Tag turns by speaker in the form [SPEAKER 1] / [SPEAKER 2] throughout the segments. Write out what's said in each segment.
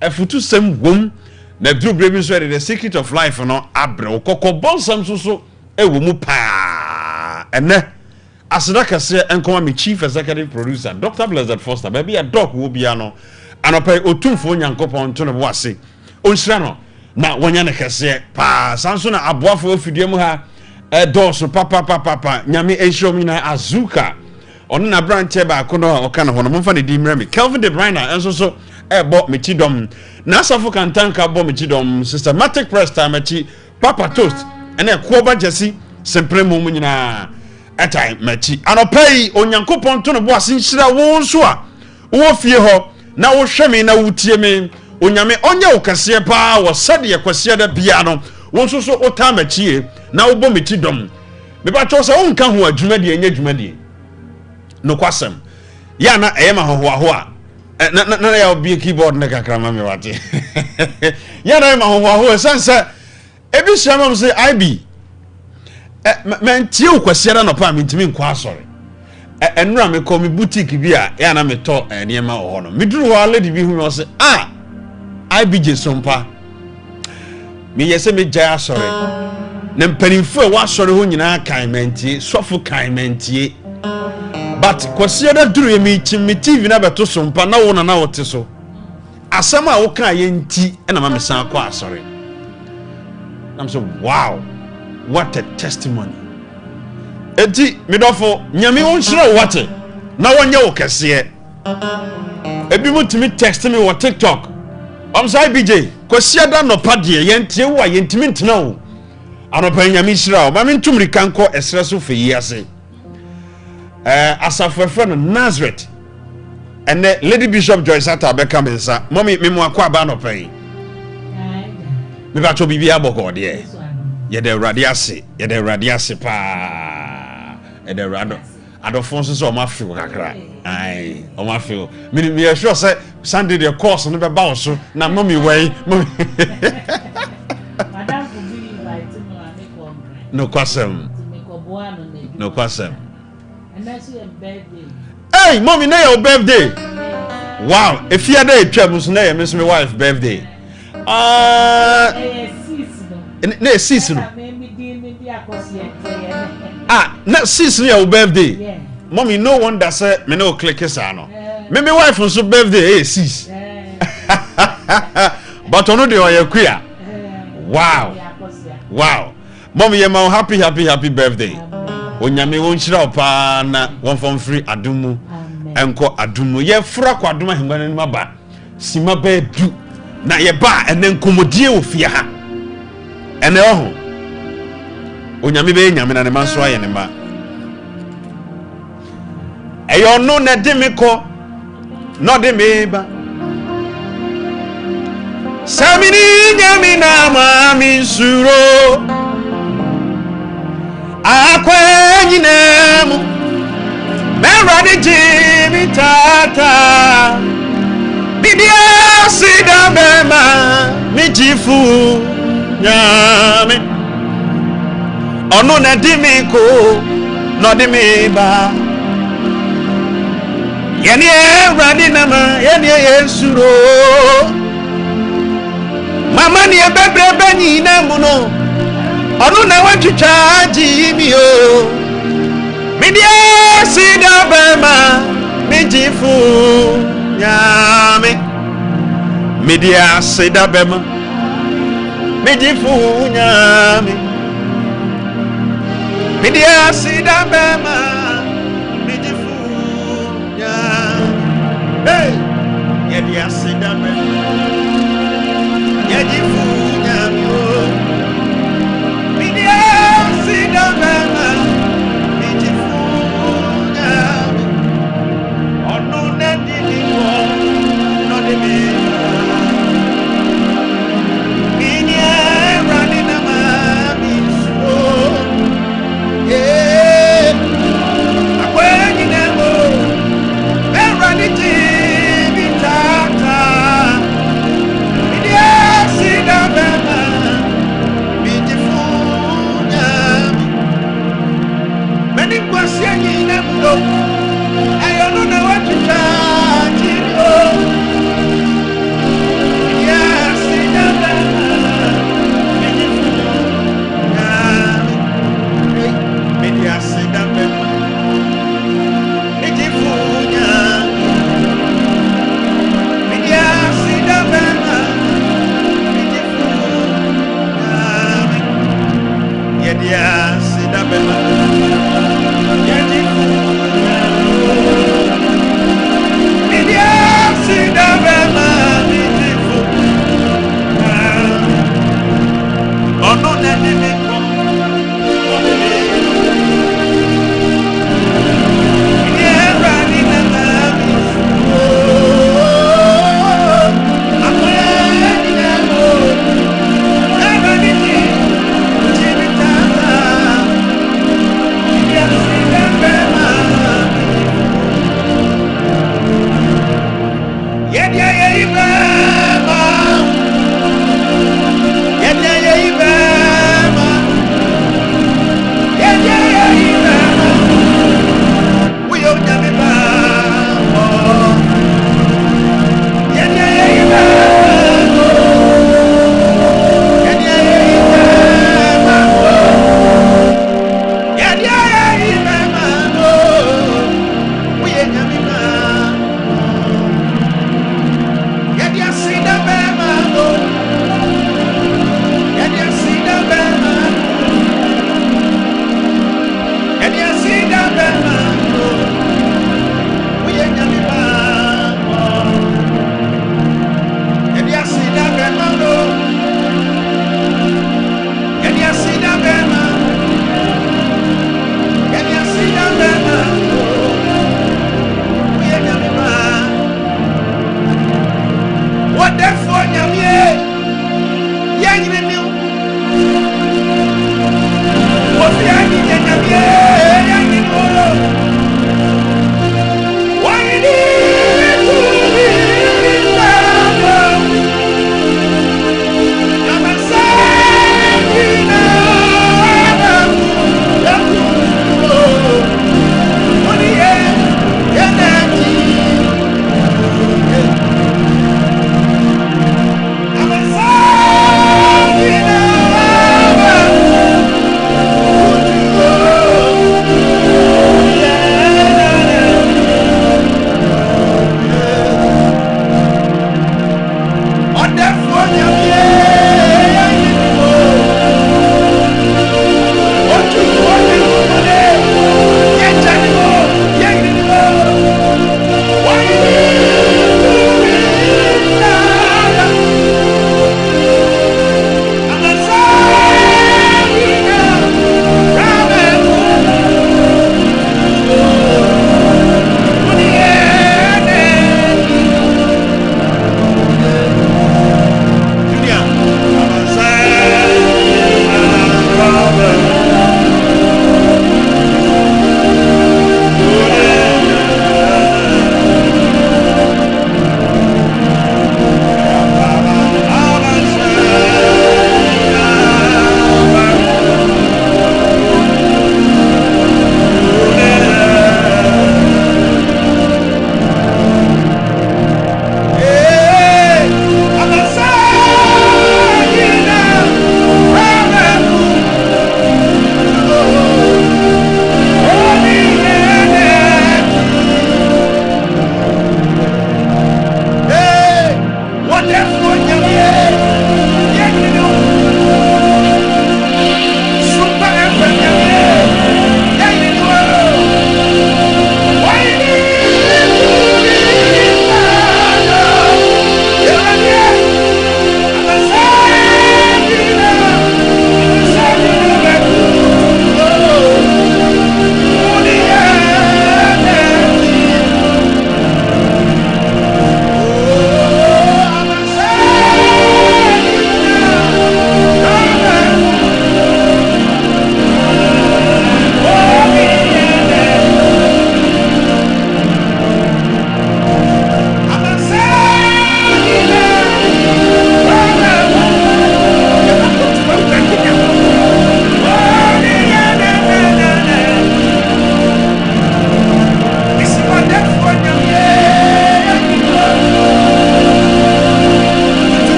[SPEAKER 1] efutu sem wom na duru brebi so the secret of life no abre kokko bonsam so ewo mu pa ene aseda kase enkoma me chief executive producer Dr. Blessed Foster baby a doc wo bia no anopai otumfo nyankopon to no wase onhira no na wonya ne kase pa sanso na aboafo afidie mu ha doso papa nyame enhiro nyina azuka ono na branch ba akono o kana hono momfa ne di mrami Kelvin de Bruyne enso so ebo me chidom na asafo kantanka bo me chidom systematic press time chi papa toast ene ko ba jesi sempre mu nyina etai machi anopai onyankopon to no bo asenhyira wo nso a wo fie ho na wo hweme na wutie me onyame onye wo kase pa wo sade ye kwase da bia no wo nso so otamachie na wo bo me chidom me ba cho se wo nka ho adwuma de enya adwuma de no kwasem ya na eyema ho a na ya obi keyboard na kakra ma me wate ya na eyema ho sense ebi shama mse IB men tie ukwasiara no pa mentimi nkwa asore enura me ko me boutique bi a ya na me to niema ho no meduru ho lady bi hu no se IBJ Sompa me yese me jaya asore na mpanimfo e wa asore ho nyina kan mentie sofo kan mentie but kwasiara duru ye me TV na beto Sompa na wo na wote so asama a wo kan ye nti na ma me san kwa asore I'm so wow, what a testimony. Eti midofo nyame wonhira wate na wonye wo kese ebi mutimi text me wo TikTok am say BJ kwasi da no pade yentie wo a yentimi ntena wo anopa nyame hira wo ma mentumri kanko esre so fe yiase asafo no Nazareth ene Lady Bishop Joyce ata beka mensa mommy me mo akwa ba no pai me ba to bibia boko de ye de radiase pa e de rado adofon so ma feel kakra ai o ma feel me sure say Sunday the course no be ba so na mommy wey mommy
[SPEAKER 2] madam could be invited no make one
[SPEAKER 1] no kwasem no kwasem
[SPEAKER 2] and that's your birthday.
[SPEAKER 1] Hey mommy na your birthday wow if you dey twam so na your miss me wife birthday na sis no na sis no your birthday yeah. Mommy no wonder say me no click sa no me wife so birthday sis but ono de oyakuya wow mommy you ma happy birthday onyame wonhira opa na won from free adumu enko adumu ye fura kwa aduma hengwa ni maba sima ba du na ye ba ene nkomodie ofia ha ene oho onyame be nyame na ne manso aye ne ma eyo no na de me ko no de me ba samini nyame na ma mi suro akwenyi nemu merade jimi tata bibia sida bema mijifu nyame onu na dimi ko no dimi ba yeni radi nama yeni yesuro mama ni ebebrebe ni nemu no onu na watwitwa jimi o midia sida bema mijifu nyame media sida bema mijifu nyame media sida bema mijifu nyame hey yedia sida bema yejifu nyame o media sida bema mijifu nyame onu na dili no de me See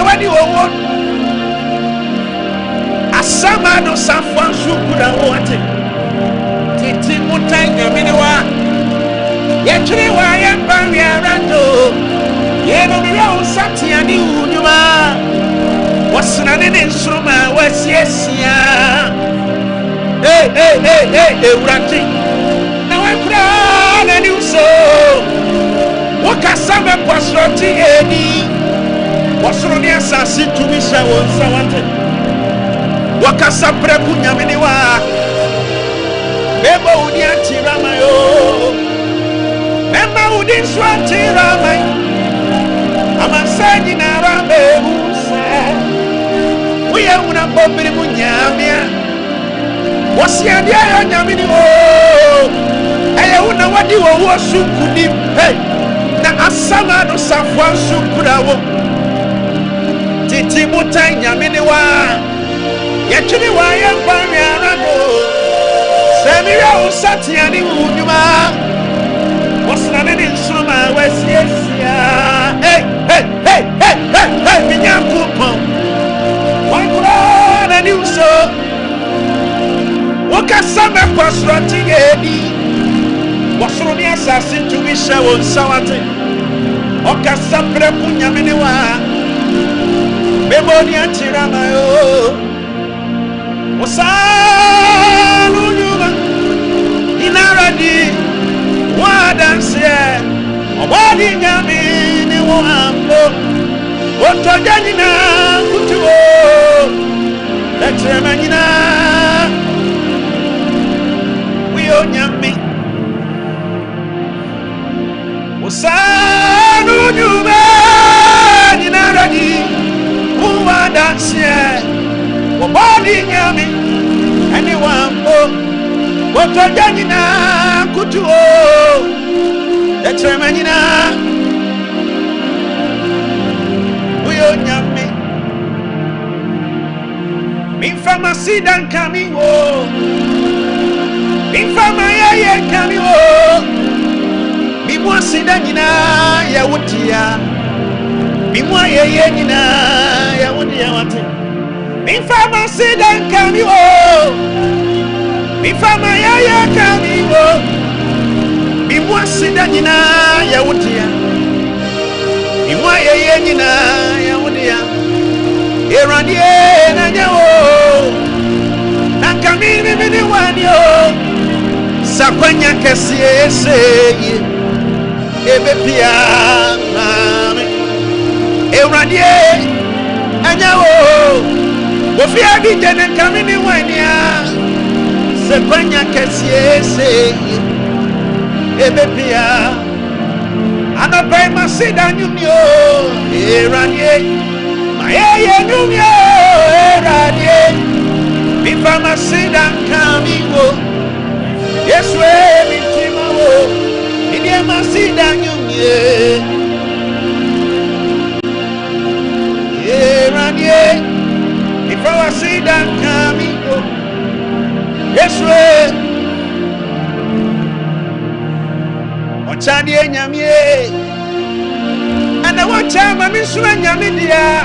[SPEAKER 1] wadi wo asama no safan sukura wote titi mutanya minewa yetri wa yamba wiarando yeno biya usati ani unyuma wasna ne nsroma wasiesia urati na wakra na ni uso wakasama kwasroti eni wasro ni asasi tumisha wonsa wate wakasa preku nyamini wa bebo udi atirama yo bema udi nsu atirama amasanyi na rambe usa uye unambobiri munyamia wasiadia yo nyamini wo eye una wadi wo sukudi hey na asama no safwa sukura wo titi mutai nyamini wa yetuni wa yamba miarado semira usati ani unyuma wasna ne nsuma wasiesia hey minyakupo wakura na ni uso wakasame kwasroti edi wasro ni asasi tumisha wonsawate okasapre kunyamene wa beboni atirama yo wasalu nyuma inaradi wadanse obadi nyami ni wambo otojani na kutuo letremanyina wiyo nyami wasalu nyuma inaradi wadanse obadi nyami ani wambo otojani na kutuo letremanyina wiyo nyami mifama sidan kamiwo mifama yeye kamiwo mimwa sidan nyina ya wutia mimwa yeye nyina ya wutia wate mifama sidan kamiwo mifama yeye kamiwo mimwa sidan nyina ya wutia mimwa yeye nyina ya wutia erandie na nyawo na kamini mini wanyo sakwanya kesie seye ebe pia mame erandie anyawo wofia dije na kamini wanya sakwanya kesie seye ebe pia anabai masida nyumyo erandie ayeye nyumyo erandie mifama sida kamiwo Yesu mitima wo ndiye masida nyumye erandie mifama sida kamiwo Yesu ochadie nyamye ana wachama misura nyamidia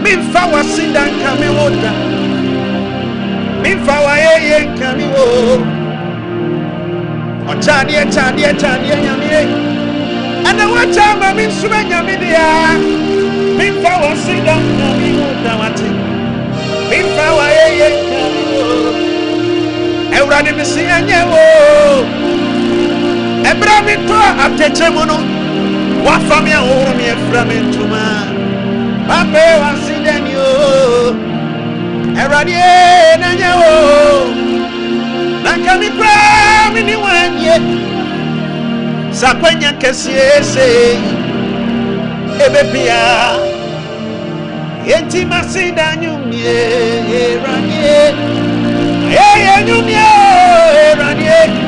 [SPEAKER 1] mimfa wasida kamiwoda mimfa wa yeye kamiwo ochadie chadie nyamye ana wachama misura nyamidia mimfa wasida kamiwoda wate mimfa wa yeye kamiwo eurani misia nyewo ebra mito atechemono wafamia urumi eframentuma pape wasidenyo eradi na nyawo nakami pra mini wanye sakwenya kesiese ebepia yenti masida nyumye eradi nyumye eradi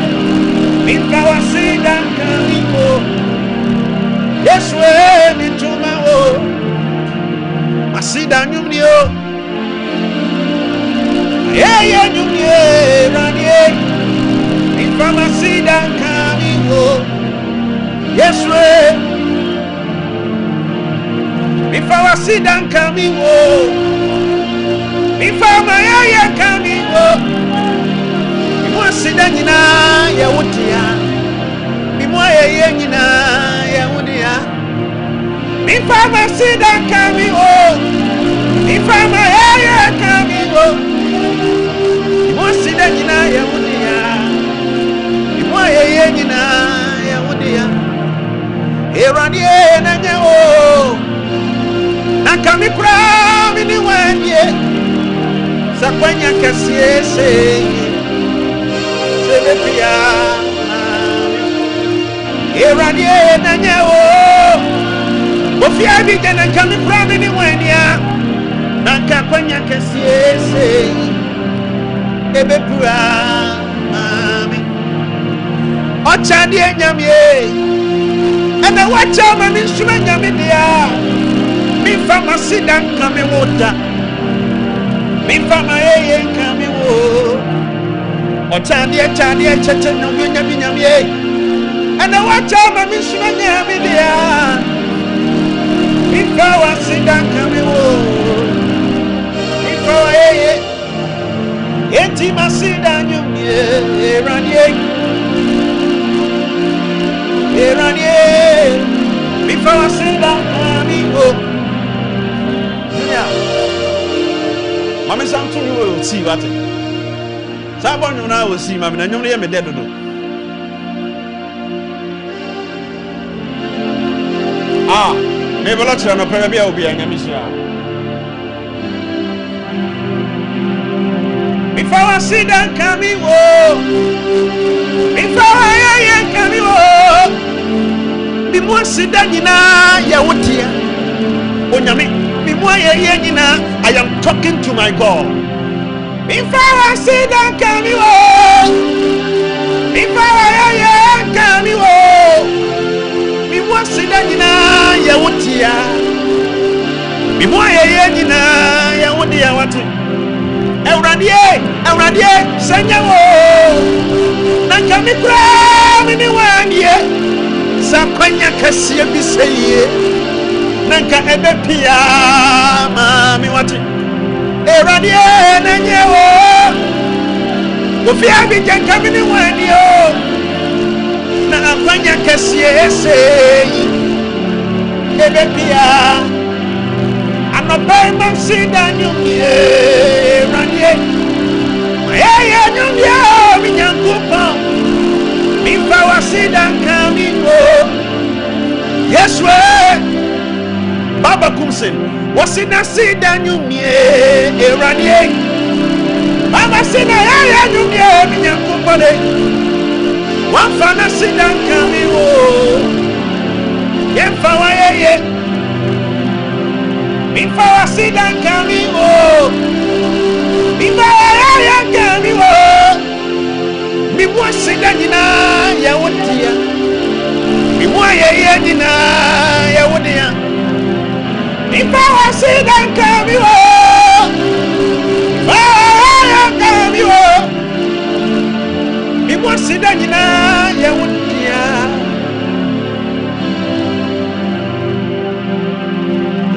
[SPEAKER 1] minka wasida kaniko Yesu mituma wo masida nyumnio yeye nyumye ranie minka masida kaniko Yesu If I was sit down coming, oh, if I my coming, oh, you want sit down in a yawotia, be more in a yawodia. If I was sit down coming, oh, if I my coming, oh, you want sit down in a yawodia, be more in a yawodia. Here on the end, and oh. Nakami kura mini wanye sakwanya kasie sebepia eradie nanyewo ofia bi jana kami kura mini wanya nakakwanya kasie ebepia mami ochadie nyamie ana wacha mami nsuma nyame dia mi fama sidan kame woda mi fama kame wo otani chete no nyami ana wacha ma mi suma nyami dia mi fama sidan kame wo mi fama enti masidan nyumi eranie mi fama sidan kame wo. Mama Santu will see what Sabon you now will see, Mamma, and you never dead. Ah, never let you on a parabia will be an emission. If I was sit down, coming, oh, if I coming, oh, be more sit down in a yawotia. I am talking to my God. If I was sit down, can you? If I can you? We want sit down in a yawotia. We want yawotia. What? Euradie, Sanyawo. Nakami Kram in the 1 year. Sakwanya Cassia be say. Nanka ebepia mami wati eradie nanyewo ofia bi janka mini wani o na afanya kasie esei ebepia anobai mamsida nyumie eradie ayaya nyumie minyankupa mifa wasida kamiko yeswe Baba Kumsen, what's in a sedan you me, Iranian? Mama said, I knew me, young company. One fana sedan coming, oh, yes, for I if I sedan coming, oh, if I coming, oh, me was sedan in a yawotia, me why dina yawodia. If I was sit down, come you come you me want sit down ya wundia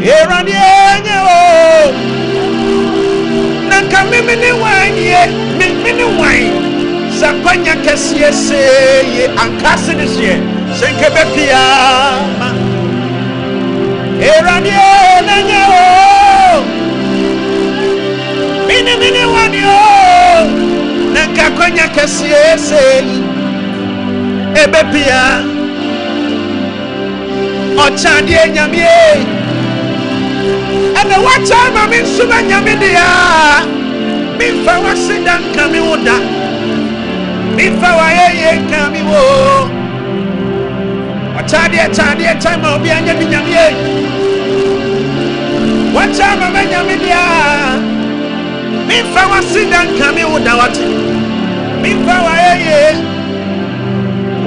[SPEAKER 1] erania o na kame me wine sakwanya kasie ye ankase ne sie senke bepia Eranie nanyo mini wanyo nanka kwanya kasie sei ebepia ochadie nyamie ana wacha ma min suba nyame dia min fa wasida kami woda min fa waye kami wo ochadie chama obi anya nyamie wacha mama nyamidia mifa wasida kami udawati mifa wa yeye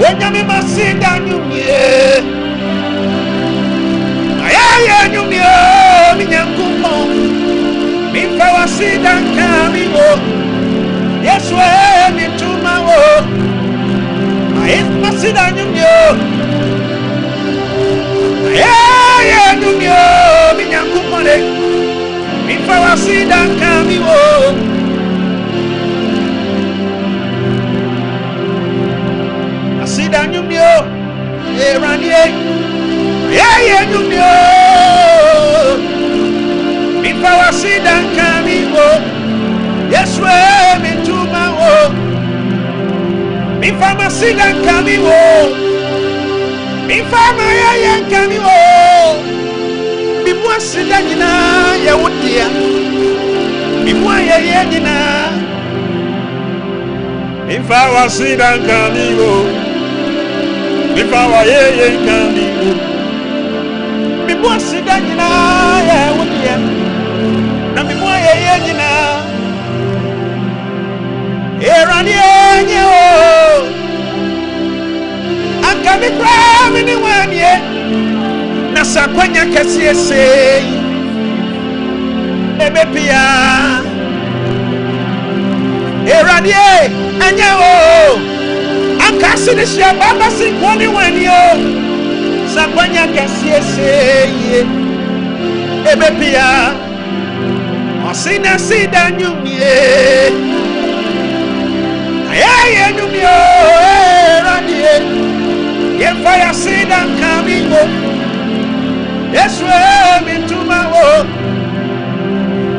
[SPEAKER 1] wenyami masida nyumie ayaya nyumie minyankumo mifa wasida kami wo yeswe mituma wo masida nyumie ayaya nyumie wasida kami wo asida nyumio eranie ye nyumio mifa wasida kami wo yeswe mituma wo mifa masida kami wo mifa maya kami wo bimwa sida nyina ya wodia bimwa ya nyina mifa wasida kami wo mifa wa ye kami wo bimwa sida nyina ya wodia na bimwa ya nyina erani enye o akami kwa mini wanie na sakwanya kesi sei ebepia erani enye o akasi ni shia baba si kwani wanie o sakwanya kesi sei ebepia osina sida nyumie aye nyumio radie yefa ya sida kamingo yeswe mituma wo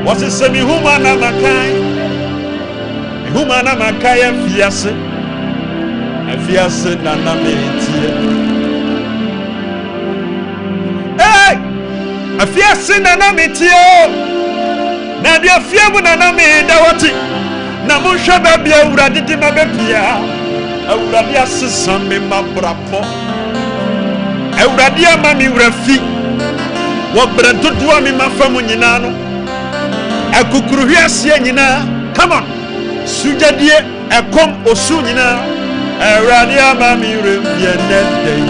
[SPEAKER 1] wasisemi huma na makai afiase na na metie afiase na na metie na dia fiamu na na me dawati na munhwa babia awurade di mabepia awurade asesa me mabrapo awurade ama mi wurafi wo brantodo mi mafamu nyina no akukuru hwiase nyina come on sujadie ekom osu nyina awurade ama mi wurafi enende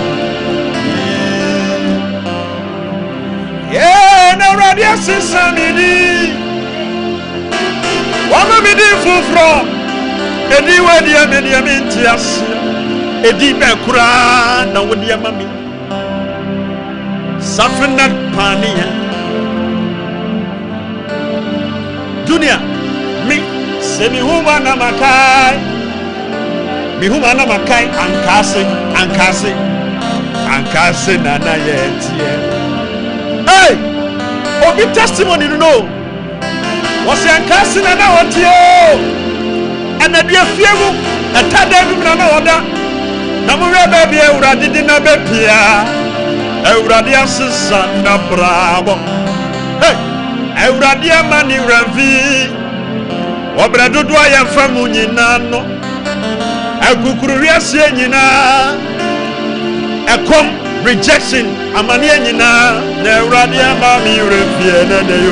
[SPEAKER 1] na awurade asesa mi di wama mi di fufro edi wedi ameni amenti ase edi be kura na wodi amami safina pania dunia mi semi huma na makai ankase na na yetie hey obi testimony no know. Wasi ankasi na na wotio anadua fiemu atada bi na woda na mo we ba bi awurade di na bepia awurade asesa na brabo hey awurade amani wravi obra dodo ya famu nyina no akukuru wiase nyina ekom rejection amani nyina na awurade amami wravi na de yo.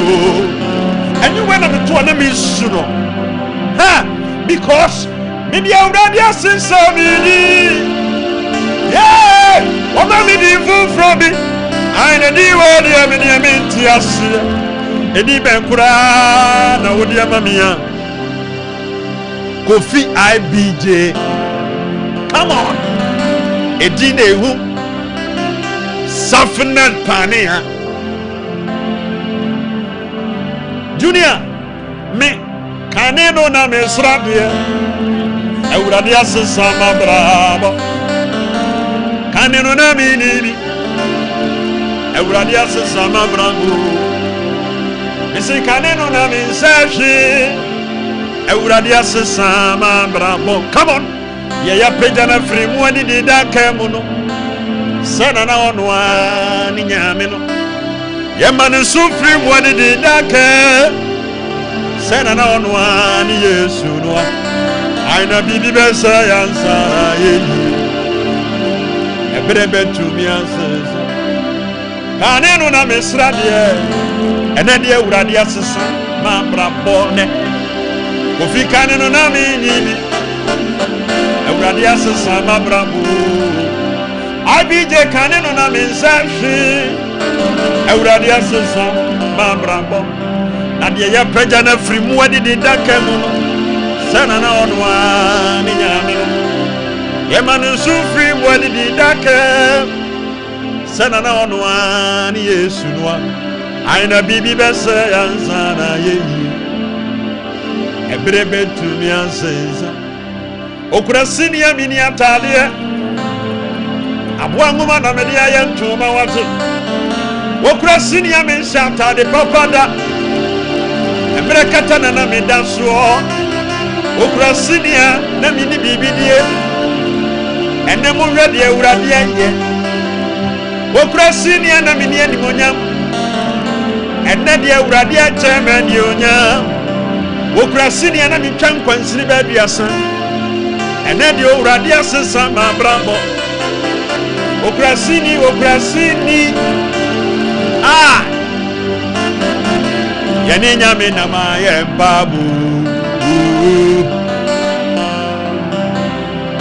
[SPEAKER 1] And you went up to an emision. Ha! Because maybe I already have seen somebody. Yeah! What am I doing from me? I know the word I mean to us. Edi Benkura, na Wodia Mamia. Kofi IBJ. Come on. Edine who? Safnat Pania. Junior, me kaneno na me srabia awurade asesa ma brabo kaneno na me nibi awurade asesa ma brabo me se kaneno na me nsashi awurade asesa ma brabo come on ya peja na frimu ani di daka mu no sana na ono ani nyame no yemanu sufri mwani di dake sena na onwani Yesu noa aina bibi besa yansa yeni ebrebe tumi ansesa kanenu na mesra de ene de awurade asesa ma brabo ne kofi kanenu na mi nini awurade asesa ma brabo IBJ kanenu na mensashi awurade asesa ma brabo na de ya pagya na firi mu ade de daka mu no sana na ono ani nyame no ye manu sufri mu ade de daka sana na ono ani Yesu no aina bibi bese yansana yeyi ebrebe tumi ansensa okura sinia mini atade aboa ngoma na mede aye ntoma wate okura sinia men shatade papada emre katana na medaso okura sinia na mini bibidie ene mo hwede awurade aye okura sinia na mini animonyam ene de awurade achema ni onya okura sinia na mitwa nkwansiri ba aduasa ene de awurade asesa ma bramo okura sini yani nyame na ma ye babu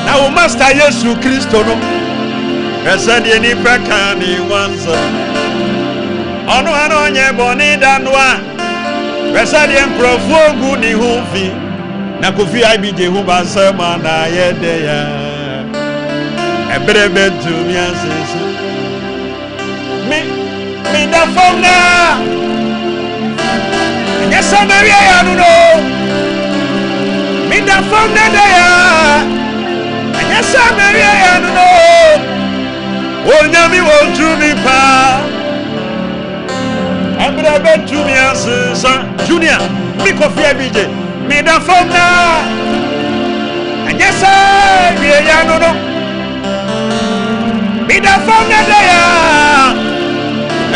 [SPEAKER 1] na o master Yesu Kristo no esa de ni peka ni wanza ono ano nye boni danwa esa de mprofo ogu ni hufi na kofi ibj hu bansa ma na ye de ya ebrebe tu mi asese mi da fona yes Maria ya no mi da fona de ya yes Maria ya no onya mi won tu mi pa ebrebe tu mi asese junior mi kofi ibj mi da fona yes Maria ya no mi da fona de ya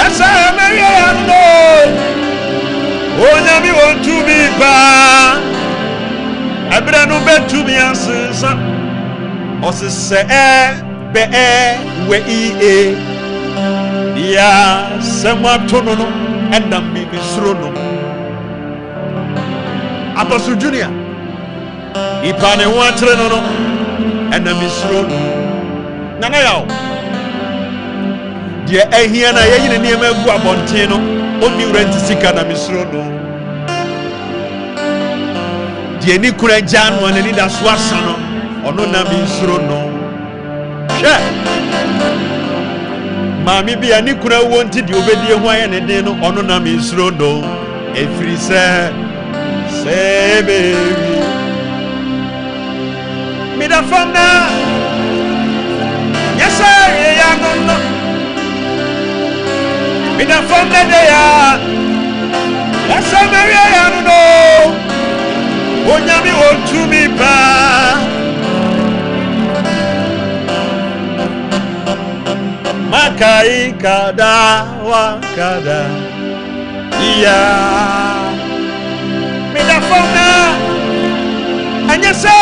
[SPEAKER 1] esa Maria ya no onya mi won tu mi ba abra no betu mi ansensa osese be we ya semwa tono no endam mi misro no Apostle Junior ipane ho atere no endam misro no nana yawo die ehia na yeyine niam agu abonten no oni rent sika na misro no die ni kura janu na ni da so asa no ono na misro no hwe mami bia ni kura wonti di obedie ho aye ne den no ono na misro no efiri se baby mi da famna yes sir ya no mi da famna de ya yes sir Maria ya no onya mi won tu mi pa makai kada wakada iya mi da famna anya se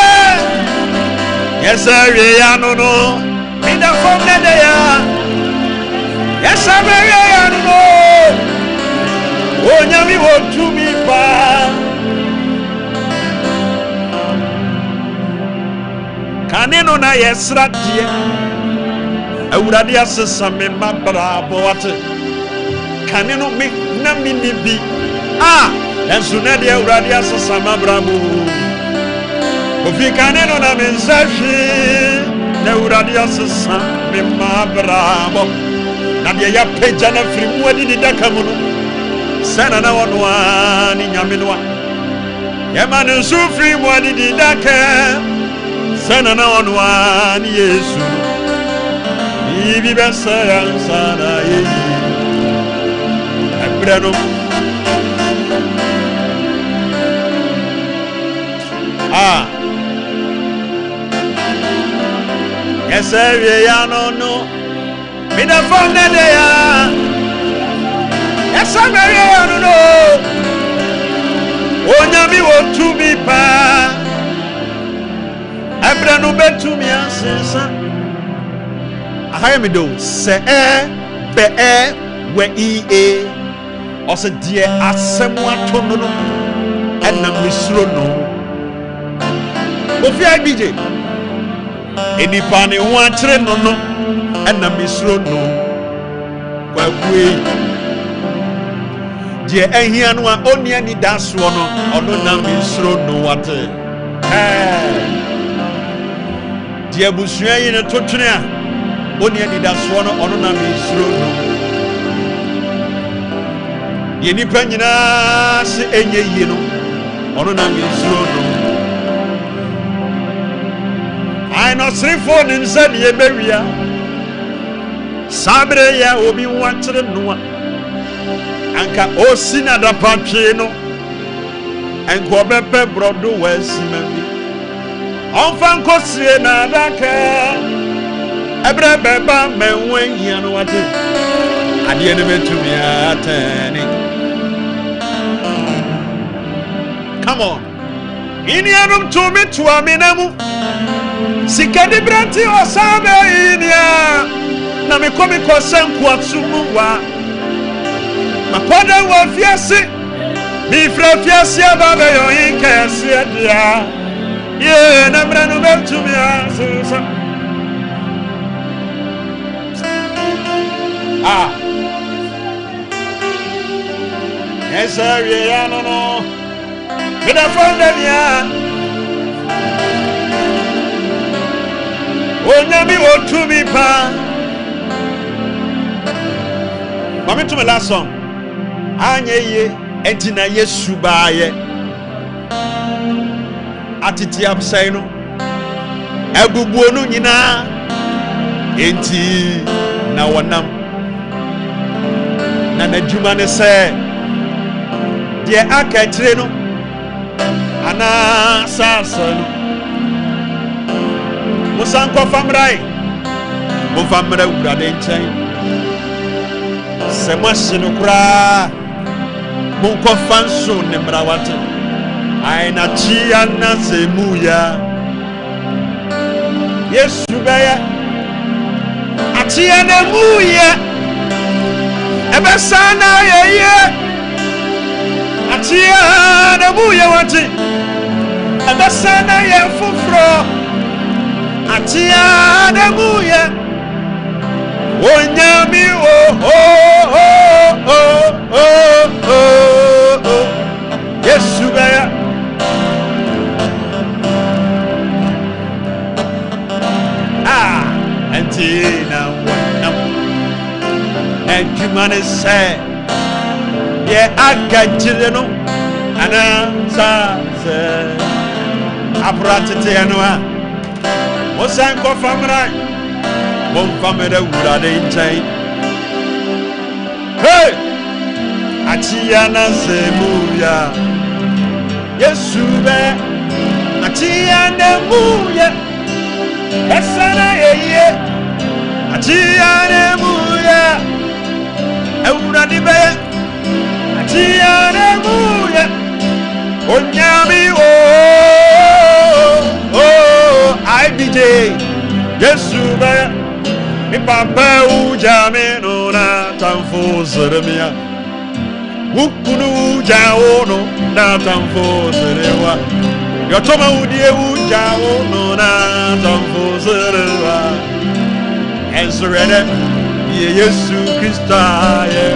[SPEAKER 1] yes sir ya no mi da famna de ya yes sir Maria ya no onya mi won tu mi pa kaneno na yesra die awurade asesa me mabra boate kaneno me na mini bi enso na de awurade asesa mabra bo ofi kaneno na me nsafi na awurade asesa me mabra bo na de ya peja na firi mu adi daka mu no sana na wono ani nyame no ya ma no sufri mu adi daka sana na onwani Yesu ibi besa yansana yeyi abrano esewe ya no mi da fonde de ya esewe ya no onya mi wo tu mi pa abrano betu mi ansensa ahaya mi do se be we o se die asemu atono no enam misro no ofi ibj enipa ne ho akere no enam misro no kwakue die ehia no a oni ani daso no ono na misro no wate die abusua yi ne totwene a oni ani daso no ono na misro no ye nipa nyina se enye yie no ono na mesuro no I no srifo nim se de bewia sabre ya obi watere no anka osina da patwe no enko bepe brodo wasima bi onfan kosie na daka ebre beba menwen hia no wate ade ne betumi atani. Come on. Inianum to me to aminamu. Sikadi branti osabe inia. Na me komi kosem kwatsumu wa. Makoda wa fiase. Mi fra fiase ababe yo inkese dia. Ye na mranu betumi asusa. Ah. Esari ya no. Mida fonda ya. Onyami otumi pa. Mami to me last song. Anye ye entina Yesu baaye. Atiti absai no. Ebubuo no nyina. Enti na wonam. Na nadwuma ne se de akatire no ana sasano musanko famrai mo famra urade nchen se mashino kura mo ko fanso ne mrawate ai na chia na semuya Yesu baya atia na muya ebe sana ye atia na muya wati ebe sana ye fufro atia na muya onyami Yesu baya antina wanam enjumane se ye agajire no ana sa se apratete anwa osan ko famra bon famera urade ntai hey atiana semuya Yesu be atiana muya esana ye atiana muya urade be atiana muya onyami IBJ Yesu be mi papa ujame no na tamfo zeremia wukunu ujawo no na tamfo zerewa yotoma udie ujawo no na tamfo zerewa enzurede ye Yesu Krista ye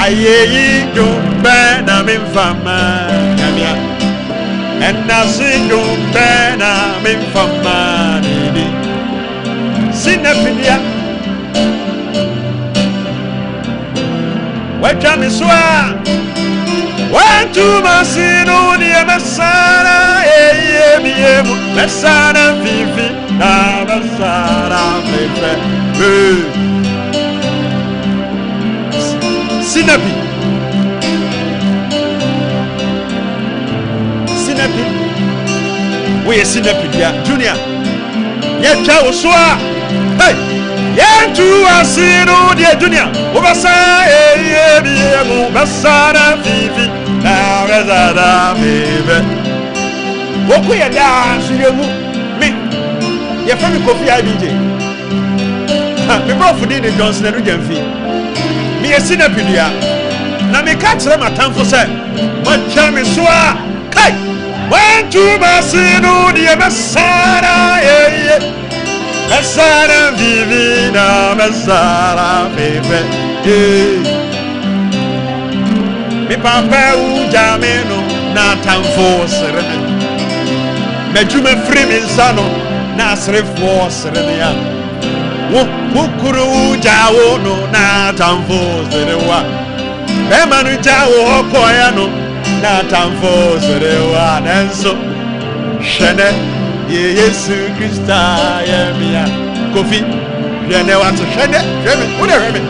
[SPEAKER 1] ayeyi jumbe na mimfama kamia enasi jumbe na mimfama nini sinefidia wajami swa watu masinu ni mesana miemu mesana vivi na mesana vivi Sinapi we Sinapi dia junior ye twa osua hey ye tu asinu dia junior obasa biemu basara vivi na rezada vivi woku ye da suyemu mi ye fa mi Kofi IBJ mi bro fudi ni Johnson enu jamfi mi esina pidia na me ka kire matamfo se watwa me so a kai wantu basinu die besara besara divina besara bebe mi papa ujameno na tamfo sereme mejume free mi nsano na srefo sereme ya wukuru jawo no na tamfo zerewa Bemanu jawo koyano na tamfo sorewa nanso hwene ye Yesu Krista ya mia kofi hwene wato hwene hweme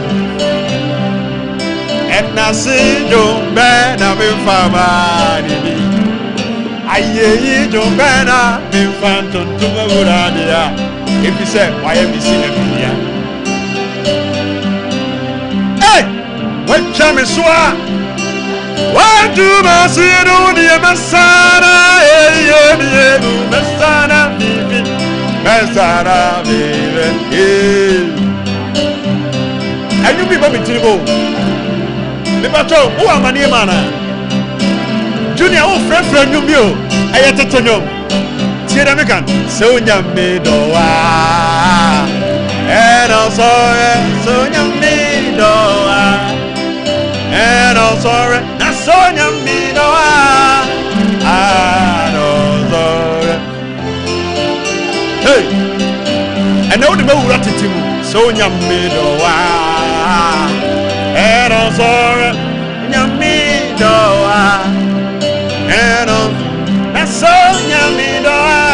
[SPEAKER 1] enna sijo bena me fama ni ayeyi jo bena me fanton tuma buradia if you say why am I seeing media hey what chame soa what do ma see no ni masana eh masana bibi and you people be tribo me pato who am ani mana junior who friend you bio ayetetonyo tie da me kan so nyame do wa and also so nyame do wa and also na so nyame do wa hey and now the me wura tetimu so nyame do wa and also nyame do wa and na so nyame do wa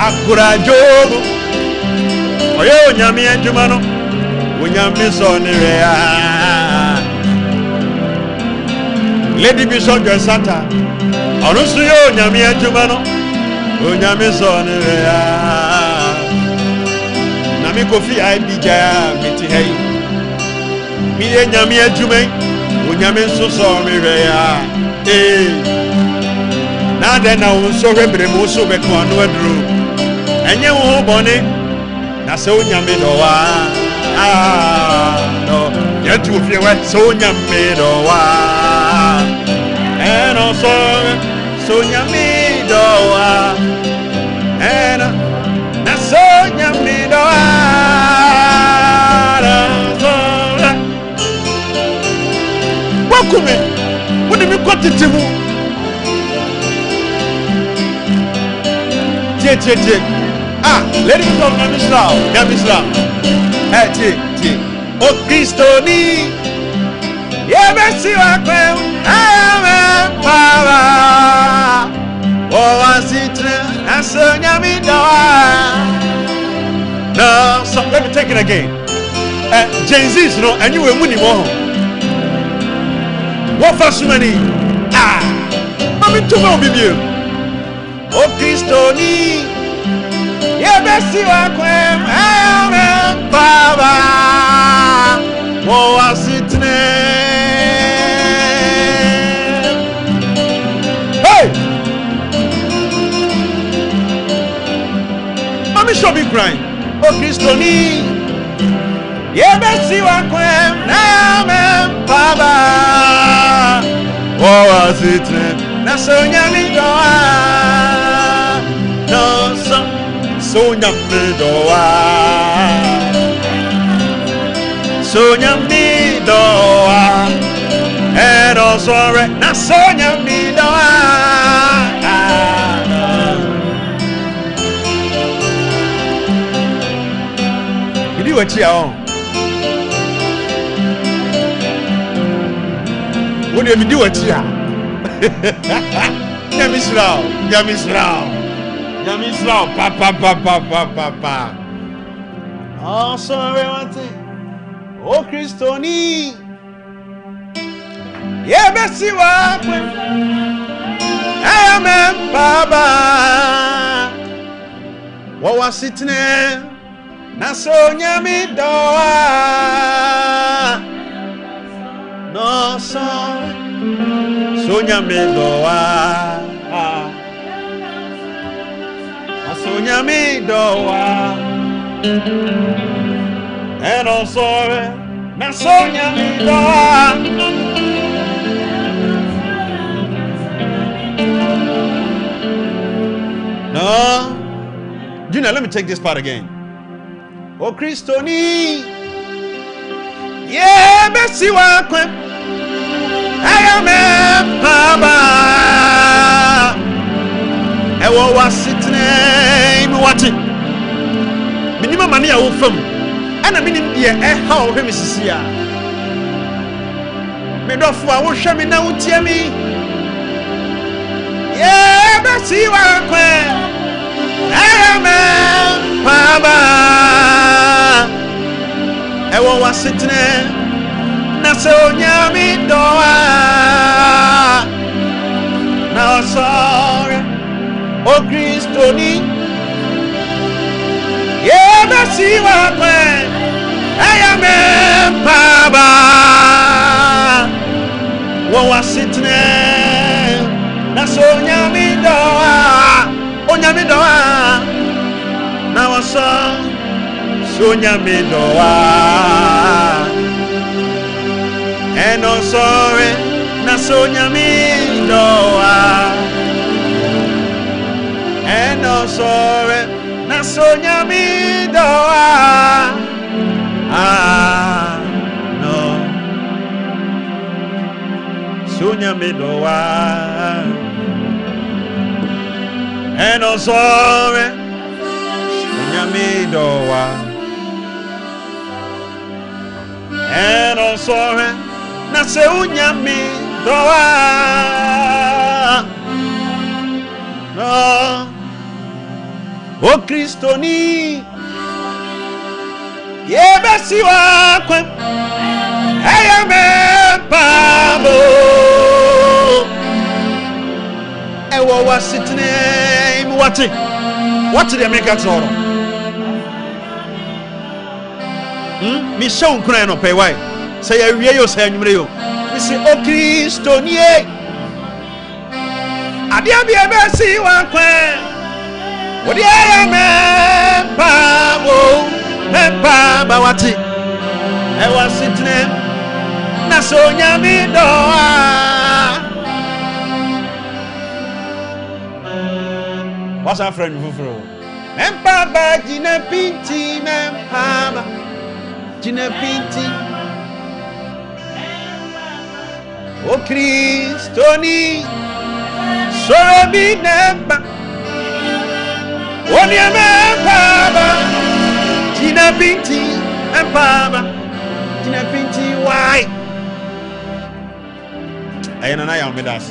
[SPEAKER 1] akura jogo oyo nyame adwuma no wonyame so ne re Lady Bishop Santa Onusu yo nyame adwuma no onyame so ne re na me kofi ai bija meti hey mi ye nyame adwuma onyame so so me re na de na wo so rebre mo so be ko anu aduru enye wo bone na se onyame do wa no yetu fie we so onyame do wa and also so nyame do wa and na so nyame do wa wakume wodi mi kwatetimu tie lady Bishop Nyamisra tie o Kristoni ye besi wa kwem ame power o wasitre aso nyami dawa no so let me take it again Gen Z no and you were muni mo what for so many mami tuma obibie o Kristoni ye besi wa kwem ame power o wasitre shall be crying. Oh Kristoni, ye besi wa kwem na me baba. Oh was it na so nyami doa. No so nyami doa. So nyami doa. And also na so nyami doa. What you on? What do you do? What you are? Yamisrao, papa. Oh, sorry, one thing. Oh, Kristoni. Yeah, Bessie, what? I am a baba. What was it now? Na so nyami doa no so nyami doa na so nyami doa and also na so nyami doa no Junior, let me take this part again. O Kristoni ye besi wa kwem ayame baba e wo wasitne mi wati bɔne a wofam ɛna menim deɛ ɛha wo hwɛ me sisi a medɔfo a wohwɛ me na wotie me yɛbɛsi wakɔ ɛyɛ me mpaaba ɛwɔ w'asetena na sɛ onyame dɔ a na ɔsɔre o Kristoni yɛbɛsi wakɔ ɛyɛ me mpaaba wɔ w'asetena na sɛ onyame dɔ a na ɔsɔre onyame dɔ a ɛno sɔre na sɛ onyame dɔ a ɛno sɔre na sɛ onyame dɔ a no sɛ onyame dɔ a ɛno sɔre onyame dɔ a ɛno sɔre na sɛ onyame dɔ a no o Kristoni yɛbɛsi wakɔ ɛyɛ me mpaabo ɛwɔ w'asetena mu wate deɛ meka kyerɛ no mi hyɛ wo nkran no pɛ wae sɛ yɛawie yo sɛ anwummerɛ yo mesi o Kristoni adeɛ bi ɛbɛsi wakɔ wode ɛyɛ me mpaaba wate ɛwɔ asetena na sɛ onyame dɔ a wasa frɛ no foforɔ mempaaba gyina pinti mempaaba gyina pinti o Kristoni sɔrɔ bi nɛba onia mempaaba gyina pinti mempaaba gyina pinti wai ɛyɛ nana yɛ ɔmedas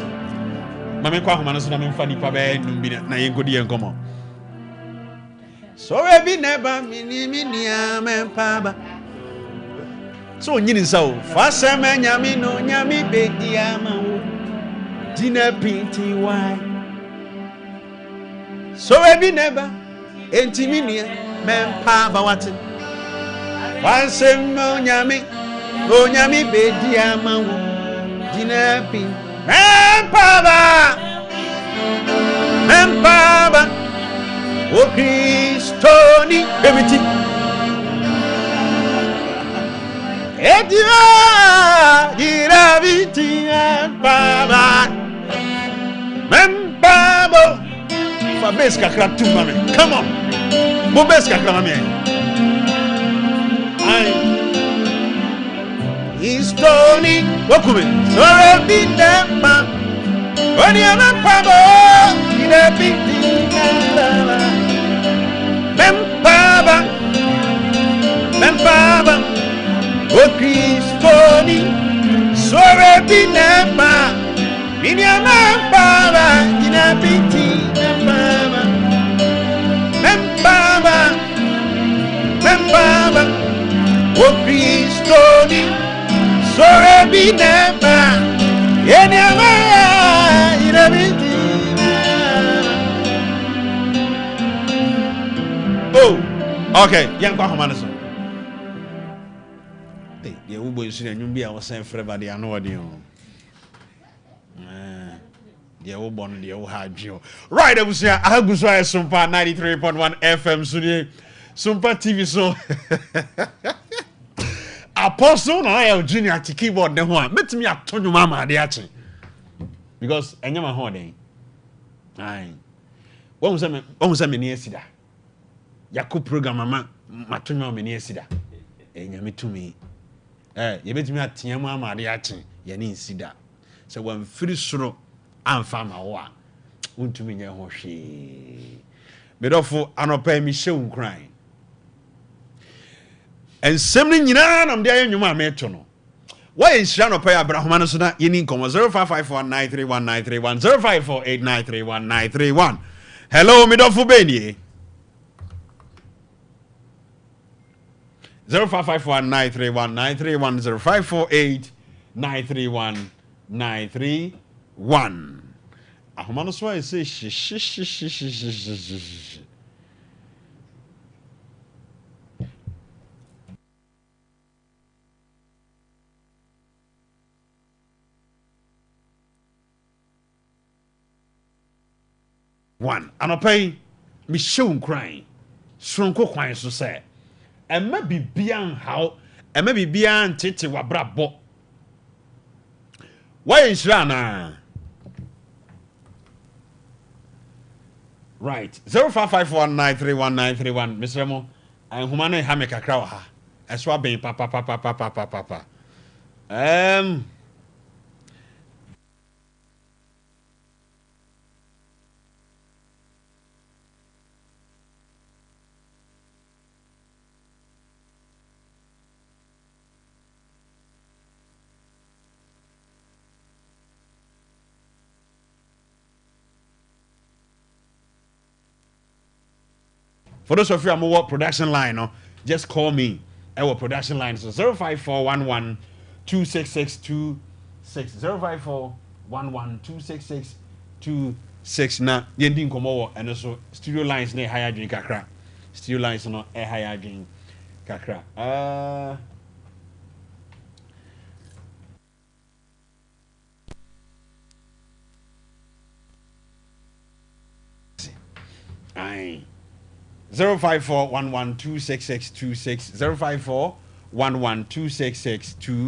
[SPEAKER 1] ma menkɔ ahoma no so na memfa nipa bɛyɛ num bi na yɛnkɔdi yɛn nkɔmmɔ sɔrɔ bi nɛba minia mempaaba so onyini nsa o fa sɛm nyame no nyame bɛdi ama wo gyina pinti wai sɔrɔ bi nɛba enti minia mempaaba wate fa sɛm nyame bɛdi ama wo gyina pinti mempaaba o Kristoni bemiti edia dirabiti mempaaba fa bes kakra tu mame come on bo bes kakra mame ai Kristoni wakume sore bidema oni mempaaba dirabiti mempaaba o Kristoni sore binema minia mempaaba ina binti mempaaba o Kristoni sore binema minia mempaaba ina binti. Oh, okay. Young Pahamanis. The Ubo is in a new beer was sent for everybody. I know what you the old one, the old hard Joe. Right, I was here. I have Sompa 93.1 FM Sunday. Sompa TV so. Apostle, I have junior to keyboard the one. Met me at Tony Mama, the action. Because I know my holiday. Aye. What was I mean yesterday? Yaku program mama matonyo meni esida enyame tumi ye betimi atiamu amade ache ye ne nsida se wan firi soro amfa ma wo a untumi nya ho hwe medofo anopa mi hye unkran and semni nyina nam dia yenwuma meto no why is shano pay abrahoma no so na yeni nkomo 0554931931 0548931931 hello midofo benie 0554931931 0548931931 ahoma no so I say one anopay me show crying sonko kwan so say emma bibian how emma bibian tete wabrabo why insira na right 0554931931 Mr. Mo and humane ha me kakra wa ha eso aben papa for those of you who are production line, no, just call me. Our production line so 05411 26626 05411 na yendi nkomo and also studio lines ne higher drink kakra. Studio lines no a higher drink kakra. Aye. 05411266626 05411266626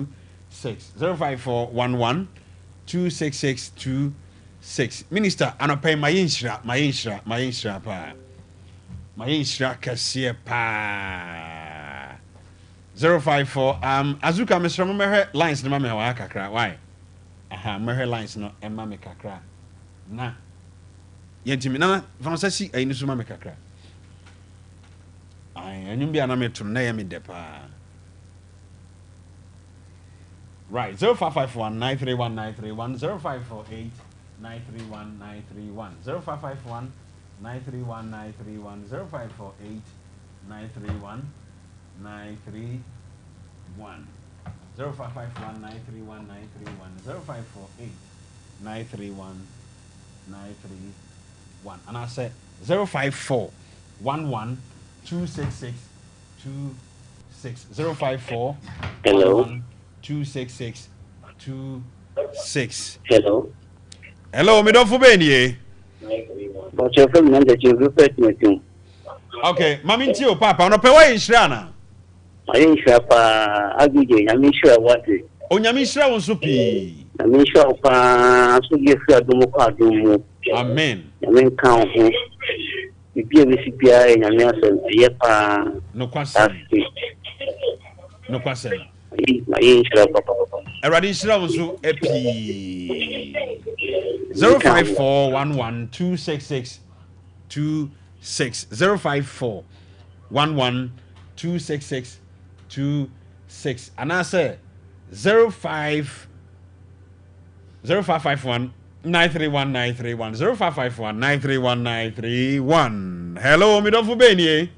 [SPEAKER 1] 05411266626 Minister anopay mayinshra pa mayinshra kase pa 054 azuka Mr. Mehe lines no me wa kakra why aha mehe lines no emma me kakra na yentimi na fansasi ayi so ma me kakra anyum bia na metum na yemi depa right 0551931931 0548931931 0551931931 0548931931 0548931931 and I said 05411 26626 054
[SPEAKER 3] Hello
[SPEAKER 1] 26626
[SPEAKER 3] Hello
[SPEAKER 1] me don't beni
[SPEAKER 3] but your friend that you repeat me too
[SPEAKER 1] okay mami ntio papa no pe wa inshira na
[SPEAKER 3] I sure pa aguje I sure what
[SPEAKER 1] onyame inshira won so pi
[SPEAKER 3] I sure pa so ye fi adumo kwa adumo
[SPEAKER 1] amen
[SPEAKER 3] I count bibia besipia enyame asem ye pa
[SPEAKER 1] no kwase
[SPEAKER 3] I sure papa
[SPEAKER 1] eradi inshira won so epi 0541126626 0541126626 and I say 0551 931 0551 hello me don't beni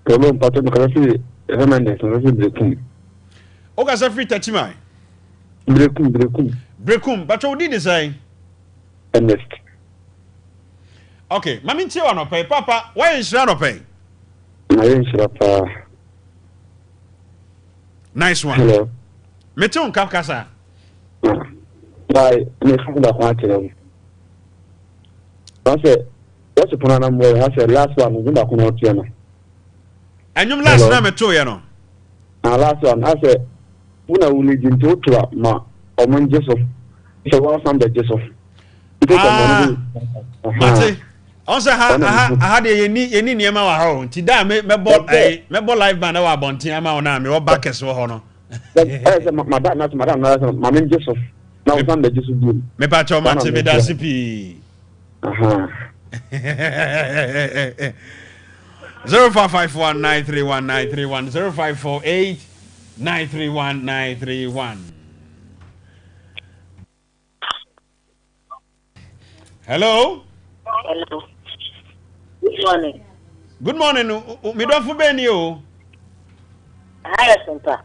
[SPEAKER 4] hello pato no kasi remember no kasi brekum
[SPEAKER 1] o ka sa free tachimai brekum but you did say
[SPEAKER 4] Ernest
[SPEAKER 1] okay mami ntie wa no pay papa why is no pay
[SPEAKER 4] na yin shirapa
[SPEAKER 1] nice one
[SPEAKER 4] hello
[SPEAKER 1] mete on kasa
[SPEAKER 4] bye me funda kwa tele what's upon na mo ha say last one ngunda ko no tie no
[SPEAKER 1] enyum last na meto ye no
[SPEAKER 4] last one ha say una wuli jinto to ma omon Jesus se wa sam de Jesus
[SPEAKER 1] mate onse ha de yeni niema wa ha nti da me bo live band na wa bonten ama ona me wo backers wo ho no
[SPEAKER 4] madam na mamen Jesus na wo sam de Jesus bi
[SPEAKER 1] me pa cho mate me da sipi 0551931931 0548931931. Hello.
[SPEAKER 5] Hello. Good morning.
[SPEAKER 1] Good morning. Me don't for Benny o.
[SPEAKER 5] Hi, Sompa.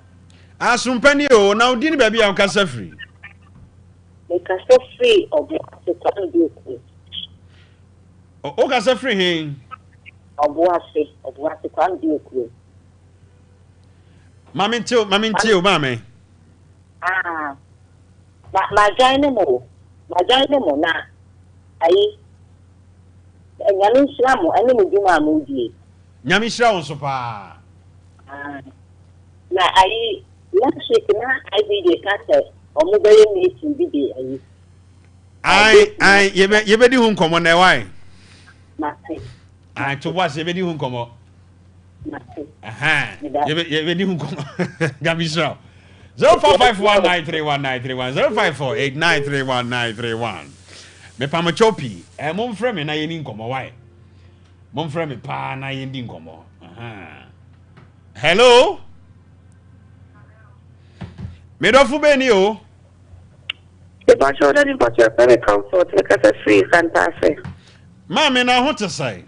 [SPEAKER 1] Asumpani o. Now dini baby am kasa free.
[SPEAKER 5] Me kasa free of the African.
[SPEAKER 1] O kasa free hin.
[SPEAKER 5] Obuase kan di okuro.
[SPEAKER 1] Mami ntio mami.
[SPEAKER 5] Ma join mo na ayi. Nyame shira mo ene me dwuma mo die.
[SPEAKER 1] Nyame shira won so pa.
[SPEAKER 5] Na ayi last week na I be the cat omo be meeting bi dey ayi.
[SPEAKER 1] Ai ye di hu nkomo na why?
[SPEAKER 5] Mate.
[SPEAKER 1] Ai to boss ye di hu nkomo.
[SPEAKER 5] Mate.
[SPEAKER 1] Aha. Ye di hu nkomo. Nyame shira. 0551931931 0548931931. Me pa machopi mom frɛ me na ye ni nkomo why mom frɛ me pa na ye ndi nkomo hello me do fu be ni o
[SPEAKER 3] The Bachelorhood in Bachelorhood comfort because free fantastic.
[SPEAKER 1] ma me na ho te sai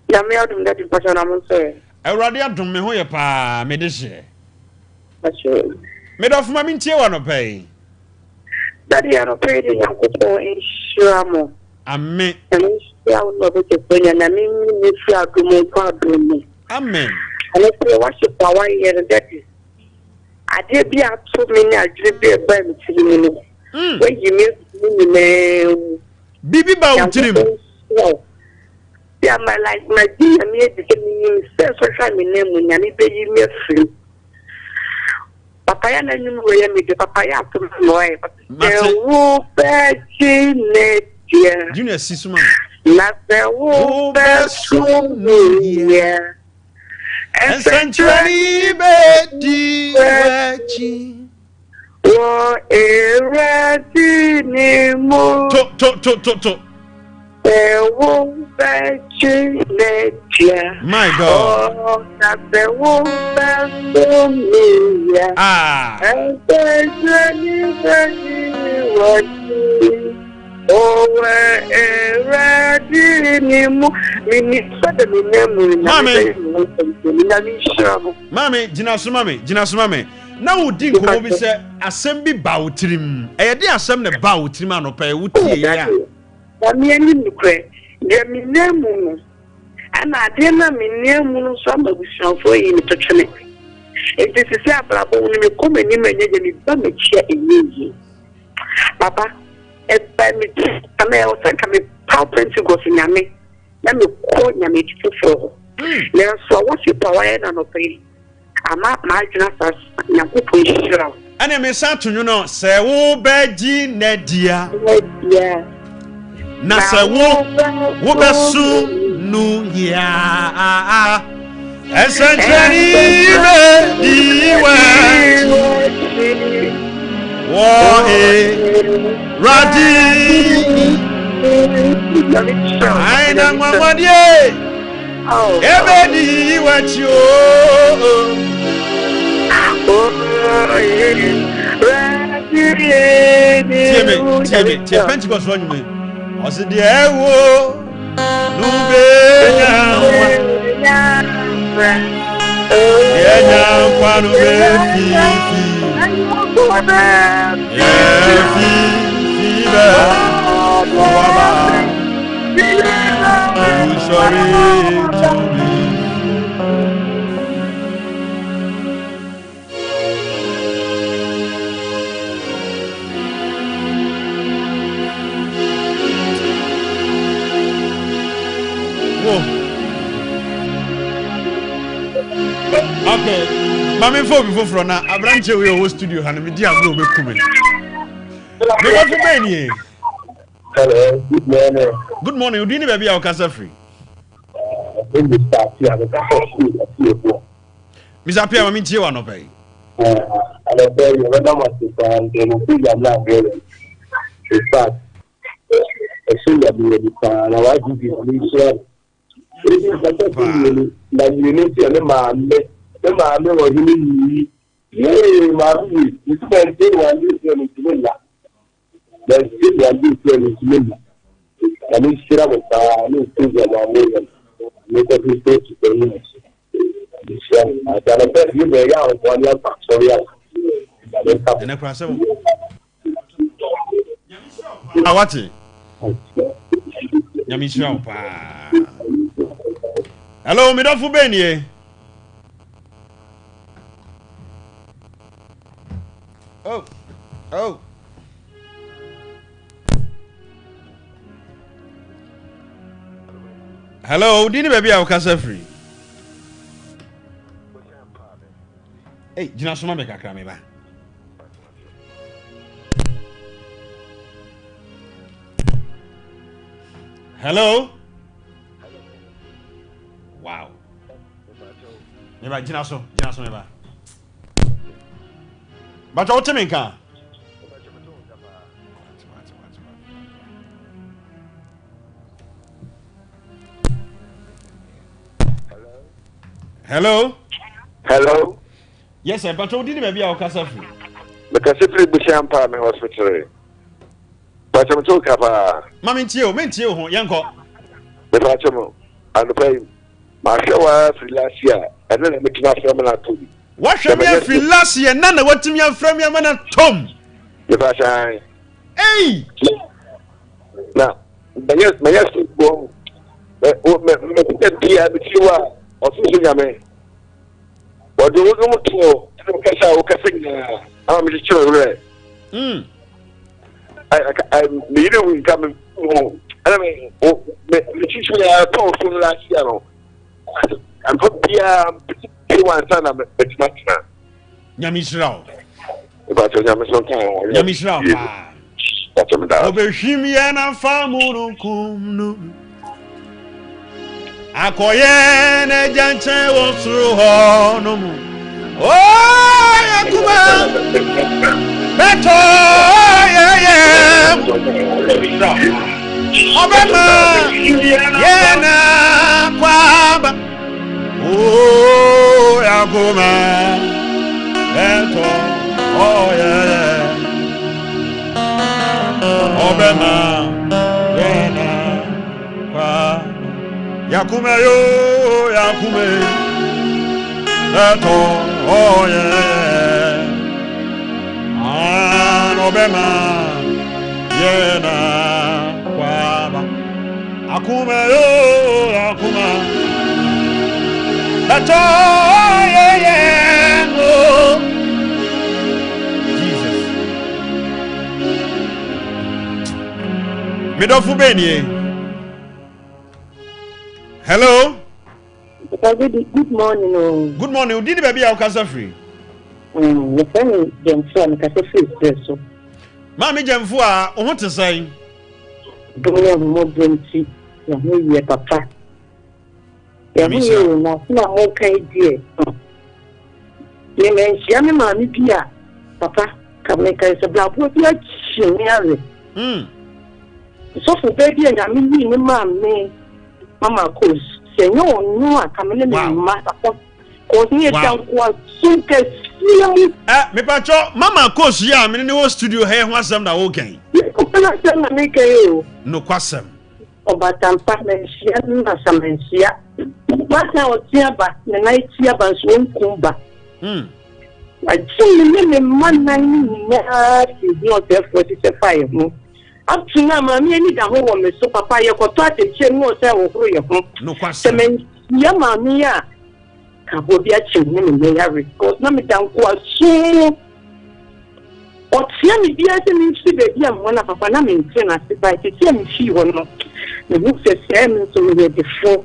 [SPEAKER 3] Ya me adum that in Bachelorhood say.
[SPEAKER 1] Awurade adom me ho ye pa me de hye
[SPEAKER 3] Bachelorhood.
[SPEAKER 1] me do fu ma me ntie wa no pai
[SPEAKER 3] Daddy are paid in Yakupo in Shiramo.
[SPEAKER 1] amen
[SPEAKER 3] And I will not be paying and I mean, if you are going to me.
[SPEAKER 1] amen
[SPEAKER 3] And if you watch it for 1 year, that is. I did be up 2 minutes, I did be a bad to when you miss me,
[SPEAKER 1] bibi ba utirim
[SPEAKER 3] yeah, my like my dear, me, the social name when I need me free. Papaya na nyum we me de papaya to loe the wo be netia
[SPEAKER 1] junior sisuma
[SPEAKER 3] na the wo be sumia
[SPEAKER 1] essentially be di wachi
[SPEAKER 3] wo eradi ni mo
[SPEAKER 1] to
[SPEAKER 3] the wo be netia
[SPEAKER 1] my god
[SPEAKER 3] oh na the wo be sumia and
[SPEAKER 1] Mami, jina sumame. Na udi nkomo bi se asem bi ba utirim. E de asem ne ba utirim anopa e wutie ya.
[SPEAKER 3] Na mi ani nukre. De mi nemu no. Ana de na mi nemu no so amabusuafo yi ni totwene. It is a bravo when you come in and you don't make share in Papa, a by me, I may also come a power prince goes in Yami. Let me call Yami to for. There's so what's your power and obey. I'm not my generous Yaku.
[SPEAKER 1] And me sa to you know, say wo beji nedia.
[SPEAKER 3] Yeah.
[SPEAKER 1] Na say wo besu nu ya. Essentially ready war ready I don't want what ye everybody what you Tell Pentecost run me I said the ewo yeah, kwanu be okay, mami fo before na abranche we o studio ha na me di agro be kume. Me what for me
[SPEAKER 4] Hello, good morning.
[SPEAKER 1] Good morning. You didn't be our casa free.
[SPEAKER 4] In the start here, the casa
[SPEAKER 1] Mr. Pierre, mami tie wa no pay.
[SPEAKER 4] And I tell you, when I'm at the time, they will feel I'm not going. In fact, as soon as we are the time, I want to be on this na unity and the man or he. Yay, Marie, you spend 1 year in Similla. There's still 1 year in Similla. And we share with our new things about women. Make a mistake to the units. I can bet you may have 1 year back. Sorry.
[SPEAKER 1] And a cross. Awati. Yamisha pa. Hello, Midofu Benye. Oh. Hello, dini baby I will free. Hey, jina soma be kakra me ba. Hello. Wow. Me ba jina so me ba. But what me kan? Hello. Yes, sir. But what did baby I will free?
[SPEAKER 6] Because if we Sompa me hospital. But I'm talking about
[SPEAKER 1] Mami mentio ho yanko.
[SPEAKER 6] The Bachelorhood and pay my shower for last year and then make my family to be.
[SPEAKER 1] What should me free last year? None of what me from your man Tom.
[SPEAKER 6] The Bachelorhood.
[SPEAKER 1] Hey!
[SPEAKER 6] Now, my yes, go. Me or something. But the one to I'm the children. I need to come home. I mean, the teacher I told from last year. I'm probably one son of it's much now.
[SPEAKER 1] Yamishrao.
[SPEAKER 6] But
[SPEAKER 1] Yamishrao. Obeshimiana famuru kumnu. Akoyene janche wosru honomu. Oh, Yakuba. Beto, yeah. Obama, yena kwaba. Oh, Yakuba. Beto, oh yeah. Obama, yena kwaba. Yakume yo, Yakume. Beto, oh yeah. Obema yena kwaba akume yo akuma Beto yeah oh Jesus Midofu Benye. Hello.
[SPEAKER 3] Good morning.
[SPEAKER 1] Good morning. Did baby I will free?
[SPEAKER 3] The family themselves can free so.
[SPEAKER 1] Mami Jamfu a o to say.
[SPEAKER 3] Don't more bronchi. Ya me papa. Ya me na mo kai die. Ye men sia me mami bia. Papa, ka me kai se bla bo bia chinyare. So for baby and me ni mama mama cause senyo no akamele me mama papa. Cause ni tankwa sunke
[SPEAKER 1] me pacho mama coach ya me ni studio here ho asem na wo kan no kwasem
[SPEAKER 3] obatampa mensia na samensia mata otiaba na naitiaba so nkumba ajini me manna ni na not there 45 no up to now mama ni da ho wo me so papa ye ko to atechie no se wo horo ye ho
[SPEAKER 1] no kwasem
[SPEAKER 3] ya mama ya kabobi achimne me yare because na me danko aso otia me bia se me nsi baby am na papa na me nti na se ba ti me fi ho no me bu se se me so me de fo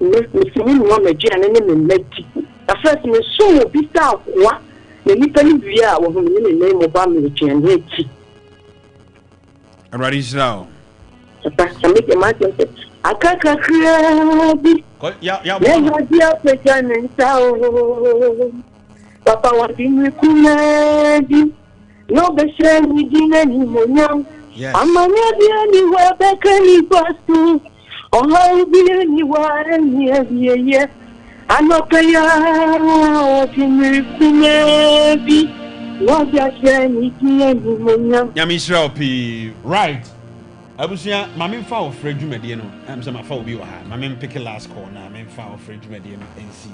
[SPEAKER 3] me fi me no me gya na me meti na first me so bi ta kwa me ni pani bia wo ho me ne mo ba me gya na eti
[SPEAKER 1] already now
[SPEAKER 3] papa me ke ma te akaka krabi
[SPEAKER 1] ya
[SPEAKER 3] dia pejana sao papa wapini kumeji no besheni dina ni monyam amanya dia ni wabeka ni pastu Oh, be one year. I'm not paying maybe. What just
[SPEAKER 1] Yamisra P. Right. Abusia, Mammy Fowl, Fred Jumediano. I'm some of you are. Mammy pick a last corner. I'm in Fowl, Fred Jumediano, and see.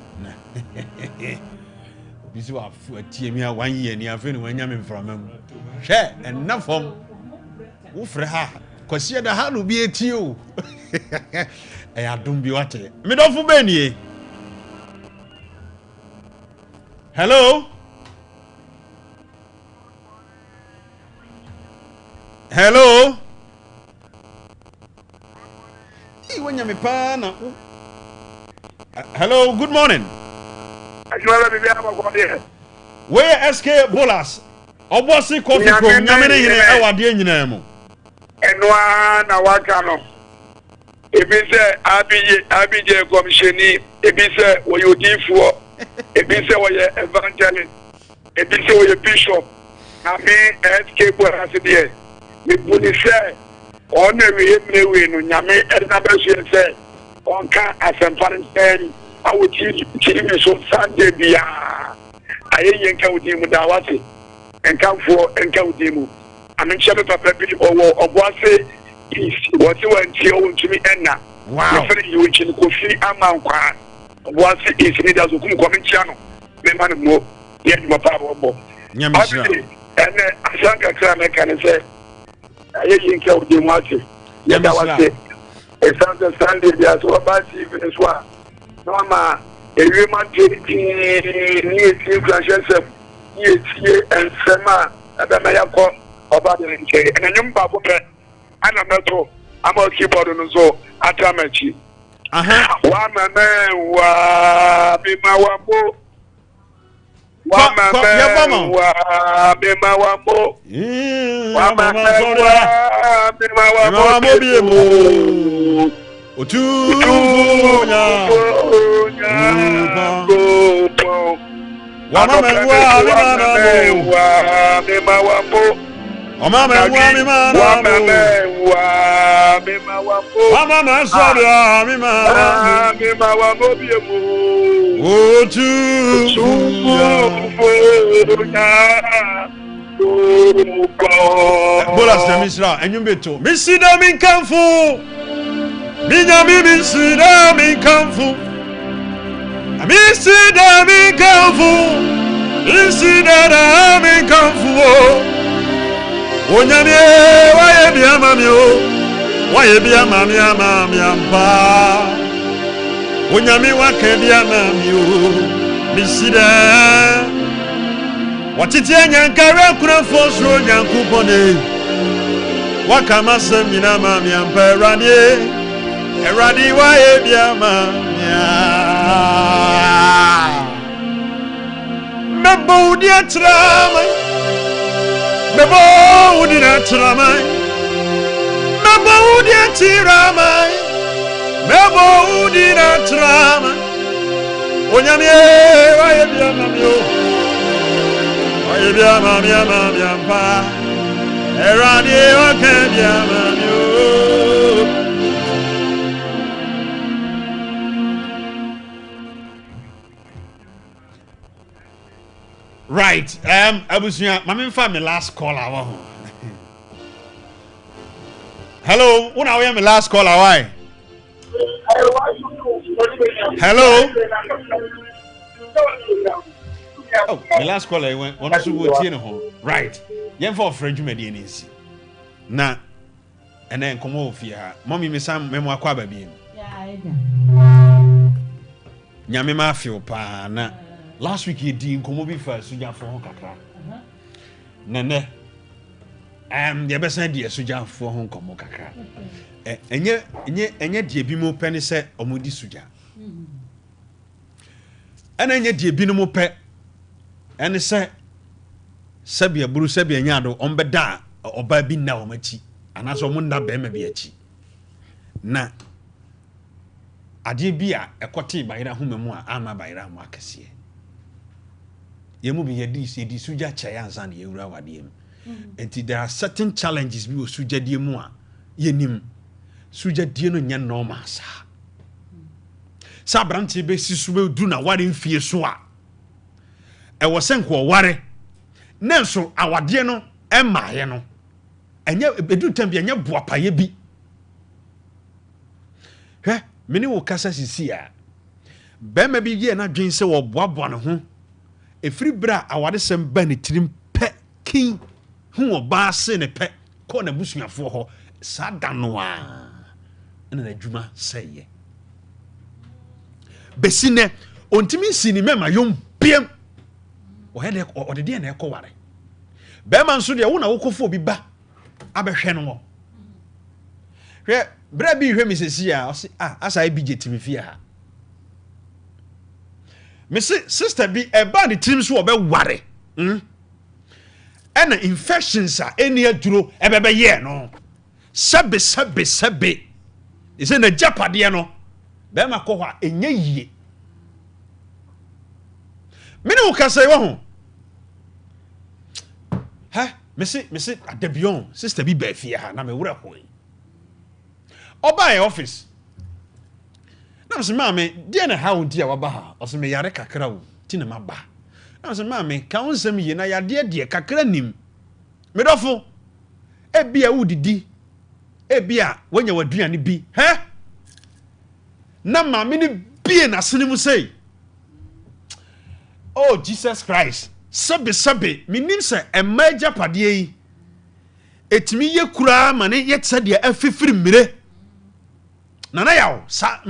[SPEAKER 1] This was for a TMA 1 year near friend when you're from him. Share and enough from Ufreha. Because here the hand will be at you. I don't be what it. Middle for Benny. Hello? Hello? Hello, good morning. Where SK Bolas? Obosi coffee from Yamene here our dear Namo.
[SPEAKER 6] And one Awakano. If it's a ABJ commissioni, if it's a what you did for, if it's a way evangelist, if it's a way bishop, I mean SK Bolas here. Me buni say on we no nyame edna say on ka asemfare say I would teach so Sunday bia aye yenka wudi mu da wate enka wudi mu amen chebe papa bi oboase is what you want to ntumi enna wow you you chi ko fi amankwa oboase is ni da so kum ko menchia no me man mo ye di papa obo
[SPEAKER 1] nyame sha
[SPEAKER 6] ene asanka kra me kan say aye yenka wudi mu ate ya da wate Sunday bia so ba si so no ma ewe ma tete ni ti franchise ni ti ensema aba ma yakọ oba de nke na nyum ba bo pe ana meto ama keyboard no so atamachi wa mama wa bi ma wa mo wa mama wa bi ma wa mo wa mama wa bi ma wa mo bi mo Otu nya wa mama mi ma wa mo o mama mi ma wa mama so da mi ma wa mo bi mo otu nya bolas na misra enyum beto misida min kanfu Minya mi sida mi kamfu Misida mi kamfu Misida da mi kamfu Onyame waye bia mami o Waye bia mami ampa Onyame wake bia mami o Misida Watiti nyankare kuna fosro nyankupone Wakama semina mami ampa radie Eradi wa ebiama Mebo udi atrama Mebo udi atrama Mebo udi atrama Mebo udi atrama Onyame wa ebiama mio Wa ebiama miampa Eradi wa kebiama mio Right, Abusia, mama fa me last call awa ho. Hello, una we me last call awa. Hello. Oh, the last call I went one so go tie no ho. Right. Yen for Fred Jumedi nsi. Na ene nkomo ofie ha. Mommy me sam memo akwa ba bi.
[SPEAKER 2] Yeah,
[SPEAKER 1] Nyame ma feel pa na last week he did nkomo bi fa suja fo ho kakra. Nene the best idea suja fo ho nkomo kakra. Enye die bi mo pe ne se omudi suja. Ana enye die bi no mo pe ene se sabia buru sabia nyado ombeda oba bi na o machi anaso mo nda be ma bi achi na ade bi a ekote bayira homamu a ama bayira mu akese yemu bi yedi suja chaya ansa na yewura wade em enti there are certain challenges bi o suja die mu a yenim suja die no nya normal sa brante be sisuwe du na ware mfie so a e wo senko ware nanso awade no emaaye no enya edu tambia nya boapaye bi meni wo kasa sisi a bema bi ye na dwen se wo boaboa ne ho efiri bra awade sem ba ne tirim pe kin hu oba se ne pe ko na busuafo ho sa da no a na adwuma seye besine ontimi sini mema yom biem o hede o de na ekoware bema nso de wo na wokofo bi ba abehwe no hwe bra bi hwe misesi a o se asa bi jetimi fi a mesi sister bi eba de tirim so obeware ena infections a eni aduro ebebe ye no sabe ise na japade no bema ko ho enye yie mene wo kasa wo ho mesi adabion sister bi ba fie ha na me wura hoi oba e office na mse maame die na ha wonti a waba ha o se me yare kakra wo ti na maba na mse maame ka wonsem yi na yade de kakra nim me dofo e bia wudidi e bia wanya waduane bi na maame ni bie na senimu sei oh Jesus Christ sabe minim se emaja pade yi etimi ye kura ma ne ye tsade afifiri mire nana yawo sa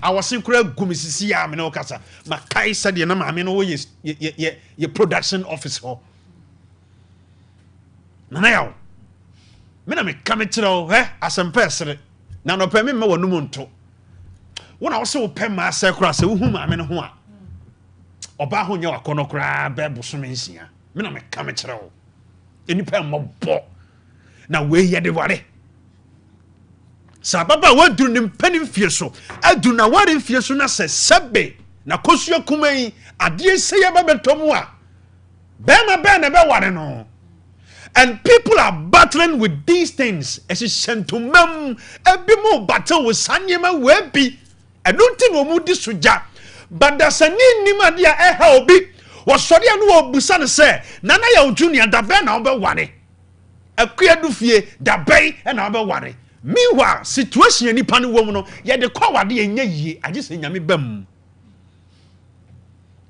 [SPEAKER 1] awose kura gumisisi ya me no kasa makai sade na maame no ye production office ho nana yawo me na me kametro asempa esere na no pe me ma wonum nto wona wo se wo pe ma sekura se wo hu maame no ho a oba ho nya wakono kura be bosome nsia me na me kametro enipa mmobbo na we ye de ware sa baba waduru ne mpanim fie so adu na ware fie so na se sebe na kosuo kumai ade seye babetomu a be na be ware no. And people are battling with these things. As is sentumem, every more battle with Sanyama Webby. I don't think we would disuja. But there's a name Nimadia Ehobi was sorry and what Busan say. Nana your junior da ben over one. A queer dufie da bay and over one. Meanwhile, situation any pan woman, yet the coward ye, I just say Yami Bem.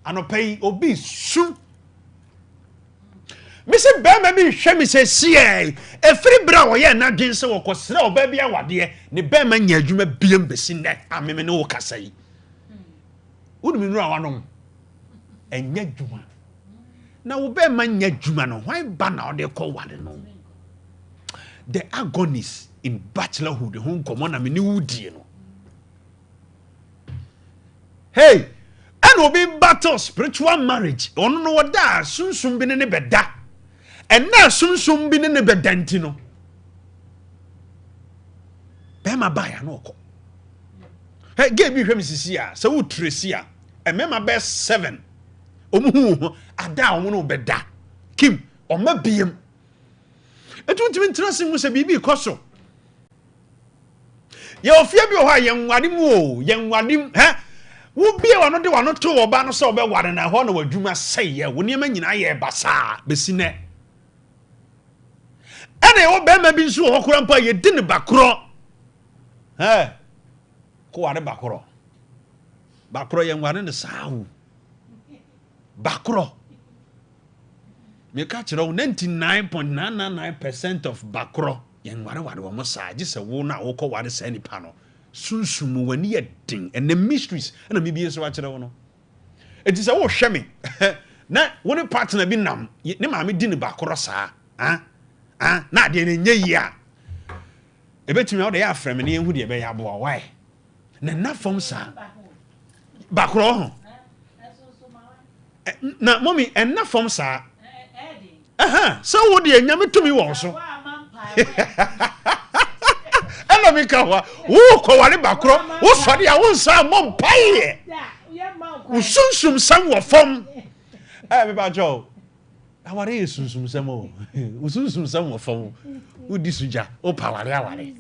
[SPEAKER 1] And no pay obi soon. Mr. Bama bi hwe me se sie efri bra wo ye na dwen se wo kosre oba bia wade ne bema nya adwuma biem besi ne ameme ne wo kasai wudumi nura wanom enya adwuma na wo bema nya adwuma no why ba na ode ko wade no the agonies in bachelorhood ho nkomo na me ne wudie no hey and obi battle spiritual marriage ono no wada sunsum bi ne beda and na sunsum bi ne bedanti no bema baya no ko hey give me hwem sisi a se wo tresi a mema be 7 omuhu ada omo no beda kim oma biem etuntimi ntrasi mu se bibi koso ye ofia bi ho a ye nwadim wo bia wano de wano to oba no se obe ware na ho na wadwuma seye wo niam nyina ye basa besine ene wo be ma bi nso ho kora mpa ye di ne bakro ko ware bakro ye nware ne saawu bakro me ka kire wo 99.999% of bakro ye nware wo mo saa je se wo na wo ko ware sa nipa no sunsumu wani yedin and the mysteries and me bi so akere wo no enti se wo hwe me na woni partner bi nam ne ma me di ne bakoro saa na de ne nye yi a ebetumi wo de ya afrem ne ehu de be ya bo why na nafom saa bakoro ho na mommy en nafom saa so wo de nyame tumi wo so ela mi ka wa wo ko wale bakro wo sori a wo nsa mo mpaye wo sunsum sam wo fom me ba jo aware ye sunsum sam o wo sunsum sam wo fom wo disuja o paware aware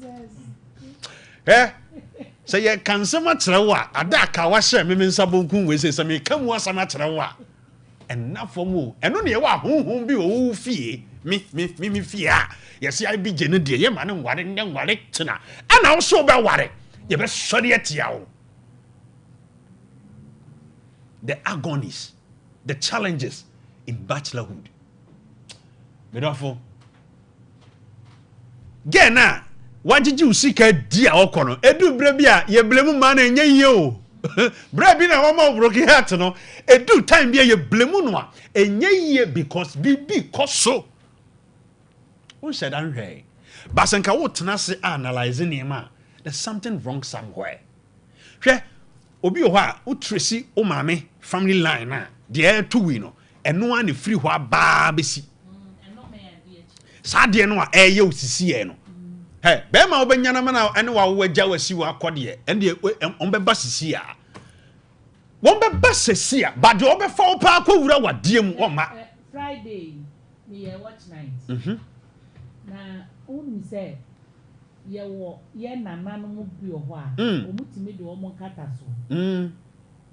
[SPEAKER 1] say ye kan sema kyerɛwa ada ka wa hye me nsa bonku we say me ka mu asama kyerɛwa ɛna fomu ɛno ne ye wa honhom bi o fie me fie a yesi ai bi gye ne de ye ma ne ngware tena ana wo so be ware ye be sɔre atia wo. The agonies, the challenges in bachelorhood. Therefore, Gena, what did you seek a dear Okono? Edu Brebia, ye blame man and ye yo. Brabina, one more broken heart, no. Edu time be ye blemunwa, and ye because be so. Who said Andre? Basanka would tenacity analyzing him. There's something wrong somewhere. Obi oha utresi o mame family line na de to we no eno an free ho aba besi
[SPEAKER 2] eno me ade
[SPEAKER 1] sa de no a eye osisi e no he be ma obanya na na ene wa wo agya wasi wa akode e de on be ba sisi a won be ba sisi a ba de obe fa opa akowura wade mu o ma
[SPEAKER 2] Friday me ye watch night na unu say ye nana no mu bi ho a omutimi de omo kata so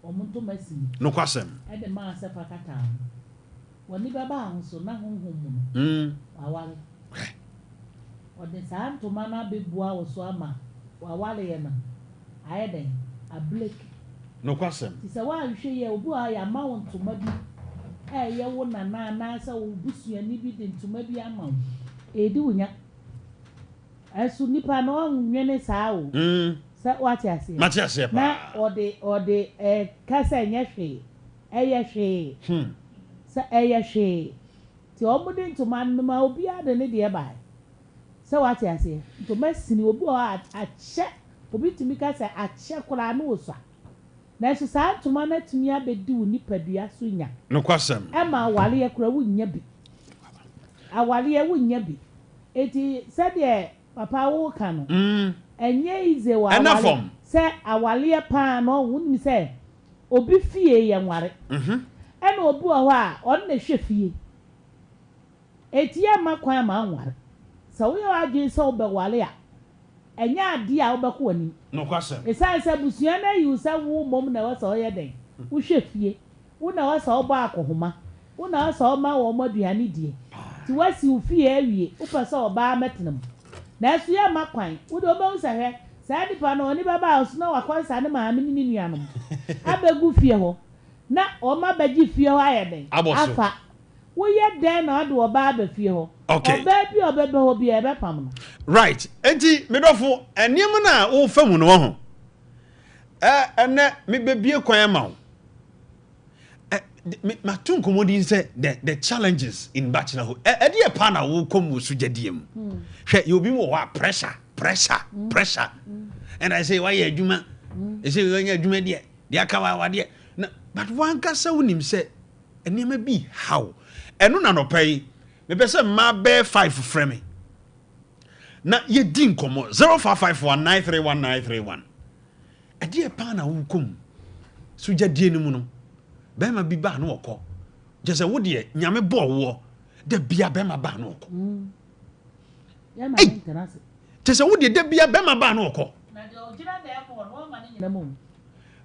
[SPEAKER 2] omuntu masi
[SPEAKER 1] no kwasem
[SPEAKER 2] e de ma sefa kata woni baba ahun so na honhom mu awale ode sa ntoma na bebua wo so ama awale ye na ayeden a break
[SPEAKER 1] no kwasem
[SPEAKER 2] ti se wa hwe ye obu a ya ma won ntoma bi ye wo nana na sa wo busuani bi de ntoma bi ama edi wonya asu nipa no nwene saa o sa wati ase
[SPEAKER 1] mati ase pa
[SPEAKER 2] na ode kasa nyehwe eyehwe sa eyehwe ti omude ntoma nnuma obi ade ne de ba sa wati ase ntoma sini obi o ache obi timi kasa ache kura na osa na so sa ntoma na timi abedi wo nipa dua so nya
[SPEAKER 1] no kwasem
[SPEAKER 2] e ma awale ye kura wo nya bi awale ye wo nya bi eti sa de papa wo kanu enye ize wa awale se awale pa no wunmi se obi fie ye nware ena obi ho a on na hwe fie eti ya makwan ma nware se wo ya agin se obe wale a enye ade a obeko wani
[SPEAKER 1] no kwasem
[SPEAKER 2] esa se busua na yi se wo mom na wo se oye den wo hwe fie wo na wo se obo akohoma wo na wo se o ma wo maduane die ti wasi wo fie awie wo pese oba metenam na asu ya makwan wo de oba usahwe sa dipa no oni baba house na wakwansa ne maame ni nuanom abegu fie ho na o ma bagi fie ho ayeden afa wo ye den na de oba aba fie ho
[SPEAKER 1] okay
[SPEAKER 2] oba bi obebe ho bi ebe pam no
[SPEAKER 1] right enti medofo eniem na wo famu no ho ene me bebie kwan ma wo matun komodi say the challenges in bachelorhood e dey pa na wo komu sujadiem hwe you be more pressure and I say why you adwuma I say you adwuma dey aka wa dey but one ka say wonim say enema bi how eno na no pay me be say ma be 5 frame na ye din komo 0551931931 e dey pa na wo komu sujadie ni mu no bema bi ba no okọ jese wo de nyame bo wo de bia bema ba no okọ
[SPEAKER 2] ya ma interase
[SPEAKER 1] jese wo de bia bema ba no okọ
[SPEAKER 2] na de ogina de ko no ma ni nyina mu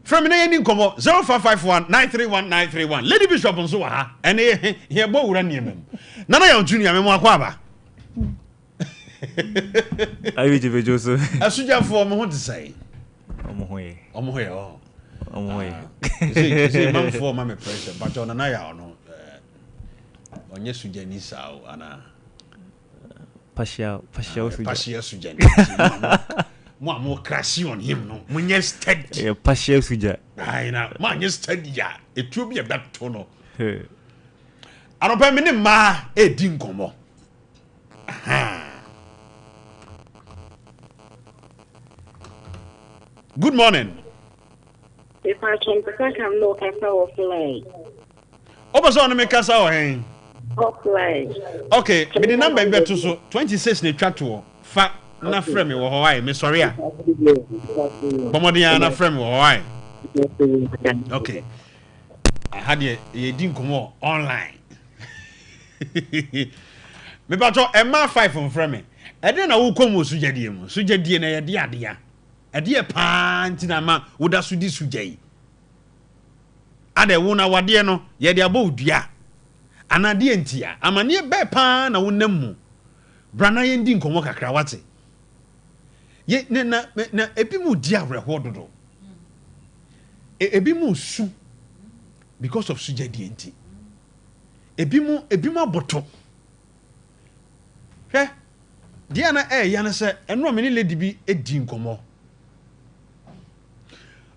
[SPEAKER 1] from na yeni nkomo 0551931931 lady bishop nso wa ha ene he bo wura niemem nana ya junior me mo akwa ba
[SPEAKER 7] ayi je bejoso
[SPEAKER 1] asujafo mo ho de sai
[SPEAKER 7] omo hoye
[SPEAKER 1] oh
[SPEAKER 7] omoy
[SPEAKER 1] see man for my pressure but on na ya no onye sujani sao ana
[SPEAKER 7] partial
[SPEAKER 1] sujani mo crash on him no munye steady
[SPEAKER 7] partial suja
[SPEAKER 1] ai na munye steady ya etuo bi e beto no anopa me ne ma e di nkomo good morning.
[SPEAKER 3] If I can come no kasa offline.
[SPEAKER 1] Obaso no me kasa o hen.
[SPEAKER 3] Offline.
[SPEAKER 1] Okay, me the number be to so 26 ne twa to fa na frame me wo ho ai me sorry a. Bomodian na frame wo ho ai. Okay. I had ye di nkomo online. Me ba to e ma 5 on frame me. E dey na wo komo sujadie mu. Sujadie na ye de ade ya. ɛdeɛ paa ntina ma woda so di sugya ade wo na wade no ye de abɔ odua anade ntia amane bɛ paa na wonam mu brana ye ndi nkomo kakra wate ye na ebi mu di awerɛhɔ dodo ebi mu su because of sugya di enti ebi mu aboto hwɛ dia na ya na sɛ ɛno me ne lady bi edi nkomo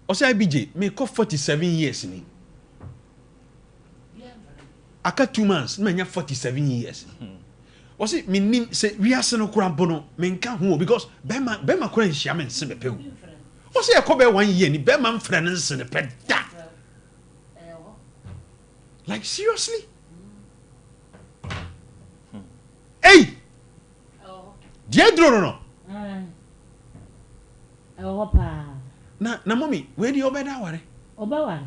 [SPEAKER 1] ɔsɛ BJ me ko 47 years ni aka 2 months na nya 47 years ɔsɛ menim sɛ wiase no kura mpo no menka ho because bema kura nhia me nse bepe o ɔsɛ yakɔ bɛ 1 year ni bema mfrɛ ne nse ne pɛ da like seriously hey dia dro no na mommy we di obeda ware
[SPEAKER 2] obawa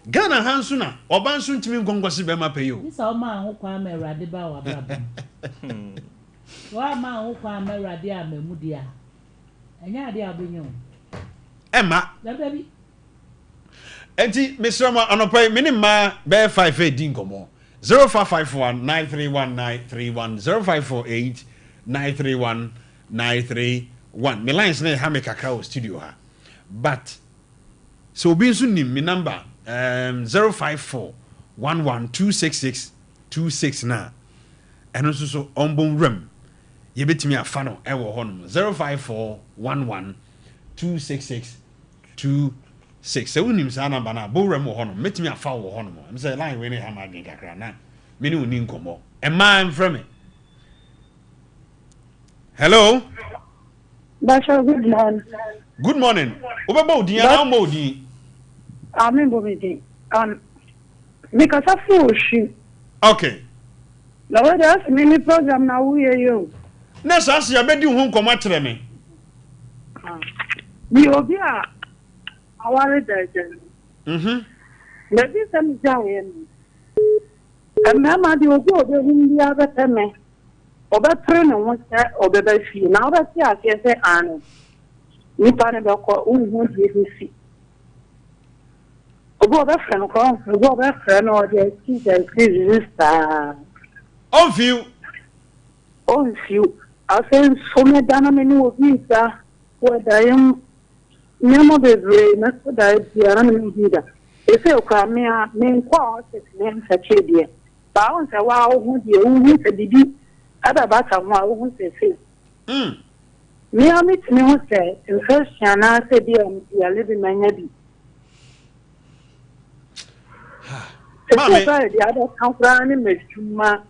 [SPEAKER 1] Ghana hansu na obansu ntimi nkonkwose be ma peyo
[SPEAKER 2] nisa o ma ho kwa ma Awurade ba wa brabo wa ma ho kwa ma Awurade a mamudi a enya ade abonyo
[SPEAKER 1] emma
[SPEAKER 2] dabi
[SPEAKER 1] enti mesrama anopai minima be 5 edin komo 0551931931 0548931931 me lines na ha me kakra o studio ha but so obi nso nim me number 05411266269 eno so ombon ram ye betimi afa no e wo honom 05411266269 se unim sa number na bo ram wo honom metimi afa wo honom am say line we ne ha ma den kakra na me ne oni nkomo e man from me hello
[SPEAKER 3] Bachelorhood man.
[SPEAKER 1] Good morning. Obebo odi ya na mo odi.
[SPEAKER 3] Amen bomidi. Because I feel she.
[SPEAKER 1] Okay.
[SPEAKER 3] Na we dey ask me program na wo ye yo.
[SPEAKER 1] Na sa se ya bedi hu nkomo akyere me.
[SPEAKER 3] Bi obi a aware daje. Na bi sam jawe ni. Ma di obi hu ndi abete me. Obetre na won se obebe fi na obeti ase se anu. Nipa ne beko unhu di fi. Obo be friend ko, obo be friend o de ti register.
[SPEAKER 1] On view.
[SPEAKER 3] Asen so me dana me ni obi ta wo da yem nyamo bebre na so da dia na me hida. Ese o ka me a me kwa o se ne nsa chedie. Ba on se wa o hu die o hu se bibi ada ba ta mo a o hu se se. Me a mit me ho se infection na se dia ya libi manya bi. Mama the other company mejuma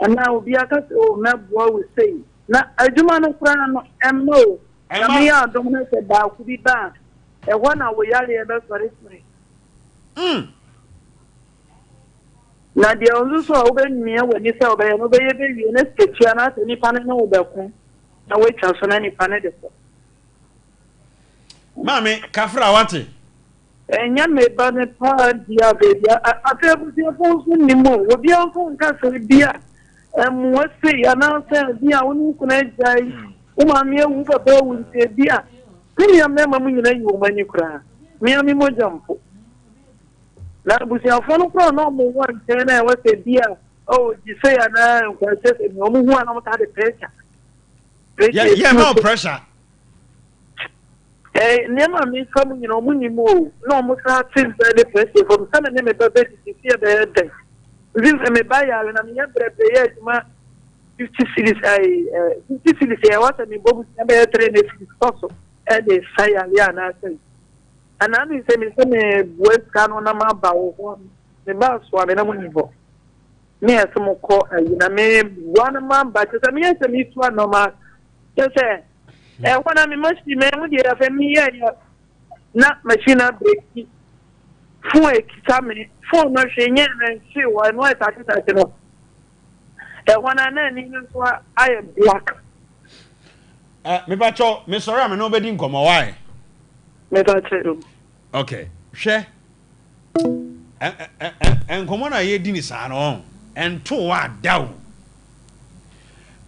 [SPEAKER 3] na obi aka o na boa we say na adwuma no kura no emmo na me ya dom na se ba ku bi ba e ho na wo yale e be sori sori na dia onzu so o be nmia wani se o be no be ye be wi na sketch na se ni pa na o be ku na we twa so na ni pa na de so
[SPEAKER 1] Mami kafra wate
[SPEAKER 3] enya me ba ne pa dia be dia atebu dia fon ni mo obi an fon ka so dia mo se ya na se dia woni ku na jai o ma me wu baba wu se dia ni ya me ma mu nyina yi o mani kura me ami mo jampo la bu se afon ko no mo wan se na we se dia o di se ya na ko se mo mu hu na mo ta de pressure
[SPEAKER 1] yeah no pressure
[SPEAKER 3] nema mi kamu nyina omunyi mo no mo sa tin be pressure from sana ne me bebe ti fie be den zin me ba ya na me brebe ye ma 50 cities 50 cities ya wata mi bobu be 3 ne so de saya ya na sen ana mi se me bues kanu na ma ba wo me ba so ame na mo nivo me ese mo ko na me wana ma ba se me ese mi tu no ma se when I'm must be men with your family na machine break for a kitame for no shame and she was no attack no when I am black
[SPEAKER 1] me bacho me sorry am no bedi nkomo why
[SPEAKER 3] me bacho
[SPEAKER 1] okay hwe nkomo na ye di ni sa no ento wa dawo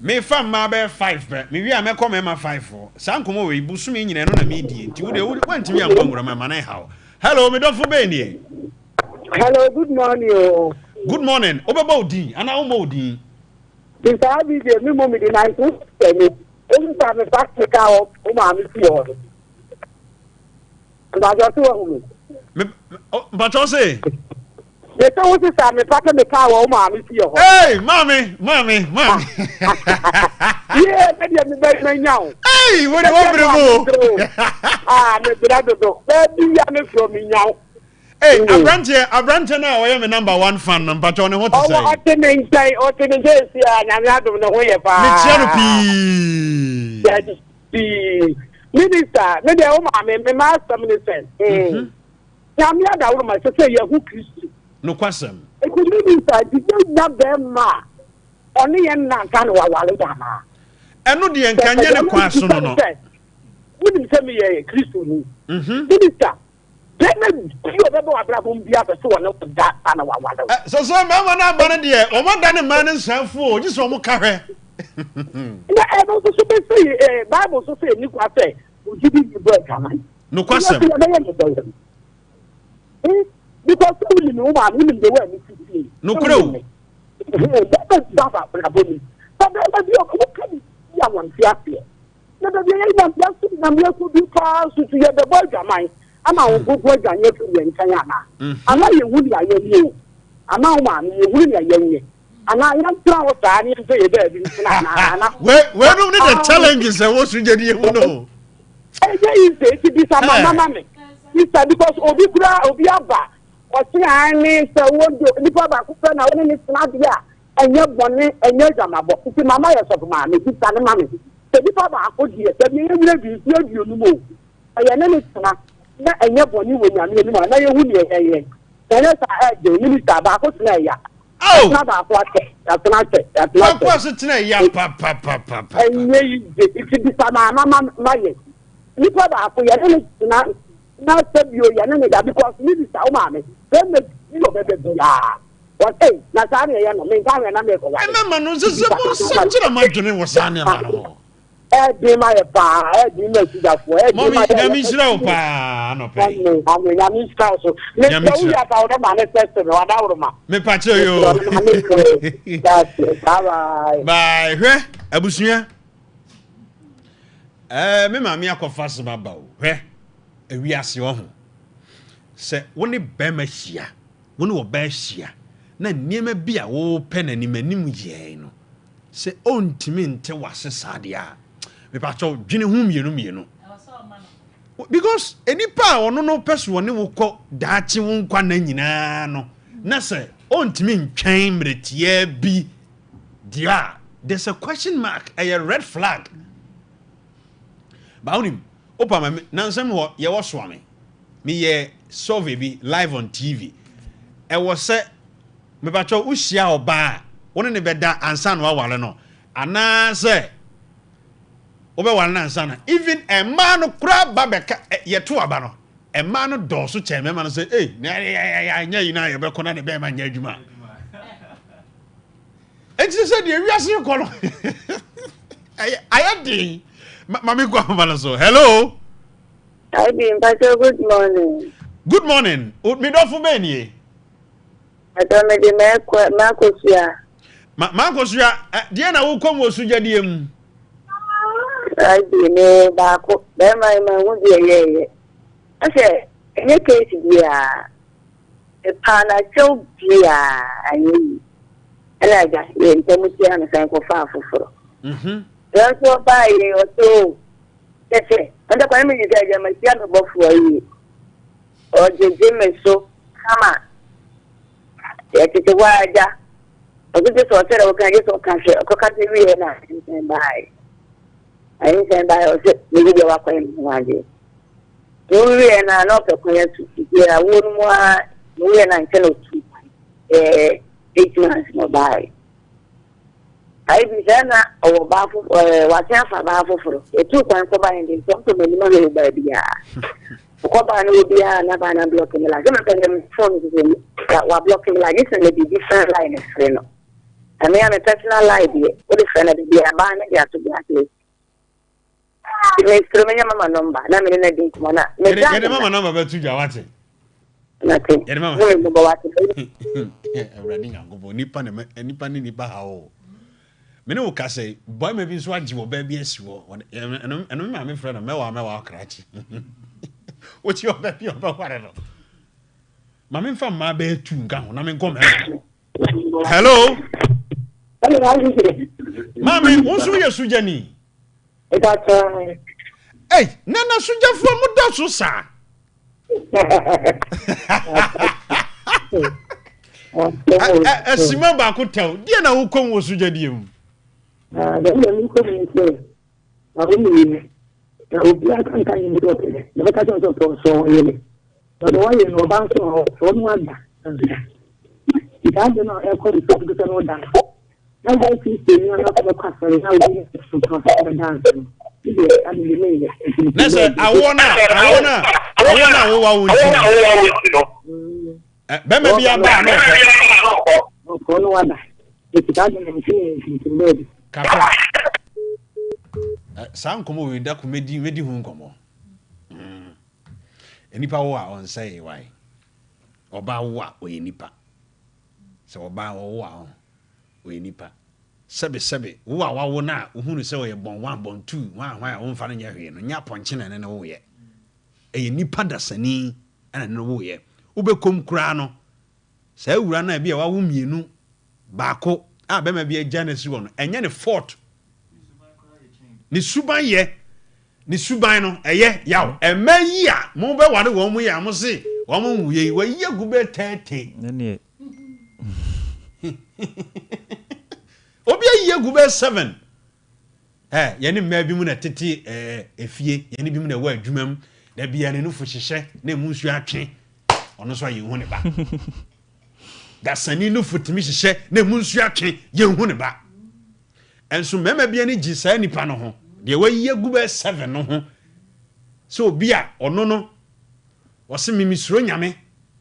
[SPEAKER 1] Me fam ma be 5 be. Me wi a me come ma 5 for. San komo we busu me nyina no na me die. Ti wo de wantimi am bangura ma na how. Hello, me don fo be ni.
[SPEAKER 3] Hello, good morning. Oh.
[SPEAKER 1] Good morning. Obeba odin, ana o mo odin.
[SPEAKER 3] This I be the me mom the night to me. Every time I back the car up, o ma mi fi o. And I just want
[SPEAKER 1] Me but you say
[SPEAKER 3] the so we say me pack the car o ma mi fi o.
[SPEAKER 1] hey, mommy.
[SPEAKER 3] Yeah, me be now.
[SPEAKER 1] Hey, what do you want me?
[SPEAKER 3] Ah, me brother do. Baby ya me from me now.
[SPEAKER 1] Hey, Abrante now I am a number 1 fan, but on what to say.
[SPEAKER 3] Oh, o te me say na me adom no ho ye pa.
[SPEAKER 1] Me
[SPEAKER 3] Yes, Minister, me dey o ma me master minister. Ya me ada wo ma say ye hu Kristo.
[SPEAKER 1] No question.
[SPEAKER 3] E ku minister di na be ma. Oni ye na kan wa wale da ma.
[SPEAKER 1] Eno de enkanye ne kwaso no.
[SPEAKER 3] Wouldn't tell me a Christian. Minister, then you ever have a bomb bia so one of that and one.
[SPEAKER 1] So mama na bana de o ma da ne man nsanfo just o mo kare.
[SPEAKER 3] Na e no so be say Bible so say ni kwa say o jibi di bread kan.
[SPEAKER 1] No question.
[SPEAKER 3] Because we know man we dey wear ni see.
[SPEAKER 1] No kro.
[SPEAKER 3] That baba braboni. But that be o kan ya wan fiafie. Na da ye na biasu na me ko bi ka su tu ye the boy gaman ama wo gogo ganye tu ye nkan ana ana ye wuli aye ni ana o ma ye wuli aye ni ana ya tra wo ta ni so ye da bi na ana
[SPEAKER 1] we no need the challenges e wo su je di e wo no
[SPEAKER 3] ye is it be some mama me sister because obi kura obi aba o ti ani so wo do ni pa ba ku fe na wo ni sna dia enye bone enye jamabo ti mama ye so ma me sister ni mama se bi pa ba ko di e se bi ye bi onu mo aye na ni sna na enye boni wo nyame ni ma na ye hu ni ye ene sa de minister ba ko tena ya
[SPEAKER 1] oh
[SPEAKER 3] na ba ko ate ya
[SPEAKER 1] ko so tena ya pa
[SPEAKER 3] enye yi ti bi sa mama ye ni pa ba ko ye na se bi o ya na da because minister o ma me then me you be ya what eh na sa ne ya no me ka na me ko wa
[SPEAKER 1] e ma no se mo sa tira ma dwene wo sa ne ma no
[SPEAKER 3] di ma ye pa di me si da fo
[SPEAKER 1] di ma ya mi sira o pa no pe
[SPEAKER 3] ya mi sira so me ko ya pa o ma ne test no ada wo ma
[SPEAKER 1] me pa che yo bye hwe abusua me ma mi akofa se baba o hwe ewi ase wo ho se woni be ma hia woni wo ba hia na niema bi a wo pe na nimanim ye no se ontimi nte wase sade a me pa cho dwene hu mienu because enipa ono no peso woni wo kɔ daachi wo nkwa na nyina no na se ontimi ntwen mretie bi dia there's a question mark a red flag baunim opa ma nansem ho ye wo so ame me ye survey bi live on TV e wo se me pa cho uhia oba woni ne beda ansa no wale no ana se obe wale na ansa na even a man no kura babeka ye to aba no a man no do so cheme man say eh nya yi na ye be kona ne be ma nya adwuma enti se de wiase ko no ayadi mami kwa mama so hello
[SPEAKER 5] I been Pastor good morning.
[SPEAKER 1] Good morning. Me do fu be ni
[SPEAKER 5] I don't me de makosia.
[SPEAKER 1] Makosia de na wo kom wo sujade mu.
[SPEAKER 5] I be ne ba ko be mai ma wo de ye. Ase enye case dia. E pana cho dia ayi. Ala ga ye ntemuti ana san ko fa foforo. Then so ba ye o to. Tete, anda kwa mimi nitaja maisha no bofu ayi. O jeje meso kama ya tete waja okuze so tere okaje so kafe okakati wiye na nsembai ayi nsembai o se nige wa kwa mwaje wiye na no pe kwa yesu ya wonwa wiye na nkelo tu 8 months mobile ayi bizana o bafu wasiafa bafu furo etu kwa nsoba ndi so melima le ba bia ko ba no bia na ba na blocking la kama kan phone wa blocking la this and the different line freno I mean, I'm a personal life here. What if I be a man and you have to be at least? It makes to me mama number. Na me na din kuma na. Me
[SPEAKER 1] Get mama number be tu jawate.
[SPEAKER 5] Nothing.
[SPEAKER 1] Get mama.
[SPEAKER 5] No mo what.
[SPEAKER 1] Running and go nipa ni nipa ha o. Me no ka say boy me bi so agi wo ba bi asiwo. Eno me my friend me wa krachi. What you ba bi oba ware no. Ma me mfa ma ba tu nka ho na me nkom. Hello. Mami, wonso ye sujani. Hey, nana suja fo mu da so sa. Sima ba ko tel. Die na wo kom wo suja die mu.
[SPEAKER 5] Da ni ko mi se. Ni. Da obi aka kan ni do te. Da ka so yele. Da wa ye no ba so no ada. Ita de no e ko ri so no da. I don't think you are not a question. How do you dance?
[SPEAKER 1] Listen, I wanna. Bema be a man.
[SPEAKER 5] No one. If it doesn't mean
[SPEAKER 1] Kapa. Sam come with that comedy, ready home come. Any power on say why? Oba wa we nipa. So oba wa we nipa. Sebe wo a wawo na uhunu se we bon 1 bon 2 wan wo mfa no nya hwe no nya ponche na ne wo ye e nipa dasani ana ne wo ye wo bekom kura no sa awura na bia wawo mienu baako a be ma bia gya na si wo no enye ne fort ni suban ye ni suban no eye yaw emayi a mo be wade wo mo ya mo se wo mo wuye wo ye gube tete
[SPEAKER 7] ne
[SPEAKER 1] Obi ayi gu be 7 yene mma bi mu na tete efie yene bi mu na wa adwumam da bia ne nufu hyehye na mu nsu atwe ono so ayi hu ne ba da sani nufu timi hyehye na mu nsu atwe ye hu ne ba enso mema bia ne gi sa nipa no ho de wa yi gu be 7 no ho so obi a ono no wo se mimisuro nyame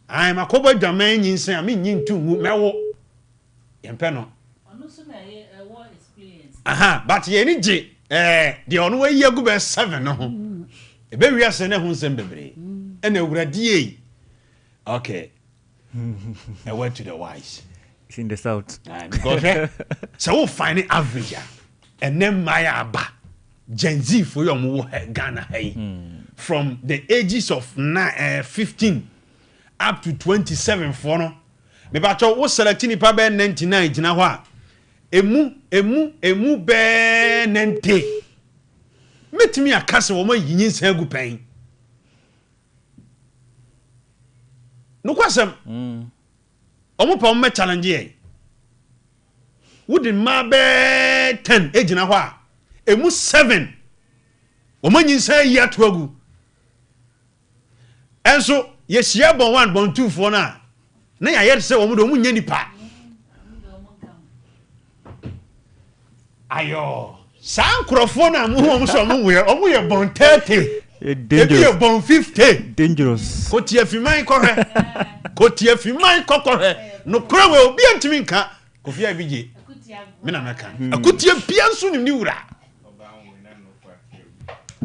[SPEAKER 1] ai makoba dwaman nyinsen a me nyintu hu mewo yempe no aha but ye ni je de ono wa yi gu be 7 no ho e be wiase na hu nsem bebre e na awurade okay I went to the wise
[SPEAKER 7] it's in the south
[SPEAKER 1] because so we find it average and then my aba Gen Z for your Ghana from the ages of 15 up to 27 for no me ba cho wo selecting pa be 99 gina ho a emu be nante metimi akase wo ma yinyin san gu pen no kwasem omo pa mo challenge ye wudi ma be 10 ejina ho a emu 7 wo ma yin san yi ato agu enso ye hia bon 1 bon 2 fo na ya ye se wo mo do mo nya nipa ayo san krofo na mo so mo ye bon 30
[SPEAKER 7] dangerous
[SPEAKER 1] bon 50
[SPEAKER 7] dangerous
[SPEAKER 1] ko tie fi man ko he no kro we obi antimi nka ko fi abije me na meka akutie bia nso ni wura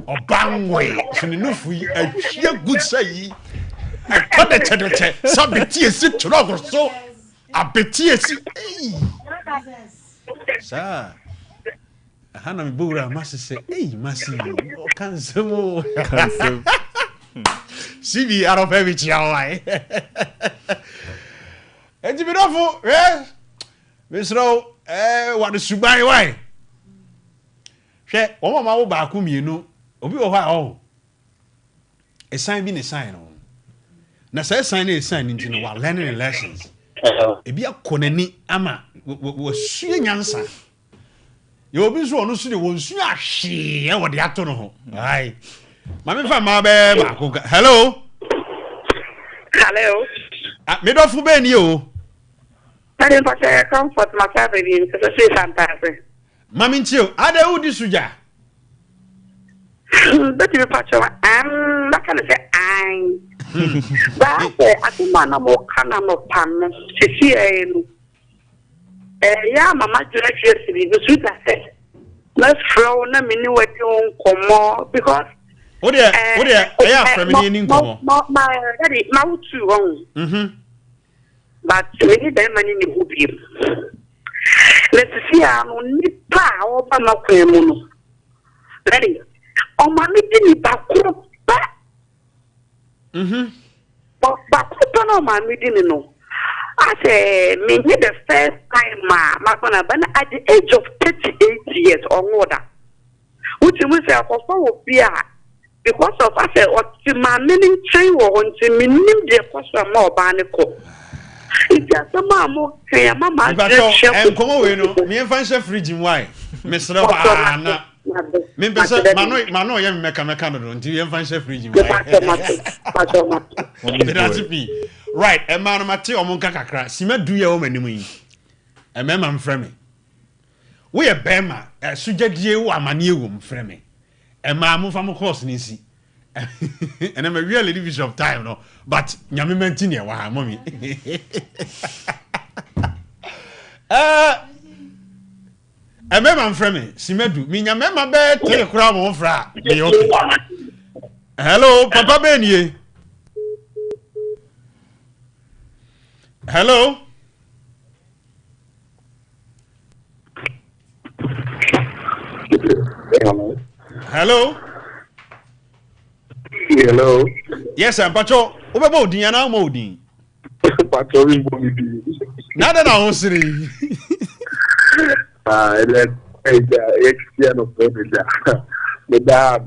[SPEAKER 1] obanwe suni nufu yi ahia good say akode sabeti esi trogo so abeti esi sa hana mi bura masese masi o kansemo sibi arofa bi chiawai ejibirofo misro what is subai why hwe o mama wo ba ku mienu obi wo ha o a sign bi ne sign no na say sign na sign nti no wa learning lessons e bi akonani ama wo sue nyansa ye obi so ono so de won sue ahwe e wo de ato no ho ai mama fa ma be ba ko hello me do fu be ni o
[SPEAKER 3] I for say comfort myself in so say sometimes
[SPEAKER 1] mama nchio ada udi suja
[SPEAKER 3] but you patch I'm not gonna say I but I think man mo kana mo pam see Yeah, Mama July, the sweet I said. Let's throw them in what you come more because.
[SPEAKER 1] What are from any
[SPEAKER 3] my daddy, my two own. But we need them money in the hoop. Let's see, I'm on Nipa or Bamaquemono. Ready? On my meeting, Baku. But Baku, no, my meeting, no. I say, maybe the first time, but at the age of 38 years or more. Which you will say, for fear. Because of I said, what my meaning train or until me name the question more barnacle. It's just a mamma, Mamma,
[SPEAKER 1] and come away, no, me and find chef fridge why, Mr. Anna. Mano, young Mecano, until you find chef fridge. Right, and man, Mateo Moncacra, Sima do your own enemy. And Mamma Fremy. We are Bema, a Sujadio, a manium, Fremy. And my move from a course, Nisi. And I'm a really division of time, no. But Yami Mantinia, why, mommy. A man from me, Simedu, mean your member bed, take a crowd of fra. Hello, Papa Benny. Hello. Hello.
[SPEAKER 4] Hello.
[SPEAKER 1] Yes, I'm Pacho. Over Diana Modi.
[SPEAKER 4] Pacho,
[SPEAKER 1] now that I was three.
[SPEAKER 4] Let's exchange of the dad.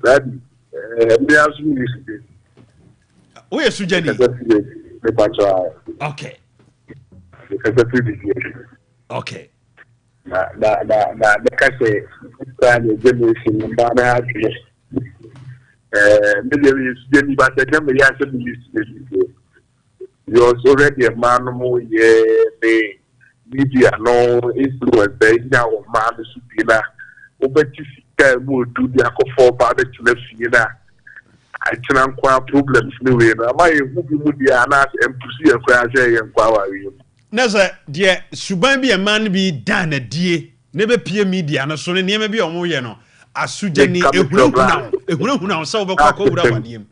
[SPEAKER 4] Daddy, me ask you this.
[SPEAKER 1] Where is Sujani?
[SPEAKER 4] The Pacho.
[SPEAKER 1] Okay. Okay.
[SPEAKER 4] The case, generation, maybe it's Jenny, but the number you have you're already a man who, media, no influence, now, man, the supina, over to will do the alcohol by the Chilefina. I can't quite problems, no way. My who would be an ass and to see a crash and power.
[SPEAKER 1] Nasa, dear, Suban be a man be done a dear, never peer media, and so near maybe or more, you know. As Sujani, a group now, so over him.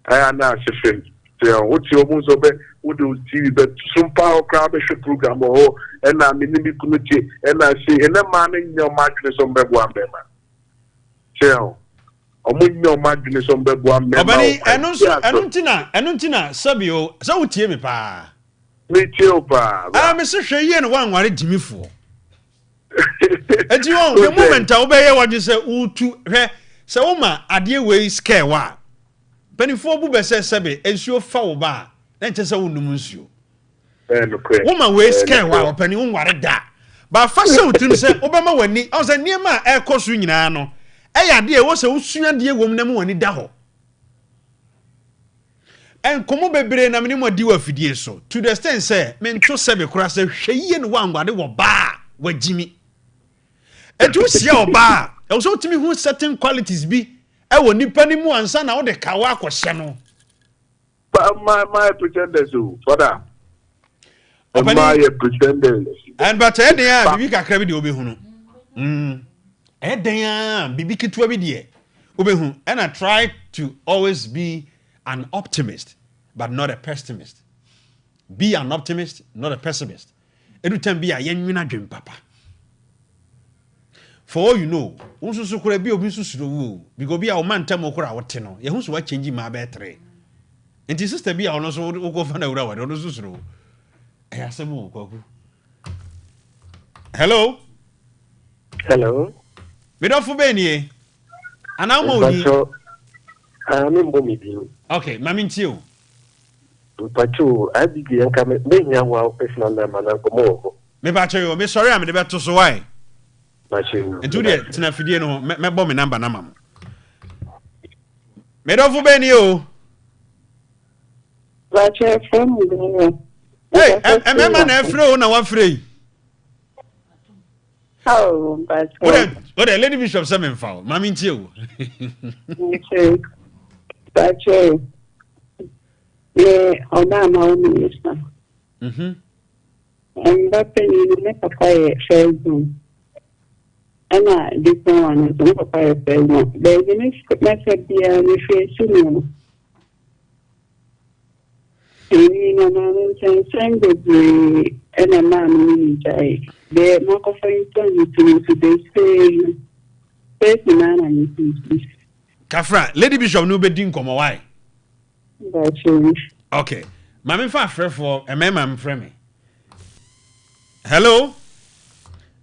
[SPEAKER 4] I am not sure. What's your most of it? Would you see that some power crowd program or and I'm in the committee and I see in a man in your madness on the one member. Tell, I'm in your madness on the one member.
[SPEAKER 1] And also, Anuntina, Sabio, so tear me pa.
[SPEAKER 4] Me too, pa.
[SPEAKER 1] I'm Mr. Cheyenne, one worried Jimmy for. And you know, the moment I obey what you say, to her, so ma, a dear way scare wa. Penny for Bubba says, Sabi, and so foul bar, then just a woman. Woman way scare while penny won't worry that. But first, so to say, Obama when I was a near my air course ring in Ano. Eh, dear, was a soon dear woman when it daho. And come over brain, I mean, what do you have so? To the extent, say, men to Sabi cross a Cheyenne one, what they were bar, where Jimmy. And to see our bar, also to me who certain qualities be. I will nip any more and son out the Kawako channel.
[SPEAKER 4] But my pretenders, father. My pretenders.
[SPEAKER 1] And but Edia, Bibica Cravity Obehuno. Edia, Bibiki to every Obehu. And I try to always be an optimist, but not a pessimist. Be an optimist, not a pessimist. Every time be a young dream, Papa. For all you know, also could be obvious because be our man Tamokura or Teno. Yahoo, what changing my battery. And his sister be on us all go find out what on Susro. I asked him, hello.
[SPEAKER 8] Hello.
[SPEAKER 1] Without for Benny. And I'm only.
[SPEAKER 8] I'm in Bomidi.
[SPEAKER 1] Okay, Mammy Tio.
[SPEAKER 8] Pachu, I began coming. Maybe I will personal name and Uncle Mo.
[SPEAKER 1] Maybe I tell you, Miss Sorry, I'm the better so why.
[SPEAKER 8] And
[SPEAKER 1] do that, Tenafidiano, my bomb number, Namam. Made off for Benio. Hey, I'm a man, I'm thrown now, I'm free.
[SPEAKER 5] Oh, but
[SPEAKER 1] what a lady bishop summon foul, Mammy Tio.
[SPEAKER 5] But yeah, on that minister. But you make a fire fair. And different one is a fire fair. There's a method there, and if you're and a man die. The microphone to they say, man, and
[SPEAKER 1] Kafra, Lady Bishop no bedin komo why?
[SPEAKER 5] you.
[SPEAKER 1] Okay. Mami fa frɛ for a mema mfrɛ me. Hello.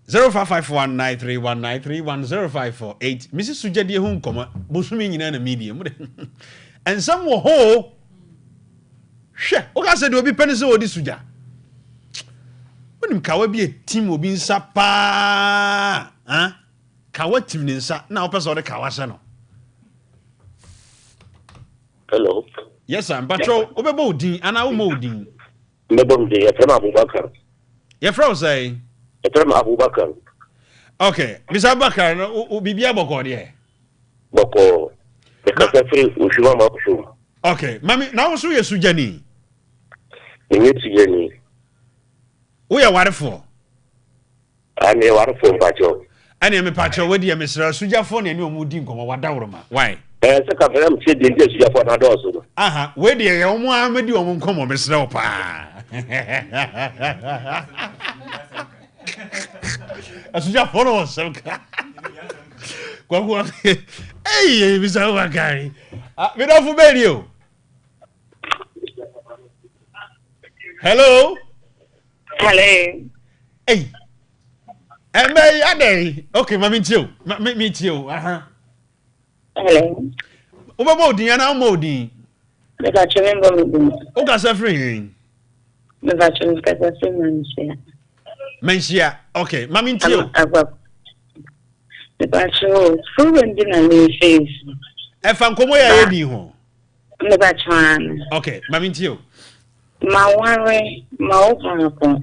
[SPEAKER 1] 05519319310548. Mrs. Sujadi hu komo bosumi nyina na media. And some wo ho. Hwɛ, o ka se de obi pene se odi suja. Wonim kawa bi e team obi nsa pa. Ha? Kawa team ni nsa na wo pese o de kawa se no.
[SPEAKER 8] Hello.
[SPEAKER 1] Yes, sir. Patro, obebo odin ana wo mo odin.
[SPEAKER 8] Mebom de Efrem Abubakar.
[SPEAKER 1] Your friend say
[SPEAKER 8] Efrem Abubakar.
[SPEAKER 1] okay, Mr. Abubakar no bibia boko de.
[SPEAKER 8] Boko. The cafe Ushima Makushu.
[SPEAKER 1] Okay, mami na wo so ye sujani.
[SPEAKER 8] Nye tiyeni.
[SPEAKER 1] Wo ya warefo.
[SPEAKER 8] Ane warefo mpacho.
[SPEAKER 1] Ane me patro we de mesra sujafo na ni omudi nkomo wadawroma. Why?
[SPEAKER 8] Se ka fere mtie de ndi sujafo na doso.
[SPEAKER 1] Aha, we de ye omo amedi omo nkomo mesra pa. Sujafo no semka. Kwa hey, Mr. Abubakar. Me don't for radio. Hello.
[SPEAKER 5] Hello.
[SPEAKER 1] Hey. May ade. Okay, mami tio. Me tio. Aha.
[SPEAKER 5] Hello.
[SPEAKER 1] Oba modin ana modin.
[SPEAKER 5] Me ka chemembo me.
[SPEAKER 1] O ka sa free.
[SPEAKER 5] Me ka chemembo ka sa free.
[SPEAKER 1] Mensia. Okay, mami tio.
[SPEAKER 5] Me ka chemembo free ndi na me face.
[SPEAKER 1] E fa nkomo ya ye di ho.
[SPEAKER 5] Me ka chemembo.
[SPEAKER 1] Okay, mami tio.
[SPEAKER 5] Ma ware ma opa.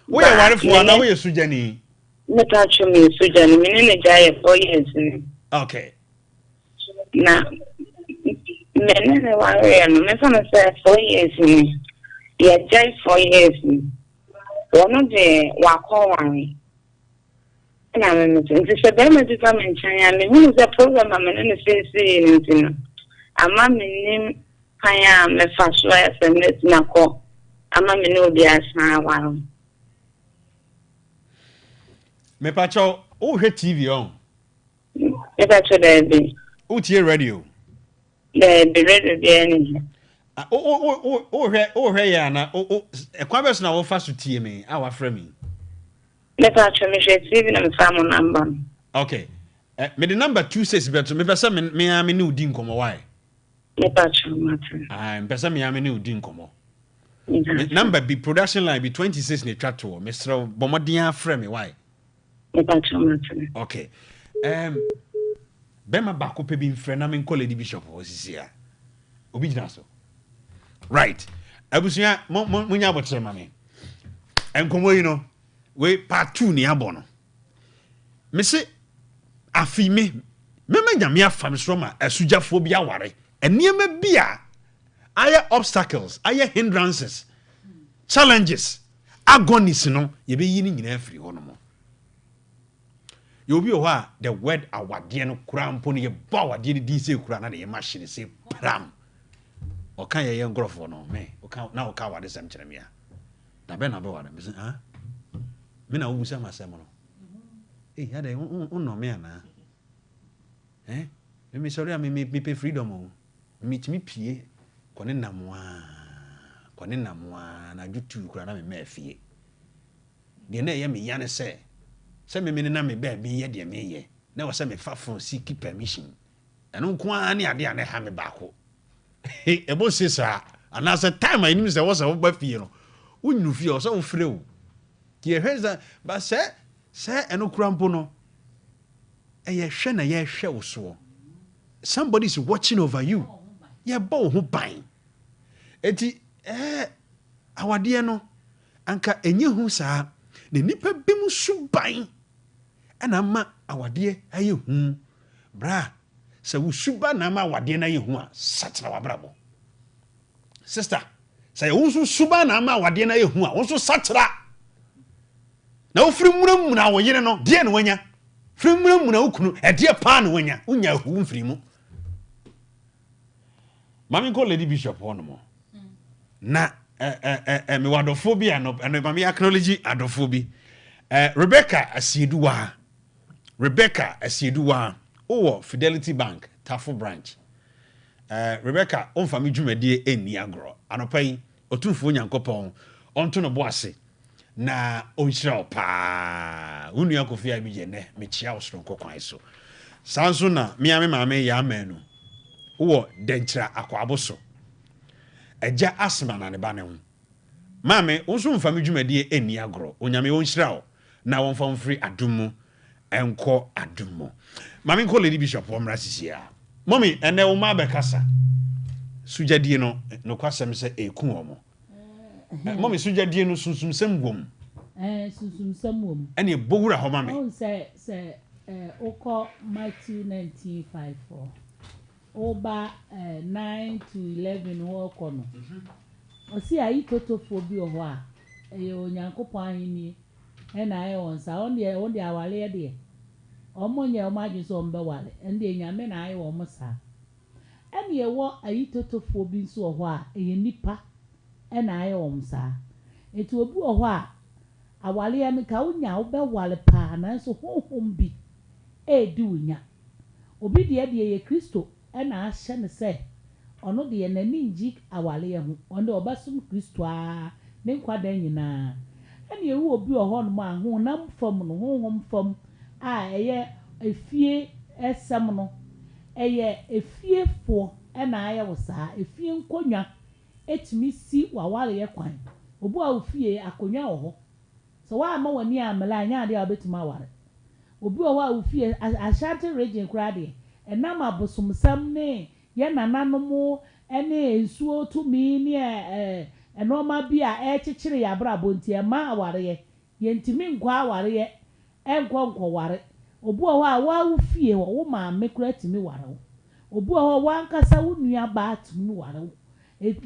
[SPEAKER 1] Wo ya ware fo na wo ye sujani.
[SPEAKER 5] Me ka chemembo sujani me ne jaye 4 years ni.
[SPEAKER 1] Okay.
[SPEAKER 5] Na menene ware no me fa say 4 years ni. Ya jai 4 years ni. Wono de wakọwari. Na me nti se be me difa me nchanya me hu se program me ne sisi nti no. Ama me nim kanya me fa so ya se me na ko. Ama me ne obi asan wa.
[SPEAKER 1] Me pacho o hwe TV on.
[SPEAKER 5] Me pacho da bi.
[SPEAKER 1] O tie radio.
[SPEAKER 5] Da bi radio bi ani.
[SPEAKER 1] O hwe ya na o ekwa be so na wo fa so tie me a wa fra me.
[SPEAKER 5] Me pacho me hwe TV na me fa mo number.
[SPEAKER 1] Okay. Me the number 26 beto me pesa me ne udi nkomo why?
[SPEAKER 5] Me pacho mate.
[SPEAKER 1] Ah, me pesa me ne udi nkomo. Number be production line be 26 ne twa to me sro bomoden afra me why?
[SPEAKER 5] Me pacho mate.
[SPEAKER 1] Okay. Bema bako pe bi mfre na me nko Lady Bishop osisi a. Obi gina so. Right. Abusuya munya abotre ma me. Enkomo yi no we part 2 ni abo no. Me se afi me nyame afam so ma asujafo bi aware. Eniema bi a aye obstacles, aye hindrances, challenges, agonies no ye be yi ni nyina afiri ho no mo. You be the word awade no kura mpo no ye ba awade ni di se kura na ye machine se pram. O kan ye ngrofo no me. O kan na o ka awade sem kire me a. Na be na be wade me se ha. Me na wo busam asem no. Ya de no me ana. Me sorry me pe freedom o. Me timi pie kone namoa na jutu kura na me mafie. De na ye me yane se me na me ba bi ye de me ye na wo se me fa phone seek permission eno nko ani ade ane ha me baako e bo se sa ana se time ani me se wo se wo ba fie no wonnu fie o se wo frɛ o ki e hweza ba se eno krampo no e ye hwɛ na ye hwɛ wo so somebody is watching over you ye ba wo ho ban eti awade no anka enye hu saa ne nipa bim suban ana ma awade aye hu bra se wo suba na ma awade na aye hu a satra wabrabo sister se wo so suba na ma awade na aye hu a wo so satra na wo firi munamu na wo yere no de na wanya firi munamu na wo kunu e de pa na wanya unya hu mfiri mu mami ko lady bishop ono mo na me wadophobia no mami acknowledge adophobia Rebecca Asieduwa owo Fidelity Bank Tafo branch Rebecca on fami dwumadie eni agro anopai otumfo nyankopon onto no boase na onhyira pa wonu yakofia bi je ne me chia osronko kwan so sanso na miame maame ya amenu wo denkyira akwaboso eja asma na ne ba ne ho maame onso mfami dwumadie eni agro onyame onhyira na won fam free adumu enko adumu maame ko lady bishop omra sisia mommy ene wo ma be kasa sujadie no kwasem se ekun omo mommy sujadie no sunsum sem wom
[SPEAKER 2] sunsum sem wom
[SPEAKER 1] ene bowura ho mame
[SPEAKER 2] on se oko Matthew 19:5 oba 9 to 11 wo kono osi ayi totofo bi oho a onyankopon ahini ena ayi onsa on de awale de omonye omaji so mbe wale ende nyame na ayi wo musa ene yewo ayi totofo bi nso oho a nipa ena ayi wo musa etu obi oho a awale ya ka unya wo be wale pa na so honhom bi di unya obi de ye Kristo ena ahye ne se ono de na ninji awale ya hu onde obasum Kristo a ne nkwada nyina ene yewo obi oho no ma hu na mfam no honhom fam a eye efie esem no eye efiefo ena aye wo saa efie nkonwa etimi si wawale ye kwan obu a ofie akonwa wo so wa ma wani amala anya ade obetuma ware obi o wa ofie Ashanti region kura de enam abosomsam ne ye nananom ene ensuo tumi ne enoma bi a ekekere ya bra bonti e ma aware ye ntimi nkwa aware ye enko ware obi o wa ofie wo ma mekura timi ware obi o wa nkasa wo nua ba tumi ware obi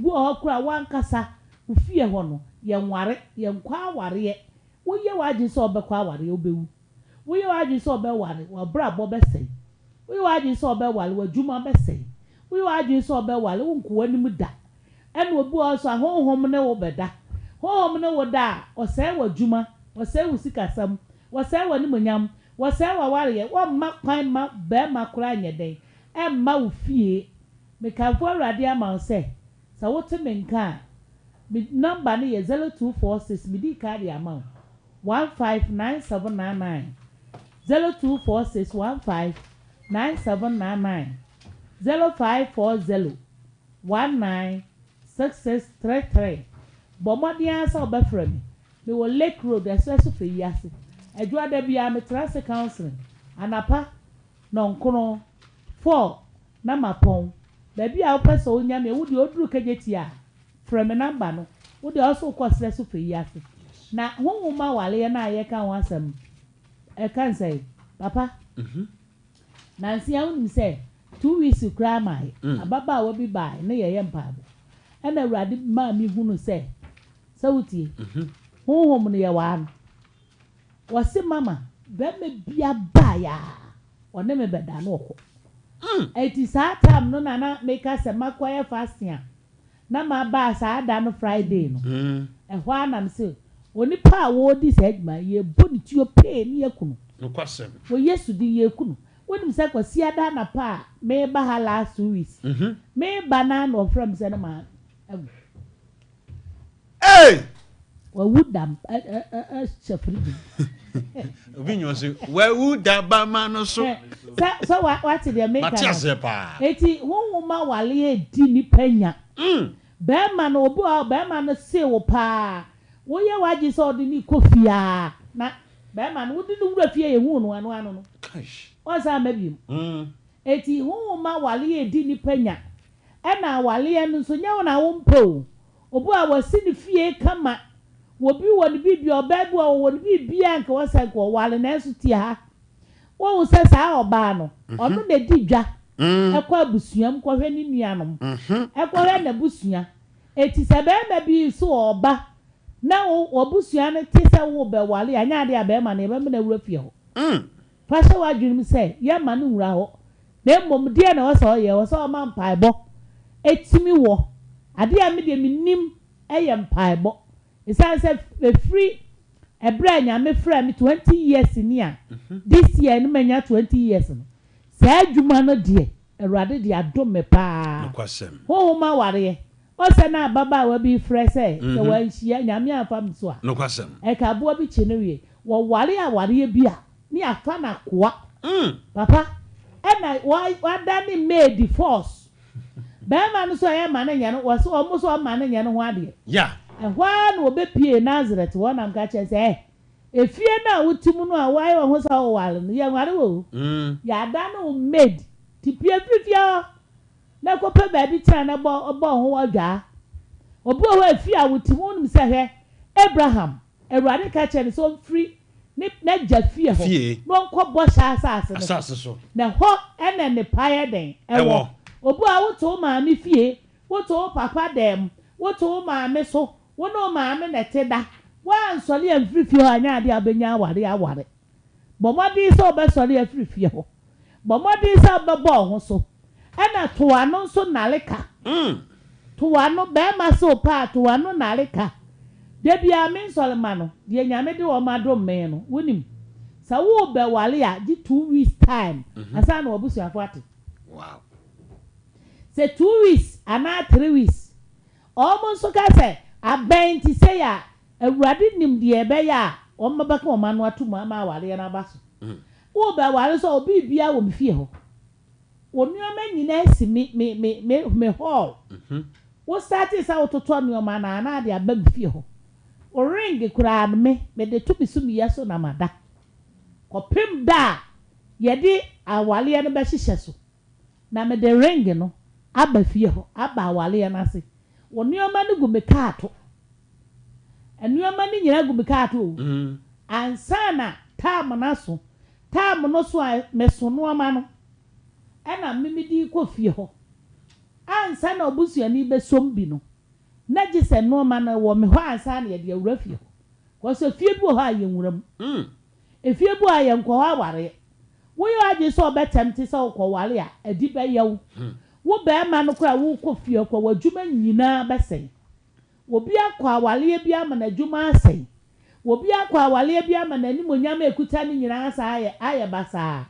[SPEAKER 2] o kura wa nkasa ofie ho no ye nware ye nkwa aware ye wo ye waji so obekwa aware obewu wo ye waji so obeware wa bra bo besei wo ye waji so obeware wa dwuma besei wo ye waji so obeware wo nko anim da ene obi o so ahonhom ne wo beda honhom ne wo da o se wa dwuma o se wo sikasam wo se wa nimonyam wo se wa ware ye wo ma kwan ma be ma kura nyeden e ma wo fie me ka fo awrade ama se sa wo te menka mi number ne ye 0246 mi di card ama 159799 0246159799 0540196633 bomodian sa obefre me wo Lake Road express for yase adwa da bia me trance counseling anapa nonkono 4 na mapon da bia wo pese onya me wo de oduru kageti a from number no wo de also ko stress for yase na honhoma wale na ye kan wasam e kan say papa nansi a unim say 2 weeks kra mai ababa wo bi bai na ye mpaabo ena awrade ma mi hunu say sawutie honhom ne ye wa wase mama be me bia ba ya one me beda no ko eti saa time no na make us makoye fasting na ma ba saa da no Friday no ho anam say oni pa wo di segma ye boni tio pe ni yakunu
[SPEAKER 1] no kwasem
[SPEAKER 2] wo Yesu di yakunu woni mse kwasi ada na pa me ba ha last weeks me banana of from say na ma
[SPEAKER 1] hey
[SPEAKER 2] wa wudam chafridi
[SPEAKER 1] obi nyo se wa wudaba ma no so
[SPEAKER 2] so what dey make
[SPEAKER 1] Matias pa
[SPEAKER 2] eti honhoma wale e di ni panya be ma no obi o be ma no se wo pa wo ye waji so de ni kofia na be ma no wudi no wura fie ye hu no ano no
[SPEAKER 1] gosh
[SPEAKER 2] o sa mabim eti honhoma wale e di ni panya e na wale e no so nya na wo mpo obi a wasi ni fie kama wobi woni bibi obabu o woni bibi anka wasa ko wale na so ti ha wo se sa oba no ono na di dwa ekwa abusuam ko hwe ni nuanom ekwa hwe na busua eti se be ma bi so oba na obusua ne te se wo be wale anya de abema na ebe na wura fie ho fa se wa dwunim se ye ma no wura ho na mmom de na wo so ye wo so ma mpaebo etimi wo ade a me de minim eye mpaebo isan se free ebra nya me fra me 20 years ni a this year no manya 20 years no se adwuma no de Erade di adom me pa.
[SPEAKER 1] Nokwasem.
[SPEAKER 2] Ho ma ware. O se na baba wa bi frɛ sɛ se wan hia nyame afa mso a.
[SPEAKER 1] Nokwasem.
[SPEAKER 2] E ka bo bi kye no wie. Wo ware a ware bi a ni afa na koa. Papa, e na wa dani made force. Be ma no so e ma ne nya no wo so o mo so ma ne nya no ho ade.
[SPEAKER 1] Yeah.
[SPEAKER 2] E hwa na obepie Nazareth wo nam ka kye sɛ efie na wotimu no a wai wo ho sa wo ware no ye ware wo. Ya da no made tipia fifia na kope ba bi tira na bo ho wadwa obu ho afia wotimu nim se he Abraham Erade ka kye so free ni na jafie ho no nko bo sha asase
[SPEAKER 1] so
[SPEAKER 2] na ho ene ne paye den ewo obu a woto ma me fie woto papa dem woto ma me so wono ma me na teda wa nsole amfrifie ho anya ade abenya aware bomodi so be sole afrifie ho bomodi so be bo ho so ena toano so naleka toano be ma so pa toano naleka de bia me nsole ma no de nyame de wo ma do me no wonim sa wo be wale a di 2 weeks time asa na obusuafo ate
[SPEAKER 1] wow
[SPEAKER 2] say 2 weeks ana 3 weeks almost so ka say aben ti say ya Awurade nim de ebe ya o mabaka o manu atu ama wale na baso wo be wale so obi bia wo mfie ho onuoma nyina si me hall wo start sa ototo nuoma na de aba mfie ho o ring kura me de to bisumi ya so na mada kopem da ye de awale no be hihye so na me de ring no aba fie ho aba awale na se onuoma no gu me kaato enuoma ni nyina gu me kaato ansana tam na so tam no so a me so nuoma no ena mimidi ko fie ho ansa na obusuani be sombi no na gise nuoma na wo me ho ansa na ye de awura fie ho ko so fie bu ho aye nwuram efie bu aye nko ho aware wo yo age so obetemte so ko ware a adi be yew wo be ma no kra wo ko fie ko wadwuma nyina besen wo bia kwa awale bia ma na dwuma asen wo bia kwa awale bia ma na nimonyama ekuta ni nyina asa aye basa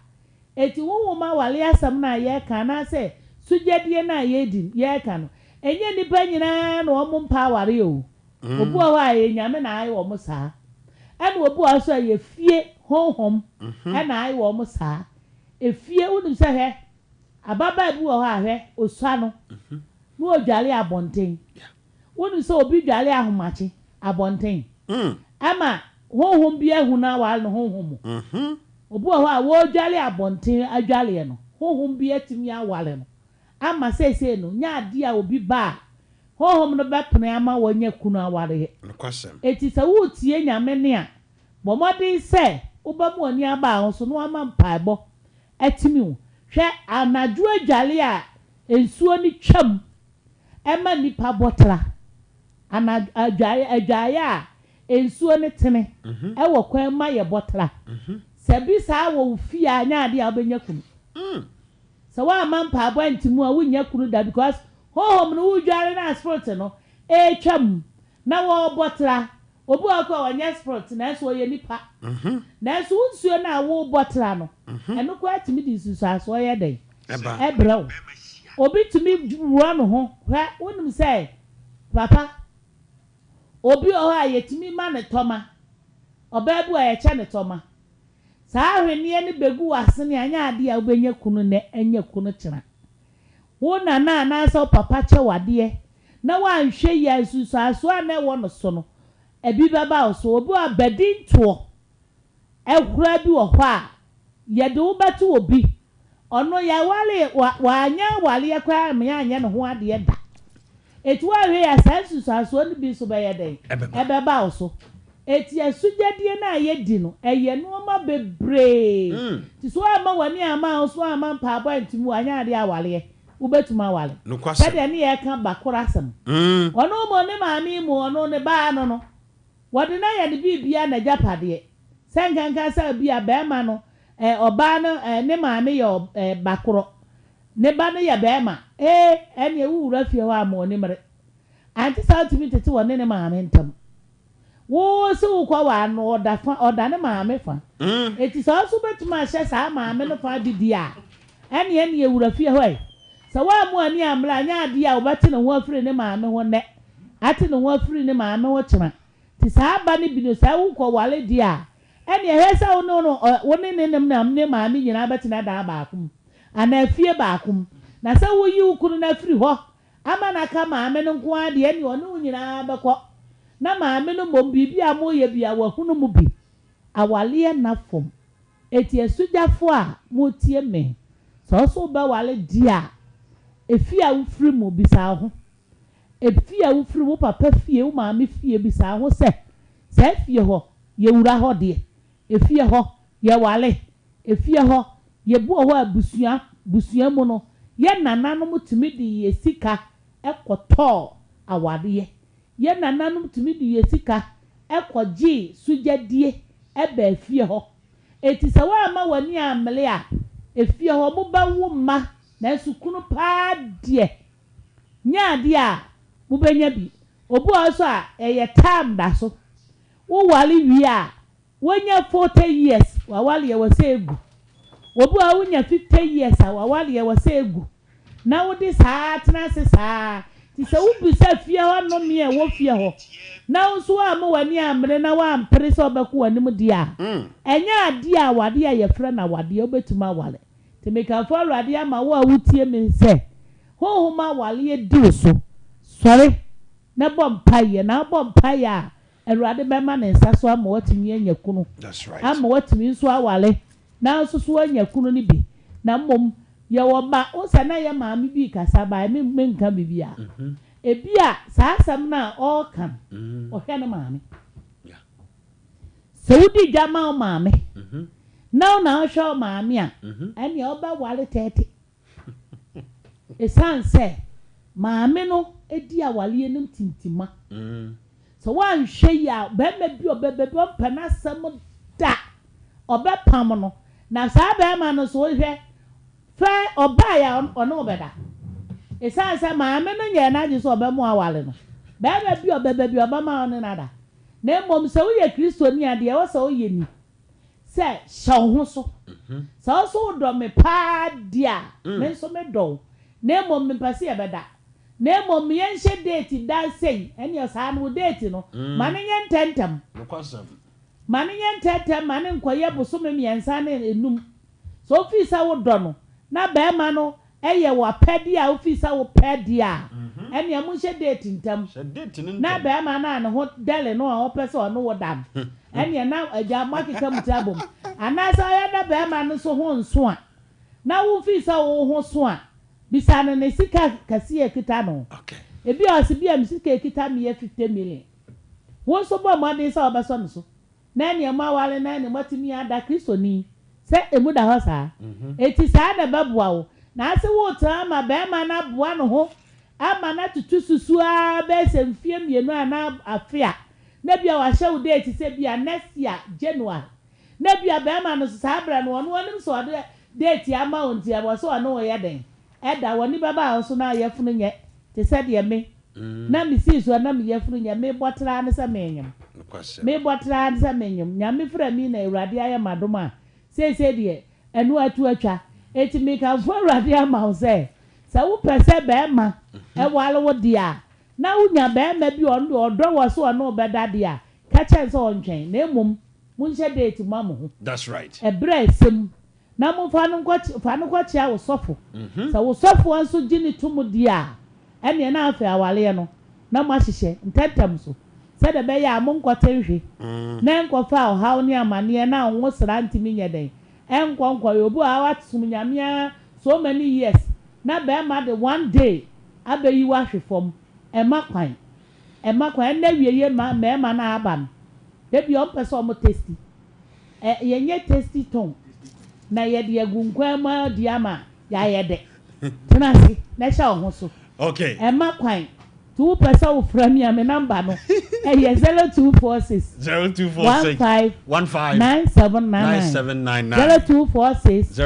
[SPEAKER 2] eti wo ma wale asam na ye ka na se sujadie na ye din ye ka no enye nipa nyina na wo mpa ware o obu ho aye nyame na aye wo mo saa ena obu aso aye fie honhom ena aye wo mo saa efie unu se he ababa bu ho ahwe osua no no odwale abonten unu se obi dwale ahomache abonten ama honhom bia hu na wale no honhom obu ho a wo dwale abonten adwale no honhom bia timi awale no ama sese no nya ade a obi ba honhom no bepene ama wonya kunu awale
[SPEAKER 1] nokwasem
[SPEAKER 2] eti se wo tie nyame ne a bomodi se obamu ani aba ho so no ama mpaebo etimi wo hwe anadwo adwale a ensuo ni twam ema nipa botra adwaye a ensuo ni tene ewo kwan ma ye botra sabi sa wo fie anya ade a obenya kunu so wa man pa abo antimu a wonya kunu da because hohom no wudware na spirit no twam na wo botra obu akọ wonya spirit na so ye nipa na so unsuo na wo botra no eno ko atimi di susu aso ye den ebrawo obi tumi wura no ho hwa wonim say papa obi o ha yetimi ma ne toma obabu a ye che ne toma saa hwenie ne begu wasene anya ade a obenya kunu ne anya kunu kira wo na so papa che wade na wanhwe ya susu aso na wo no so no ebi baba so obi abadi nto ehura bi wo hɔ a ye de wo betu obi ono ya wale wanya wale kwa me anya ne ho ade da etu ahwe ya susu aso ne bi so be ye den ebeba so eti asujadie na ayedi no eye no ma bebre ti so ama wani ama so ama mpa aba ntimu anya ade awale ubetuma wale
[SPEAKER 1] nokwasem
[SPEAKER 2] bede ne ye ka bakora asem ono mo ne maami mu ono ne ba no wɔde na yɛ de bibia na japade senkanka sa bia bɛɛma no ɔbaa no ne maame yɛ bakoro ne ba no yɛ bɛɛma ɛne ewura fie hɔ ama oni mere anti sa tumi tete wɔ ne maame ntam wo se wo kwa wa no ɔda ne maame fa eti sa so betuma ahyɛ saa maame no fa didi a ɛne ewura fie hɔ sa wa mu ani amra nya ade a wobɛte ne ho afiri ne maame ho nɛ ate ne ho afiri ne maame ho kyema ti saa ba ne bi no sa wo kwa wale di a ɛne ɛhɛ sa wo ne ne nam ne maame nyina bɛte na da baakom ana fie baakom na sa wo yi wo kunu na afiri hɔ ama na ka maame no nko ade ɛne ɔne wo nyina bɛkɔ na maame no mbom bibi a mo yɛ bia wo hunu mu bi awale na fom eti esugyafo a mo tie me so ba wale di a efi a wo firi mu bisa ho efi a wo firi wo papa fie wo maame fie bisa ho sɛ fie hɔ ye wura hɔ de efie hɔ ye wale efie hɔ ye bu hɔ busua mu no ye nananom tumi di ye sika ekɔtɔ awade ye nananom tumi di ye sika ekɔgye sugyadie eba efie hɔ eti sɛ wa ama wani amle a efie hɔ mo ba wo ma na sukunu pa de nya de a mo benya bi obu also a time da so wo wale wi a wonya 40 years wa wale ye wose egu obu a wonya 50 years a wa wale ye wose egu na wo de saa tena se saa ti sɛ wo bisa fie hɔ no me wo fie hɔ na wo so a mo wani amre na wa ampere sɛ obɛko wani mu di a enya ade a wade a ye frɛ na wade obetuma wale te meka fo awade ama wo a wotie me sɛ hohoma wale di so sɔre na bompaye a awade bɛma ne nsa so ama watumi anya kunu
[SPEAKER 1] that's right
[SPEAKER 2] ama watumi nso awale na nso so anya kunu ni bi na mmom ye wo ba o sa na ye maame bi kasa ba me nka bibia ebi a saa asam na all kan o hwe na maame
[SPEAKER 1] yeah
[SPEAKER 2] saudi jama o maame now na hwe maame a ene o ba wale 30 esan se maame no edi awale enim tintima so wan hwe ya be ma bi obebe bi opana sam da obepam no na saa be ma no so hwe fe oba ya ono obeda esan se maame no nye na je so obemu awale no be ma bi obebe bi obama ono nada na mom se wo ye kristoni ade e wo se wo ye ni se hyew so so so do me pa dia me so me do na mom me pase e beda na mom ye nhye date da sei ene sa no date no mane nye ntentem mane nye ntentem mane nkoye bosome miensa na enum so ofisa wo do no na be ma no eye wa pedi a ofisa wo pedi a ene mo nhye date ntam na be ma na ne ho dele no a opese ono wo dam ene na agya makeka mutabom anasa ya na be ma no so ho nso a na wo ofisa wo ho so a bisa ne sika kasi ekita no
[SPEAKER 1] okay
[SPEAKER 2] ebi asibi am sika ekita me 50 million wo so bo mo de sa obeso no so na ne ma wale na ne matimi ada kristoni se emu da ho sa eti sa na babua wo na ase wo tra ma be ma na boa no ho ama na tutu susu a be se mfie mienu ana afia na bia wa hye wo date se bia next year January na bia be ma no sa bra no ono onim so de date ama onti abo so ono ye den eda woni baba so na yefunu nye te se de me na mi si so na mi yefunu nye me botra ne se menyem me botra ne se menyem nya me fra mi na awurade aye madoma se de enu atu atwa eti me ka fo awurade ama wo se wo pese be ma e wale wo dia na unya be ma bi odo wo so no beda dia ka chen se ontwen na emom mu nhye date mamu ho
[SPEAKER 1] that's right
[SPEAKER 2] ebre sem na mo fa no kwachi a wo sofo sa wo sofo anso gini tumu dia ene na afa awale no na mo ahyehye ntentam so se de be ya mo nkote hwe na nkofa o haw ni amane na wo sra ntimi nye den enkonkwa yobu a watsum nyamia so many years na be ma de one day abayi wa hwefom emakwan na wieye ma na aban de bi on pese o mo tasty yenye tasty ton na yede agunkwan ma di ama ya yede tenase na sha ho so
[SPEAKER 1] okay
[SPEAKER 2] emakwan 2 person from me, my number no. 0246
[SPEAKER 1] 0246 15
[SPEAKER 2] 9799 0246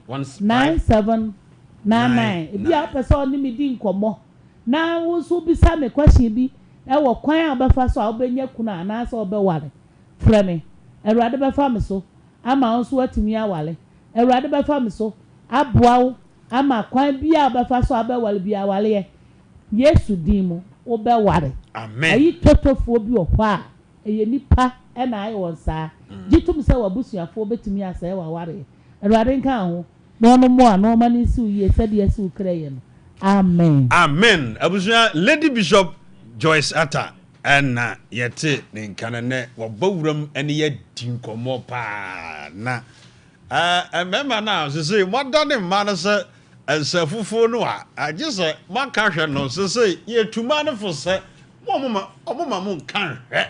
[SPEAKER 2] 159799. Ebi a person ni me di nkomo. Na wo so bisa me question bi e wo kwan abefa so a obenya kuna na so obeware. Frɛ me. Awurade befa me so. Ama wo so atumi awale. Awurade befa me so. Aboa wo ama kwan bi a befa so abewale bi awale ye. Yesu dimu obeware.
[SPEAKER 1] Amen.
[SPEAKER 2] Ayi totofo bi ohɔ a eye nipa e na ayi won saa. Gitum sɛ wabusuafo betumi asɛ waware. Awurade nka ho. Na ono mo a no ma ni si uye sɛ de asi ukraye no. Amen.
[SPEAKER 1] Amen. Abusua Lady Bishop Joyce Atta and yete ne nkanane wobawuram ene ye dinkomo pa na remember now say what done man say ensafufu no a age say man kan hwe no say ye tuma ne fo say omoma mo kan hwe.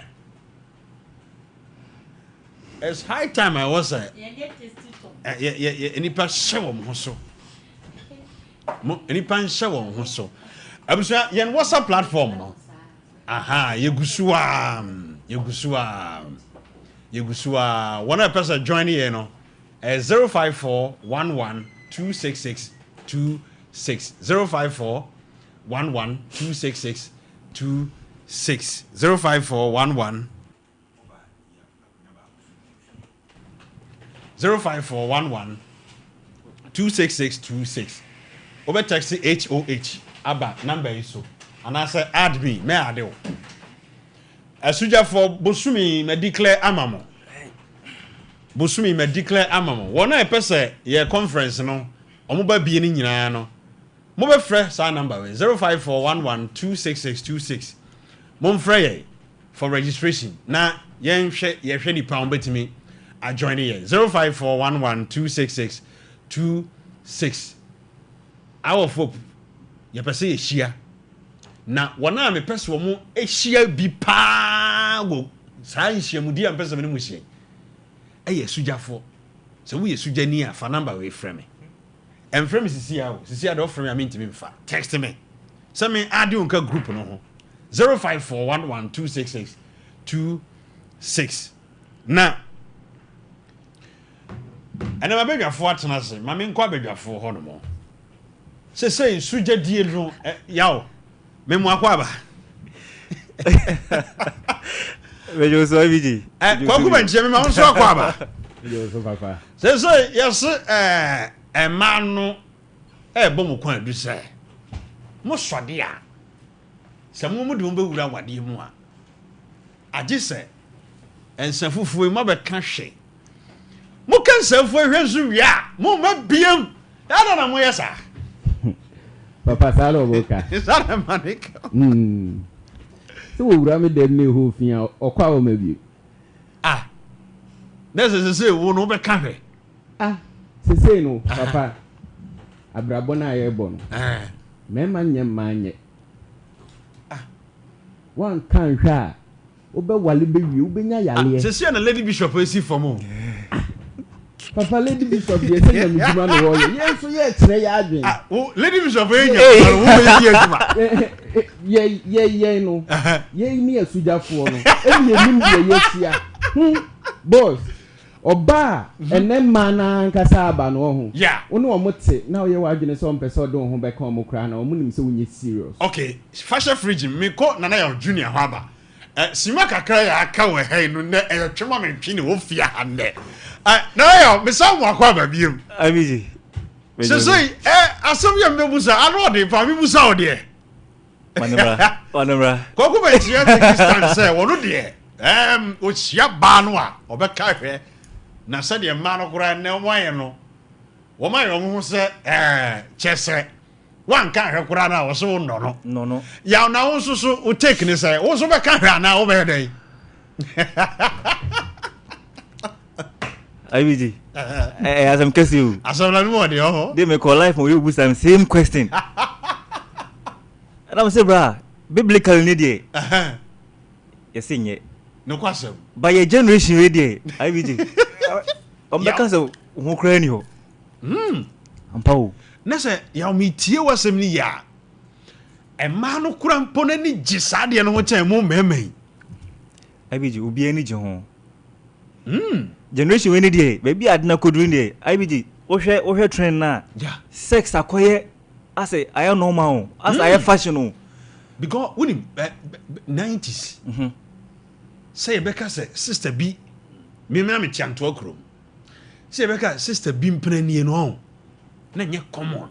[SPEAKER 1] It's high time I was say enipa hye wo so enipa hye wo so abusua yen WhatsApp platform no. Aha, Yegusua. One person joining here, no. 054-11-266-26. 054-11-266-26. 054-11. 054-11-266-26. Over text HOH. Abba number is so. And I say add me add you. Asuja for Bosumi me declare amamo. Bosumi me declare amamo. One a person ye conference no. Omo ba bi ni nyina no. Mo be frɛ sa number 05411266626. Mo frɛ ye for registration. Na yen hwɛ ni pa betimi a join ye 05411266626. Our hope ye pese ye hia. Na wana me pese wo mo ehia bi pa go saa nhyiamudi am pese me mu hie eye sujafo se wo ye sujani a fa number we frɛ me emfrɛ me sisi a do frɛ me a mentimi mfa text me se me ade unka group no ho 05411266626 na ana mabedwafo atena se ma me nkɔ abedwafo ho no mo se sujadie no yawo Memo akwaba.
[SPEAKER 7] Mejo so ibiji.
[SPEAKER 1] Kwaku banche me ma so akwaba.
[SPEAKER 9] Mejo so papa.
[SPEAKER 1] Se yes man no bom kwan du se. Mo sode a. Se mo mu de mo bewura wade mu a. Age se ensafufu mo be ka hwe. Mo kan safu hwe so wi a. Mo ma biem. Ya na mo yesa.
[SPEAKER 9] Papa salo boka.
[SPEAKER 1] Sala manika.
[SPEAKER 9] So we ura me dem ne ho fia okwa wo mabi.
[SPEAKER 1] Nese wo no be ka hwe.
[SPEAKER 9] Sese no papa. Abrabo na ye bo no. Me manye. Wan kan hwe a obe wale be wi obenya yale.
[SPEAKER 1] Sese na Lady Bishop esi fomo.
[SPEAKER 9] Papa Lady Bishop ye say na mjuma no wo ye so ye tere ya adwen.
[SPEAKER 1] Lady Bishop enya wo be ye aduma. Ye no. Ye ni asujafo no. Eni nim ye sia. Boss. Oba ene mana nkasa aba no ho. Wo ne omote na wo ye wadwene so mpese do ho be ka omo kra na omo nim se wonye serious. Okay, fashion fridge me ko na ya junior ho aba. Sima kakra ya aka we he no na e twema me ntwi ne wo fia ha ne. Na yo me sa mo akwa ba biem.
[SPEAKER 7] Amiji.
[SPEAKER 1] Say asem ye mebusa anu ode fa mebusa ode.
[SPEAKER 7] Manamra.
[SPEAKER 1] Koku ba chia take distance say wono de. O chia ba no a obeka hwe. Na se de ma no kura na waye no. Wo ma yo mo se chese. Wan ka hwe kura na wo so no.
[SPEAKER 7] No.
[SPEAKER 1] Ya na wo so o take ni say wo so beka hwe na wo be dey.
[SPEAKER 7] Amiji. As I'm kissing you.
[SPEAKER 1] As I'm like what
[SPEAKER 7] they make our life you boost the same question. And I'm say bra, biblical need ye. You sing it.
[SPEAKER 1] No question.
[SPEAKER 7] By your generation ready. Amiji. Because of who crying you. I'm Paul.
[SPEAKER 1] Na say ya mi tie wasem ni ya. ɛma no kura mpo na ni gye saa deɛ no ho kyɛn mu mɛmɛ
[SPEAKER 7] IBG obi ani gye ho generation we ni de baby adna kodru ni IBG wohwɛ trend na sex akoye as I normal as I fashion
[SPEAKER 1] because when 90s say Rebecca say sister B me me chanto akrom say Rebecca sister B mprani no na nye common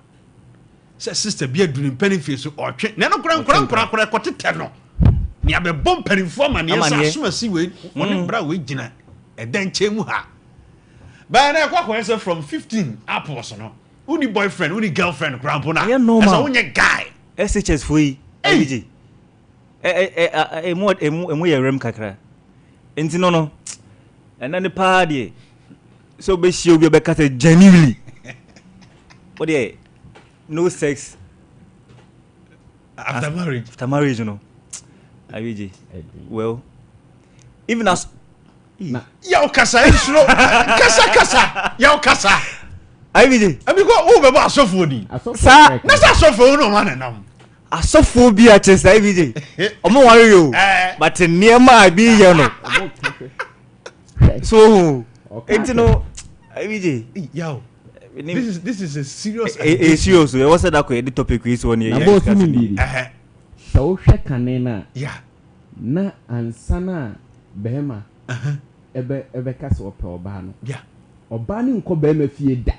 [SPEAKER 1] say sister B aduru mpani face so otwe na no kura kotete no ni abebom panifo ma ne sa so asi we woni bra we gina edan chemu ha ba na kwakwa say from 15 apples no uni boyfriend uni girlfriend krampo na so unye guy
[SPEAKER 7] SHS foi IBG emu ye rem kakra enti no and then the party so be she obi be kata genuinely what dey no sex
[SPEAKER 1] after
[SPEAKER 7] marriage you know IBG well even as
[SPEAKER 1] ya okasa insuro kasa ya okasa
[SPEAKER 7] IBG
[SPEAKER 1] abi go wo be ba asofo ni
[SPEAKER 7] sa
[SPEAKER 1] na sa asofo no man nam
[SPEAKER 7] asofo bi a chesa IBG omo ware yo but niema abi ye no so enti no IBG
[SPEAKER 1] yo this is a serious
[SPEAKER 7] serious we was that ko the topic we so on here
[SPEAKER 9] so hwe kane na
[SPEAKER 1] yeah
[SPEAKER 9] na ansana behema ebe kase ope oba no
[SPEAKER 1] yeah
[SPEAKER 9] oba ni nko behema fie da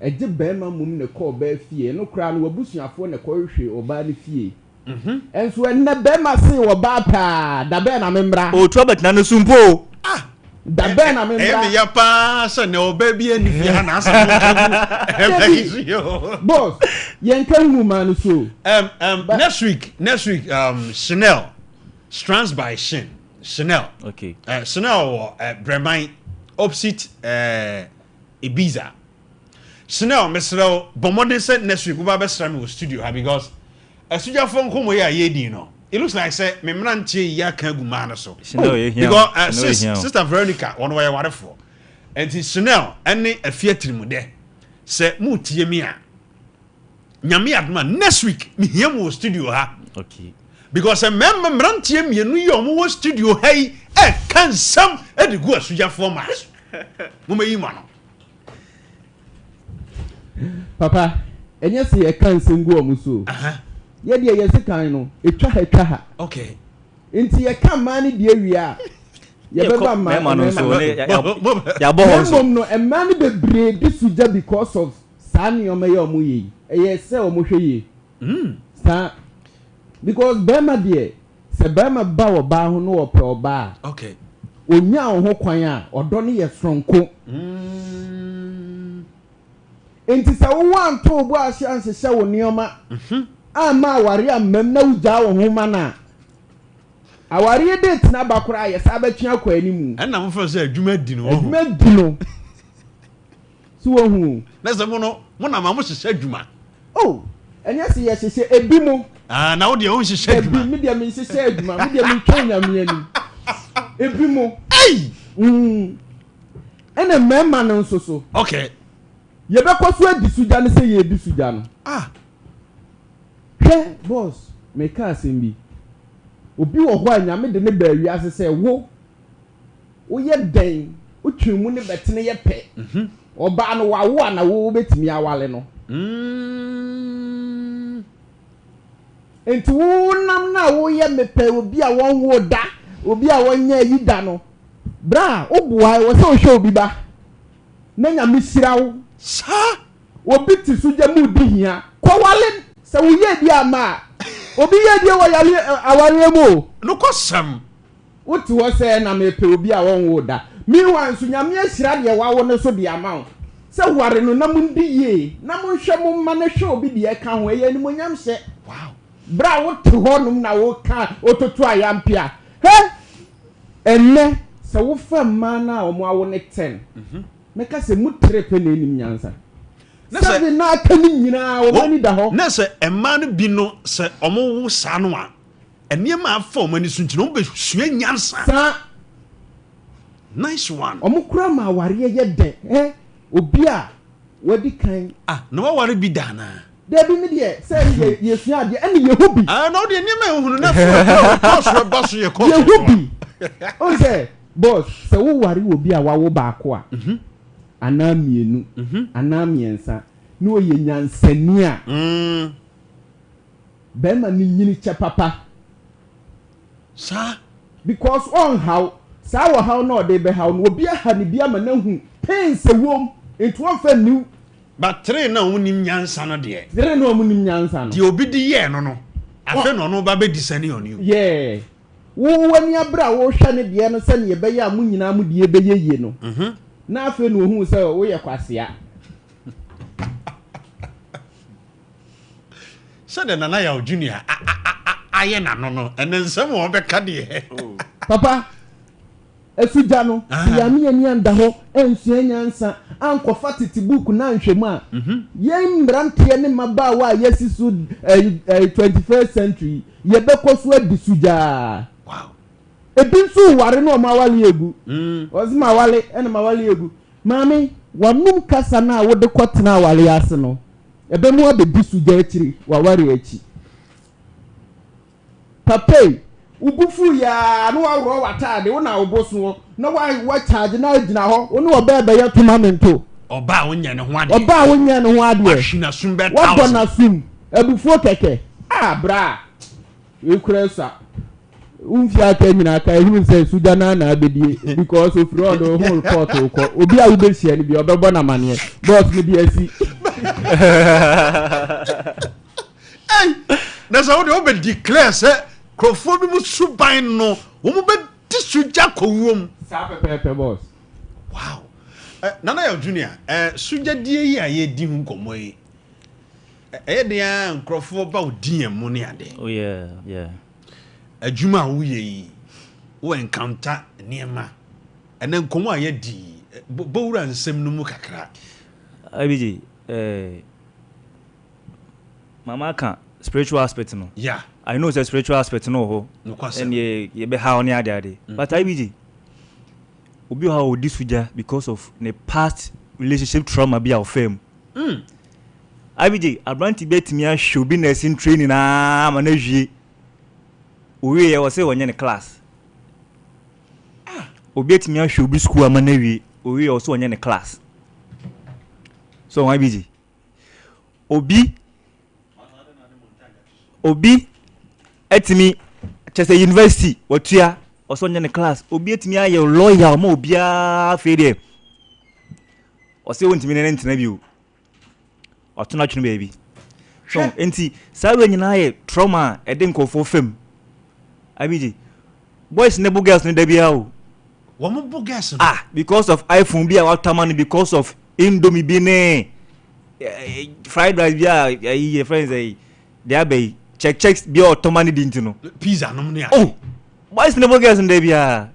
[SPEAKER 9] eje behema mum ne ko oba fie no kra no wabusuafo ne ko hwe oba ni fie enso enne behema se oba pa da be na membra
[SPEAKER 7] o trouble na no sumpo
[SPEAKER 9] da be na membra
[SPEAKER 1] ya pa so ne oba bi ani fie na asa mo
[SPEAKER 9] boss yen kan mu man so
[SPEAKER 1] next week Chanel Strands by Chanel
[SPEAKER 7] okay
[SPEAKER 1] Chanel Bremen opposite Ibiza Chanel mesrel bomode say next week we ba besra me studio ha because studio phone komo ya yedi no it looks like say me mranche ya kan gu man so because sister Veronica one way warefo and Chanel any afia mu de say mu tie mi a nyame adma next week me hia mu studio ha
[SPEAKER 7] okay
[SPEAKER 1] because a member mrantie mienu yi omo studio hey kan sam e de go asuja format mo meyi ma no
[SPEAKER 9] papa enye se e kan sengu omo so ye de ye se kan no etwa ha
[SPEAKER 1] okay
[SPEAKER 9] enti ye kan man ni de awia ye be ba ma
[SPEAKER 7] no so ya bo so
[SPEAKER 9] no e man ni bebre di suja because of sani omo ye omo yi ye se omo hwe yi sa because bema de se bema ba wo ba ho no ope oba
[SPEAKER 1] okay
[SPEAKER 9] onya ho kwan a odo ne ye sonko enti se wo wan to obo ahye anhye wo nioma ama aware amam na uja wo ho ma na aware date na bakora ye sa batwa kwa animu
[SPEAKER 1] na mo fa se adwuma di no
[SPEAKER 9] adwuma di no so wo hu
[SPEAKER 1] na se mo na ma mo hye adwuma
[SPEAKER 9] oh enya se ye hye ebi mo
[SPEAKER 1] na wo de o hye adwuma
[SPEAKER 9] me de me hye adwuma me de me twanya me ani ebi mo ena mema no nso so
[SPEAKER 1] okay
[SPEAKER 9] ye be kwaso adisuja ne se ye adisuja no he boss me ka asembi obi wo ho anya me de ne ba wi ase se wo ye den utwimu ne betene ye pe oba no wa wo na wo betimi awale no enti wo nam na wo ye mepe obi a won wo da obi a won nya yi da no bra obuwa wo se o hwe obi ba na nya misirawo
[SPEAKER 1] sa
[SPEAKER 9] obi ti suja mu di hia ko wale se wo ye di ama obi ye di wo yale aware mu
[SPEAKER 1] no kosam
[SPEAKER 9] wuti wo se na mepe obi a won wo da mi wan so nya me asira de wa wo ne so di ama se ware no na mu ndi ye na mu hwe mu ma na hwe obi de ka ho ye ni mo nyam hye
[SPEAKER 1] wow
[SPEAKER 9] bra wo te honum na wo ka ototo ayampia he enne se wo fa ma na o mo awo ne 10 meka se mu trepe na enim nyansa na se na aka ni nyina wo mani da ho
[SPEAKER 1] na se emma no bi no se omo wo sa no a eniema afa omo ni sunti no be sua nyansa
[SPEAKER 9] sa
[SPEAKER 1] nice one
[SPEAKER 9] omo kura ma aware ye de obi a wadi kan
[SPEAKER 1] na wa ware bi da na
[SPEAKER 9] Debi me de say ye sua de ene ye hobi
[SPEAKER 1] no de ni ma hunu na so boss ye ko
[SPEAKER 9] ye hobi o say boss se wo ware obi a wawo baako a ana mienu ana miensa no ye nyansani a be ma ni nyini che papa
[SPEAKER 1] sa
[SPEAKER 9] because on how sa wo how no de be how no obi a ha ni bia ma na hu pain se wom into one fa new
[SPEAKER 1] but three na wonim nyansa no de
[SPEAKER 9] three na wonim nyansa no
[SPEAKER 1] di obi di ye no afa no ba be disani on you
[SPEAKER 9] yeah wo wani abra wo hwa ne de no se ne be ya mu nyina mu de be ye no na afa no hu se wo ye kwasea
[SPEAKER 1] so de nana ya junior aye na no ensem wo be ka de
[SPEAKER 9] papa esuja no ya mi ani anda ho ensua nyansa ankofa titibuku na nhwemu a yen brante ne maba wa yesisu 21st century ye bekoso adisuja
[SPEAKER 1] wow
[SPEAKER 9] ebinsu ware no mawale egu ozima wale ene mawale egu mami wanum kasa na wode kotena wale ase no ebemu abedisuja akiri wa ware achi papai ubufu ya no awro watade wona oboso na wa charge na agina ho woni obebe ya tournamento
[SPEAKER 1] oba wonya ne ho ade
[SPEAKER 9] oba wonya ne ho ade
[SPEAKER 1] ahina sum be 1000
[SPEAKER 9] wabona sum ebufu keke bra ekuresa umfia ka nyina ka ehun se suja na abedie because of fraud o whole court ko obi a wo be hia ni bi obebo na mane boss me di asi
[SPEAKER 1] na so de obe declare say krofo bi mu suban no wo mu be disuja kowom
[SPEAKER 9] sa pepe boss
[SPEAKER 1] wow nana ya junior suja die yi aye di hu komo yi de krofo ba odin emu ne ade
[SPEAKER 7] oh yeah
[SPEAKER 1] adwuma wo ye yi wo encounter niema ene komo aye di bowura nsem no mu kakra
[SPEAKER 7] abiji mama kan spiritual aspect no
[SPEAKER 1] yeah
[SPEAKER 7] I know the spiritual aspect no ho and ye be how ni ade but IBG obi how disuja because of the past relationship trauma be our fame IBG abranti betimi a show be nursing training na manahwie owie ye wo say wonye ne class obi betimi a show be school manahwie owie wo say wonye ne class so IBG obi etimi chese university watua oso nya ne class obi etimi aye lawyer ma obi a fere o se wontimi ne ntena bi o otuna twene baby so enti sawe nyina aye trauma edenkofo fam abiji boys ne bu girls ne da bia o
[SPEAKER 1] wo mo bu girls
[SPEAKER 7] because of iPhone bia wataman because of Indomie bi ne fried rice bia your friends they are checks be automani dintino
[SPEAKER 1] pizza no ne
[SPEAKER 7] oh boys never guys in there bia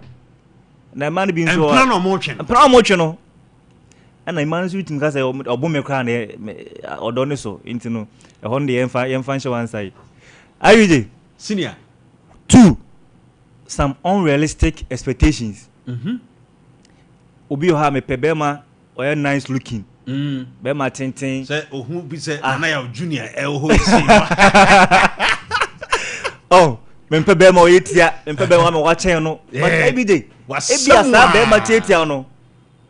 [SPEAKER 7] na man bi nso
[SPEAKER 1] plan o moche
[SPEAKER 7] no ana man so tin ka say obome kra na odone so intino e hon de yemfa nche one side ayuje
[SPEAKER 1] senior
[SPEAKER 7] 2 some unrealistic expectations obi o ha me pebema o nice looking be ma tenten
[SPEAKER 1] say ohun bi say na ya junior ho si
[SPEAKER 7] oh mempe be ma o yetia mempe be ma wa chen no but every day ebia sa be ma tietia no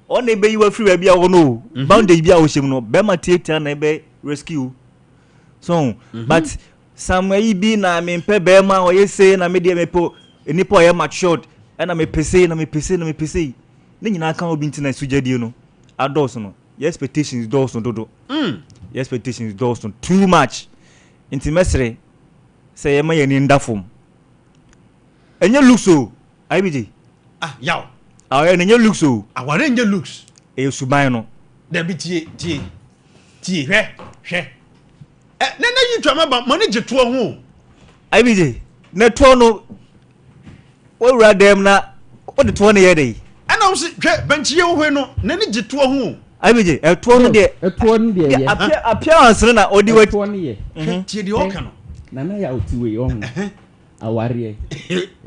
[SPEAKER 7] o na be yiwa free bia wo no boundary bia wo shem no be ma tietia na be rescue so but somewhere bi na mempe be ma o yese na me de mepo enipo ye matured na me pese ne nyina kan obi ntina sujadie no adults no your expectations don't do your expectations don't too much intimacy say am ye ni ndafom enye looks so IBG
[SPEAKER 1] yaw
[SPEAKER 7] awe enye looks so
[SPEAKER 1] aware enye looks
[SPEAKER 7] e suban no
[SPEAKER 1] da bi tie hwe na yi twama ba money jeto ho
[SPEAKER 7] IBG na to no o wura dem na o de to na ye dey
[SPEAKER 1] ana o se hwe benchie wo no na ni jeto ho
[SPEAKER 7] IBG eto no de appearance na odi wa
[SPEAKER 9] to no ye
[SPEAKER 1] tie di o kan
[SPEAKER 9] na ya otiwe on aware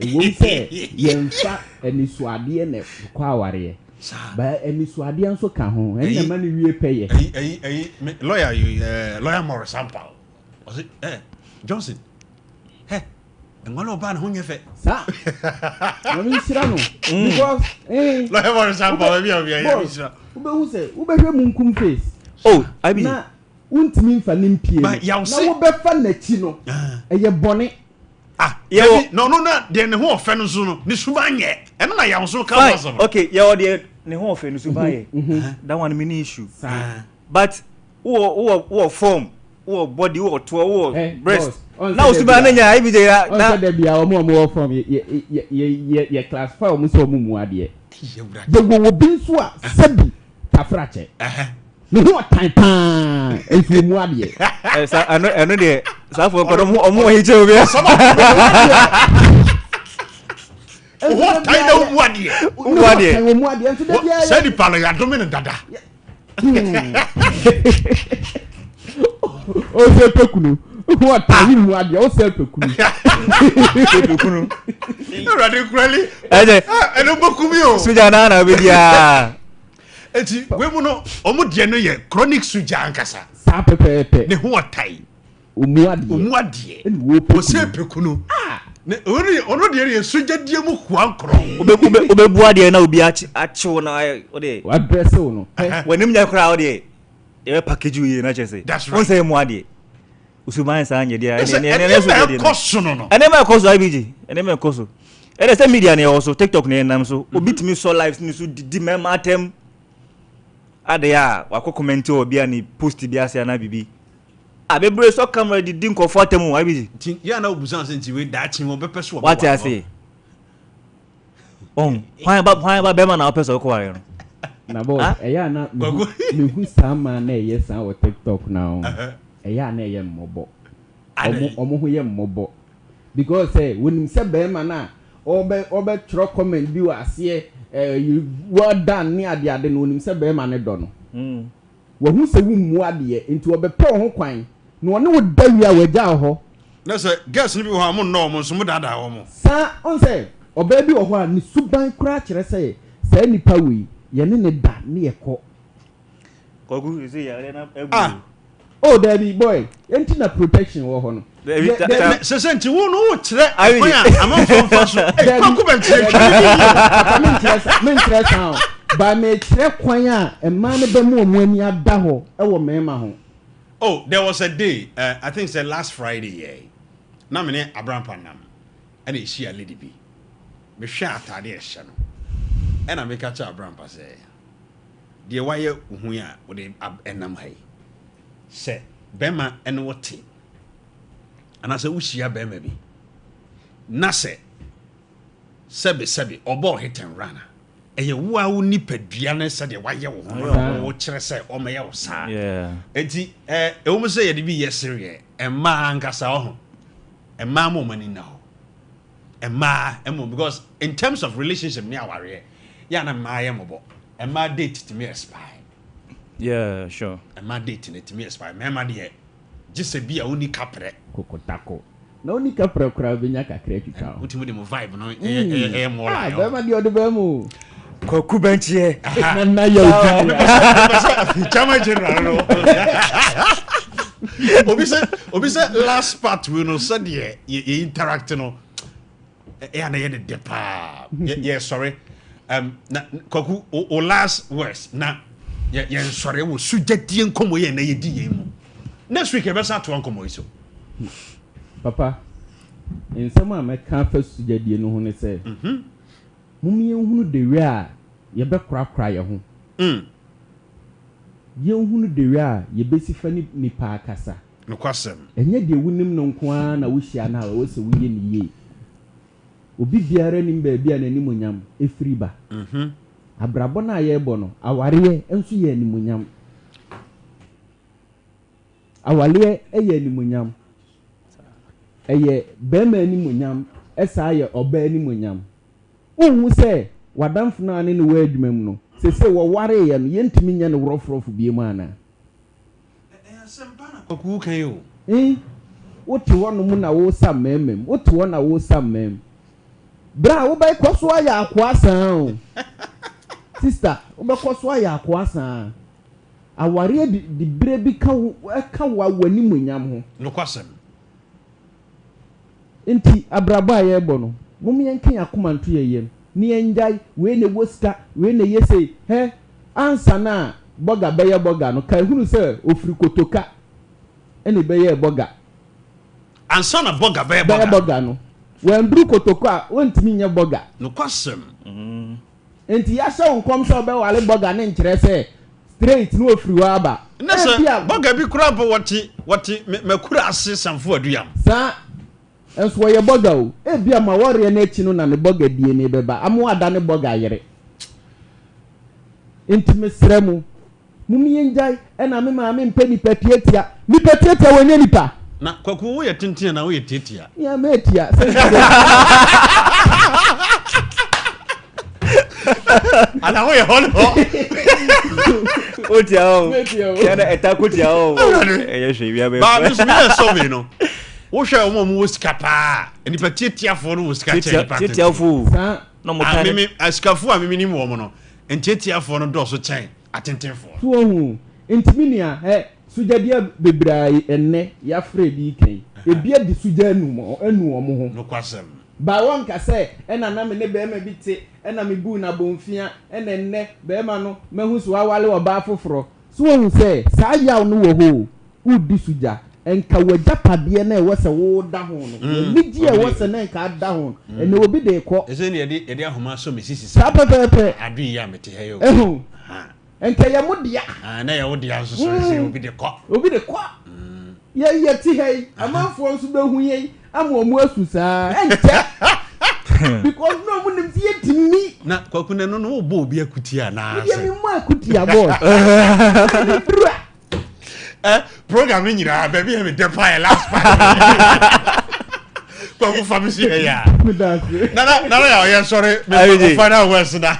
[SPEAKER 9] ewom se yemfa enisuade na kwa aware ba eni so ade nso ka ho enya ma ne wie peye
[SPEAKER 1] lawyer Morris Sompa was it Johnson ngolo ba na ho nyefe
[SPEAKER 9] sa no mi sira no because
[SPEAKER 1] lawyer Morris Sompa bi obi ya mi sira
[SPEAKER 9] ube hu se ube hwe munkum face
[SPEAKER 7] I be
[SPEAKER 9] na untimi mfa ne mpie na wo be fa na chi no eye bone
[SPEAKER 1] no na de ne ho ofe no so no ne suba nye eno na ya so ka was no
[SPEAKER 7] okay ya de ne ho ofe no suba ye that one me ni issue but wo form wo body wo to wo breast now suba na nya ibi je
[SPEAKER 9] na de bia o mo form ye classify o mo so mu ade de wo bi so a sabi tafrache me ho tan tan efu mu ade
[SPEAKER 7] sa ano de sa fo ko mo hi che obi
[SPEAKER 1] what kind of wadie
[SPEAKER 9] enso de bia
[SPEAKER 1] say di palo ya domine dada
[SPEAKER 9] o se pekunu what time mu ade o se pekunu
[SPEAKER 1] no radi kurali eno bokumi o
[SPEAKER 7] suja na be dia
[SPEAKER 1] eti we mu no omo de no ye chronic suja ankasa
[SPEAKER 9] sa pepepe
[SPEAKER 1] ne ho otai
[SPEAKER 9] omu ade
[SPEAKER 1] o se pekunu ne ono de ye suja die mu huankro
[SPEAKER 7] obebu ade na obi achiwo na o de
[SPEAKER 9] wa dress o no
[SPEAKER 7] wanim nya kra o de e package ye na chese on say mu ade usuman sa anye dia ne so de
[SPEAKER 1] koso no
[SPEAKER 7] ene ma koso ibg ene ma koso ene say media ne also TikTok ne nam so obi timi so lives ni so di mema atem ade ya wako comment obi ani post bi ase na bibi abebre so camera di comfortable ibg
[SPEAKER 1] ya na obusan se nti we da chi wo bepe so
[SPEAKER 7] what I say why ba be man na person ko ware
[SPEAKER 9] na bo eya na me hu sama na eye san o TikTok na eya na eye mmobo omo hu ye mmobo because wonim se be man na obe tro comment bi wa ase well done ni ade no wonim se be man ne do no wo hu se wu mu ade enti obe pe ho kwan no one wo dawia waja ho
[SPEAKER 1] na se guess ni bi ho am no mo so mo dada ho mo
[SPEAKER 9] sa on se oba bi wo ho a ni suban kura kire se sa nipa wi ye ne da ne ye ko
[SPEAKER 7] kogu ise ya na ebu
[SPEAKER 9] oh Debbie boy enti na protection wo ho no
[SPEAKER 1] se nti wo no wo kire akwan am fo fa so kogu ben kire
[SPEAKER 9] men kire sa ba me kire kwan a ma ne ba mu omu ani ada ho e wo mema ho.
[SPEAKER 1] Oh, there was a day, I think it's the last Friday, na me ne Abraham Panam, and he see a lady be. Me share atade e hye no. E na me ka cha Abraham pa say, "De waye hu ya wo de enam hai." Say, "Bema ene wote." Ana say wo hia bema bi. Na say, "Sebe obo hit and run." Eye wo a wo nipadua na se de waye wo wo kire se o me ye wo sa enti e wo se ye de bi yesere emma ankasa ho emma mo mani na ho emma because in terms of relationship ni aware ya na ma ye mobo emma date to me expire
[SPEAKER 7] sure
[SPEAKER 1] emma date to me expire emma de just be a uni kapre
[SPEAKER 9] kokotako na uni kapre kura benya kakre twika
[SPEAKER 1] ultimo de mo vibe no e mo la
[SPEAKER 9] yo ba de be mu
[SPEAKER 7] koku benchie
[SPEAKER 9] na yo
[SPEAKER 1] chama general no obi say last part we no said ye interact no e na ye de depa ye sorry na koku o last words na ye sorry wo sujadie nkomo ye na ye di ye mu next week e be sa to nkomo iso
[SPEAKER 9] papa nsema me kan fa sujadie no ho ne say mumye hunu de we a ye be krakra ye ho ye hunu de we a ye be sifa ni pa akasa
[SPEAKER 1] no kwasem
[SPEAKER 9] enye de wunim no nko a na wo hia na wo se wo ye ni ye obi biara nim ba bia na nimonyam efiri ba abrabo na ye bo no aware enso ye nimonyam awale eye nimonyam eye bema nimonyam esa ye oba nimonyam unhu se wadamfo na ne wo adwuma mu no se wo ware ye no yentimi nya ne worofrofo bie mu ana
[SPEAKER 1] asempa na koku kan yo
[SPEAKER 9] wote wono mu na wo sam memem wote wona wo sam mem bra wo bai kwaso aya akwa san sister obekọ so aya akoasa aware di bre bi ka wa wani munyam ho
[SPEAKER 1] no kwasem
[SPEAKER 9] enti abrabo aye bo no mum yenkan yakoma nto yeyem ni enjai we ne woska we ne yese he ansa na boga beye boga no kai hunu se ofiri kotoka ene beye boga
[SPEAKER 1] ansa na boga beye
[SPEAKER 9] boga no wanduru kotoka wontimi nye boga
[SPEAKER 1] no kwasem
[SPEAKER 9] enti ya se onkom so be wale boga ne nkyere se straight no ofiri wa aba
[SPEAKER 1] nese boga bi kura bo wati makura ase samfo aduyam
[SPEAKER 9] sa enso ye boga o bia ma wore na echi no na ne boga die ne beba amo ada ne boga yere enti mesremu mumi yenjai ena me ma me mpeni petietia mi petietia wonye nipa
[SPEAKER 1] na kwaku wo ye tintin na wo ye tetia
[SPEAKER 9] ya metia
[SPEAKER 1] ana wo ye holo
[SPEAKER 7] otia o yana etakotia o eye hwe bia
[SPEAKER 1] ba bisu me so me no wo hwe o mo skapa ni petietia fo no wo skapa
[SPEAKER 7] tetia fo
[SPEAKER 1] no mo tane mimi askafu a mimi ni mo no tetia fo no do so chen atenten fo
[SPEAKER 9] so hu intiminia sujadia bebrai enne ya fredi ken ebia di suja enu omo ho
[SPEAKER 1] no kwasem
[SPEAKER 9] ba won ka se ena na me ne be ma biti ena me bu na bonfia ena enne be ma no mahu so awale oba foforo so hu se sa yaw no wo ho u di suja enka wajapade na e wose wo da ho no nigi e wose na enka da ho ene obi de ko
[SPEAKER 1] eze ne yede ahoma so mesisi
[SPEAKER 9] sa pepepe
[SPEAKER 1] adu ya mete he yo
[SPEAKER 9] enka ya mudia
[SPEAKER 1] na ya wodia so se obi de ko
[SPEAKER 9] ye ti hey amanfo nso be hu ye amomu asusa enche because no mu nim ye timi
[SPEAKER 1] na kwakune no no bo obi akutia na
[SPEAKER 9] ye mi mu akutia boss
[SPEAKER 1] program ni nyira baby me depa last part kwa ku famisi ya na ya sorry me final words na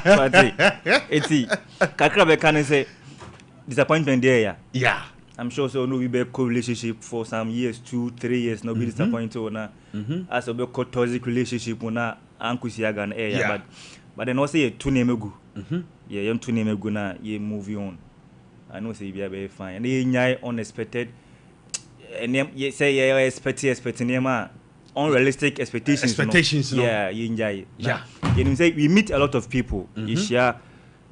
[SPEAKER 7] eti kakra be kan say disappointment there
[SPEAKER 1] yeah
[SPEAKER 7] I'm sure so no we be co-relationship for some years 2-3 years no be disappointed na as a be toxic relationship na ankusiaga na yeah but then also ye two name egu yeah yam two name egu na ye move on I know say you be fine and ye nyai unexpected and ye say ye expecting ma unrealistic expectations no? Yeah ye nyai
[SPEAKER 1] yeah
[SPEAKER 7] you say we meet a lot of people you share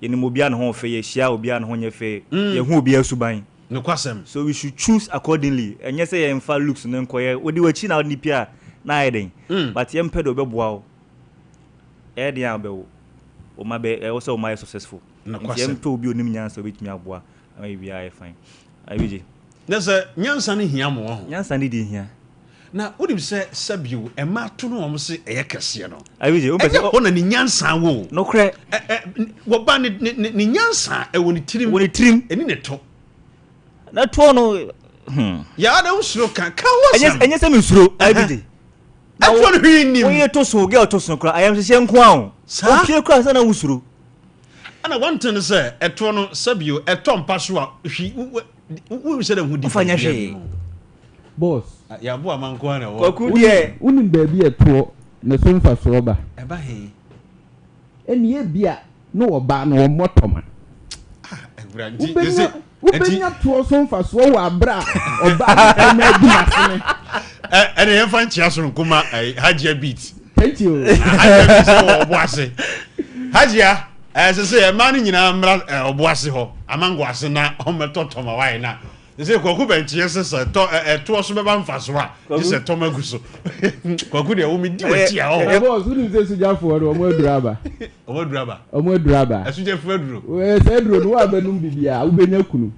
[SPEAKER 7] ye ni obi an ho fe ye share obi an ho nye fe ye hu obi asuban
[SPEAKER 1] no kwasem
[SPEAKER 7] so we should choose accordingly and yes say ye mfa looks no nkoye odi wachi na odi pia na eden but ye mpedo be boa o e dey am be o ma be also o ma successful
[SPEAKER 1] no kwasem
[SPEAKER 7] ye mpe obi onim nyansa obetumi aboa I be I fine I be
[SPEAKER 1] nese nyansa ne hia mo ho
[SPEAKER 7] nyansa ne di hia
[SPEAKER 1] na wodim se sabio e ma to no mo se eye kese no
[SPEAKER 7] I be o pese
[SPEAKER 1] o na ni nyansa wo
[SPEAKER 7] no kre
[SPEAKER 1] wo ba ni nyansa e woni tirim eni ne to
[SPEAKER 7] na to no
[SPEAKER 1] ya da usuro kan wo sam
[SPEAKER 7] enye se me usuro I be
[SPEAKER 1] afọ no hwi nim
[SPEAKER 7] wo ye to so ge to so kra I am se nko an o pie kra sa na usuro
[SPEAKER 1] ana one thing say eto no sabio eto mpa so a hwi wo se da hu di
[SPEAKER 7] fanya hwe
[SPEAKER 9] boss
[SPEAKER 1] ya bo amanko ana wo
[SPEAKER 7] kwaku die
[SPEAKER 9] unim ba bi eto na so mfa so ba
[SPEAKER 1] e ba he
[SPEAKER 9] eni e bia no wo ba no wo motoma ubenya to so mfa so wo abra oba na adi asene
[SPEAKER 1] ene ye fan chia so nkuma hajia beat
[SPEAKER 9] thank you
[SPEAKER 1] hajia beat so oboase hajia se man nyina mra oboase ho amango ase na ometotoma wai na se kwaku benchie se to so be ban faso a se toma guso kwaku de wo mi di wati a ho
[SPEAKER 9] boss unu se sujafo ro omo aduraba
[SPEAKER 1] asujafo aduro
[SPEAKER 9] we se aduro no wa banum bibia wo benya kunu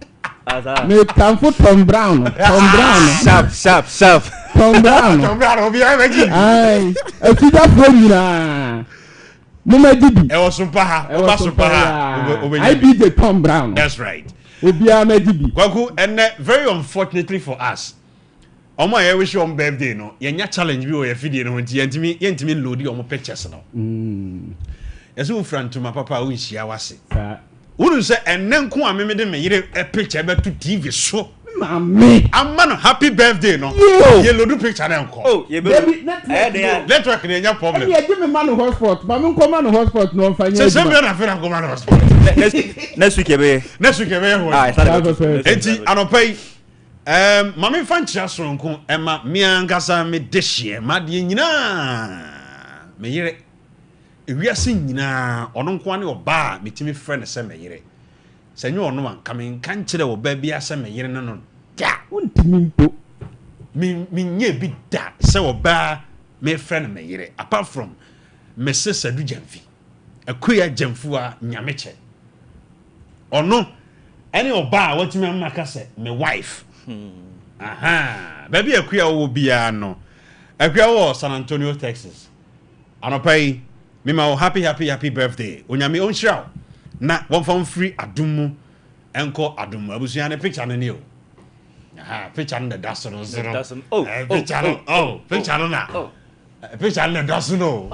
[SPEAKER 9] me kamfo Tom Brown sharp Tom Brown
[SPEAKER 1] obi ayi
[SPEAKER 9] ai asujafo nyina mama dibi
[SPEAKER 1] e wo Sompa ha
[SPEAKER 9] I be the Tom Brown
[SPEAKER 1] that's right
[SPEAKER 9] obi amadibi
[SPEAKER 1] kwaku and very unfortunately for us omo aye wish on birthday no yenya challenge bi o ye fidie no nti yentimi load omo pictures no yeso frantuma papa wo nhia wase wonu se enne nko a memede me yire picture beto TV so
[SPEAKER 9] Mami.
[SPEAKER 1] Amano happy birthday no. Ye lodu picture na nko.
[SPEAKER 7] Oh, ye
[SPEAKER 9] Baby,
[SPEAKER 1] network dey nya problem.
[SPEAKER 9] Yeah, give me man hotspot. Mami nko man hotspot no mfa nya.
[SPEAKER 1] Se se me na fe na go man hotspot.
[SPEAKER 7] Next week ebe.
[SPEAKER 1] Next week ebe ho.
[SPEAKER 7] Ah,
[SPEAKER 1] enti anopai mami fan chia soronko ema mi angasa me dehye ma de nyina me yire ewiase nyina ono nko ane oba metimi frɛ ne sɛ me yire sɛ nyo ono an kamen kan kyerɛ oba bia sɛ me yire no da
[SPEAKER 9] untimi mpo
[SPEAKER 1] mi nye bi da sɛ oba me frɛ ne me yire apart from me sesa du jamfi akuya jamfu a nyame kyɛ ono any oba watimi amaka sɛ me wife aha baby akuya wo bia no akuya wo San Antonio Texas anopai me ma happy birthday onyame onhira na won fam free adumu enko adumu abusua ne picture ne ne o aha picture ne da so no zero picture na picture ne da so no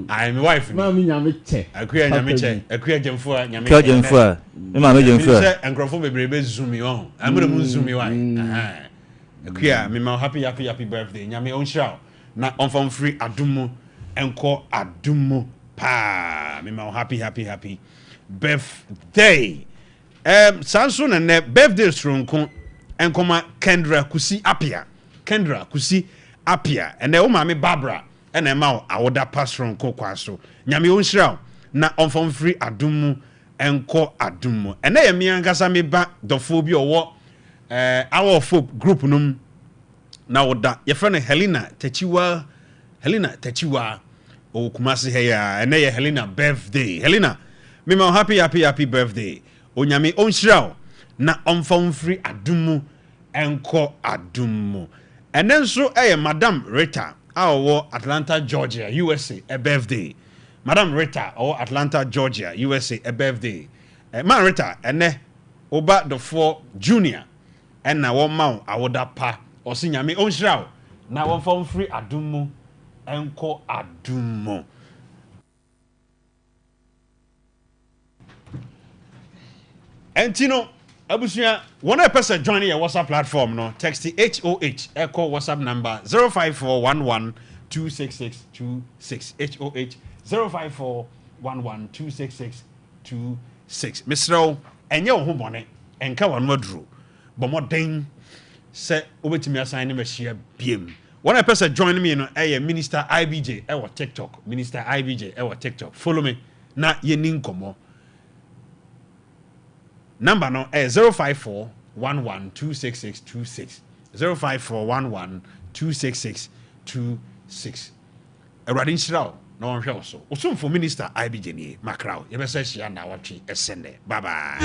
[SPEAKER 1] I my wife
[SPEAKER 9] mami nyame che
[SPEAKER 1] akuya nyame che akuya jamfu a nyame
[SPEAKER 7] Akuya jamfu a me ma me jamfu a
[SPEAKER 1] enkrofo bebrebe zoom you on amre mu zoom you aha akuya me ma happy birthday nyame onhira na on fam free adumu enko adumu pa me ma happy birthday sanso na ne birthday stronko enkoma Kendra Kusi Apia ene o ma me Barbara ene ma awoda pasron ko kwaso nyame onhira na onfom free adumu enko adumu ene ye mi ankasa me ba dofo bi owo our folk group num na woda ye friend Helena Tachiwa o kumase he ya ene ye Helena birthday Helena me ma happy birthday onyame onhira na onfom free adumu enko adumu ene nso Madam Rita our Atlanta, Georgia, USA, a birthday. Madam Rita, or Atlanta, Georgia, USA, a birthday. Man Rita, and Oba the 4 Junior, and now one mount, I would pa, or senior me on shroud. Now one phone free adumo, enko adumo. And Tino, Abusia, one person joining your WhatsApp platform, no, text the HOH, echo WhatsApp number 05411266626. HOH 05411266626. Mr. And your home on it, and come on, Modru. But more dang, say, over to me, assign him a share beam. One person joining me in a Minister IBJ, our TikTok, Minister IBJ, our TikTok. Follow me, na ye ninkomo. Number no 05411266626. 05411266626. Eradin Shroud, no one shall so. Osum for Minister IBJ ni Macrow. You better say na watchi esende. Bye bye.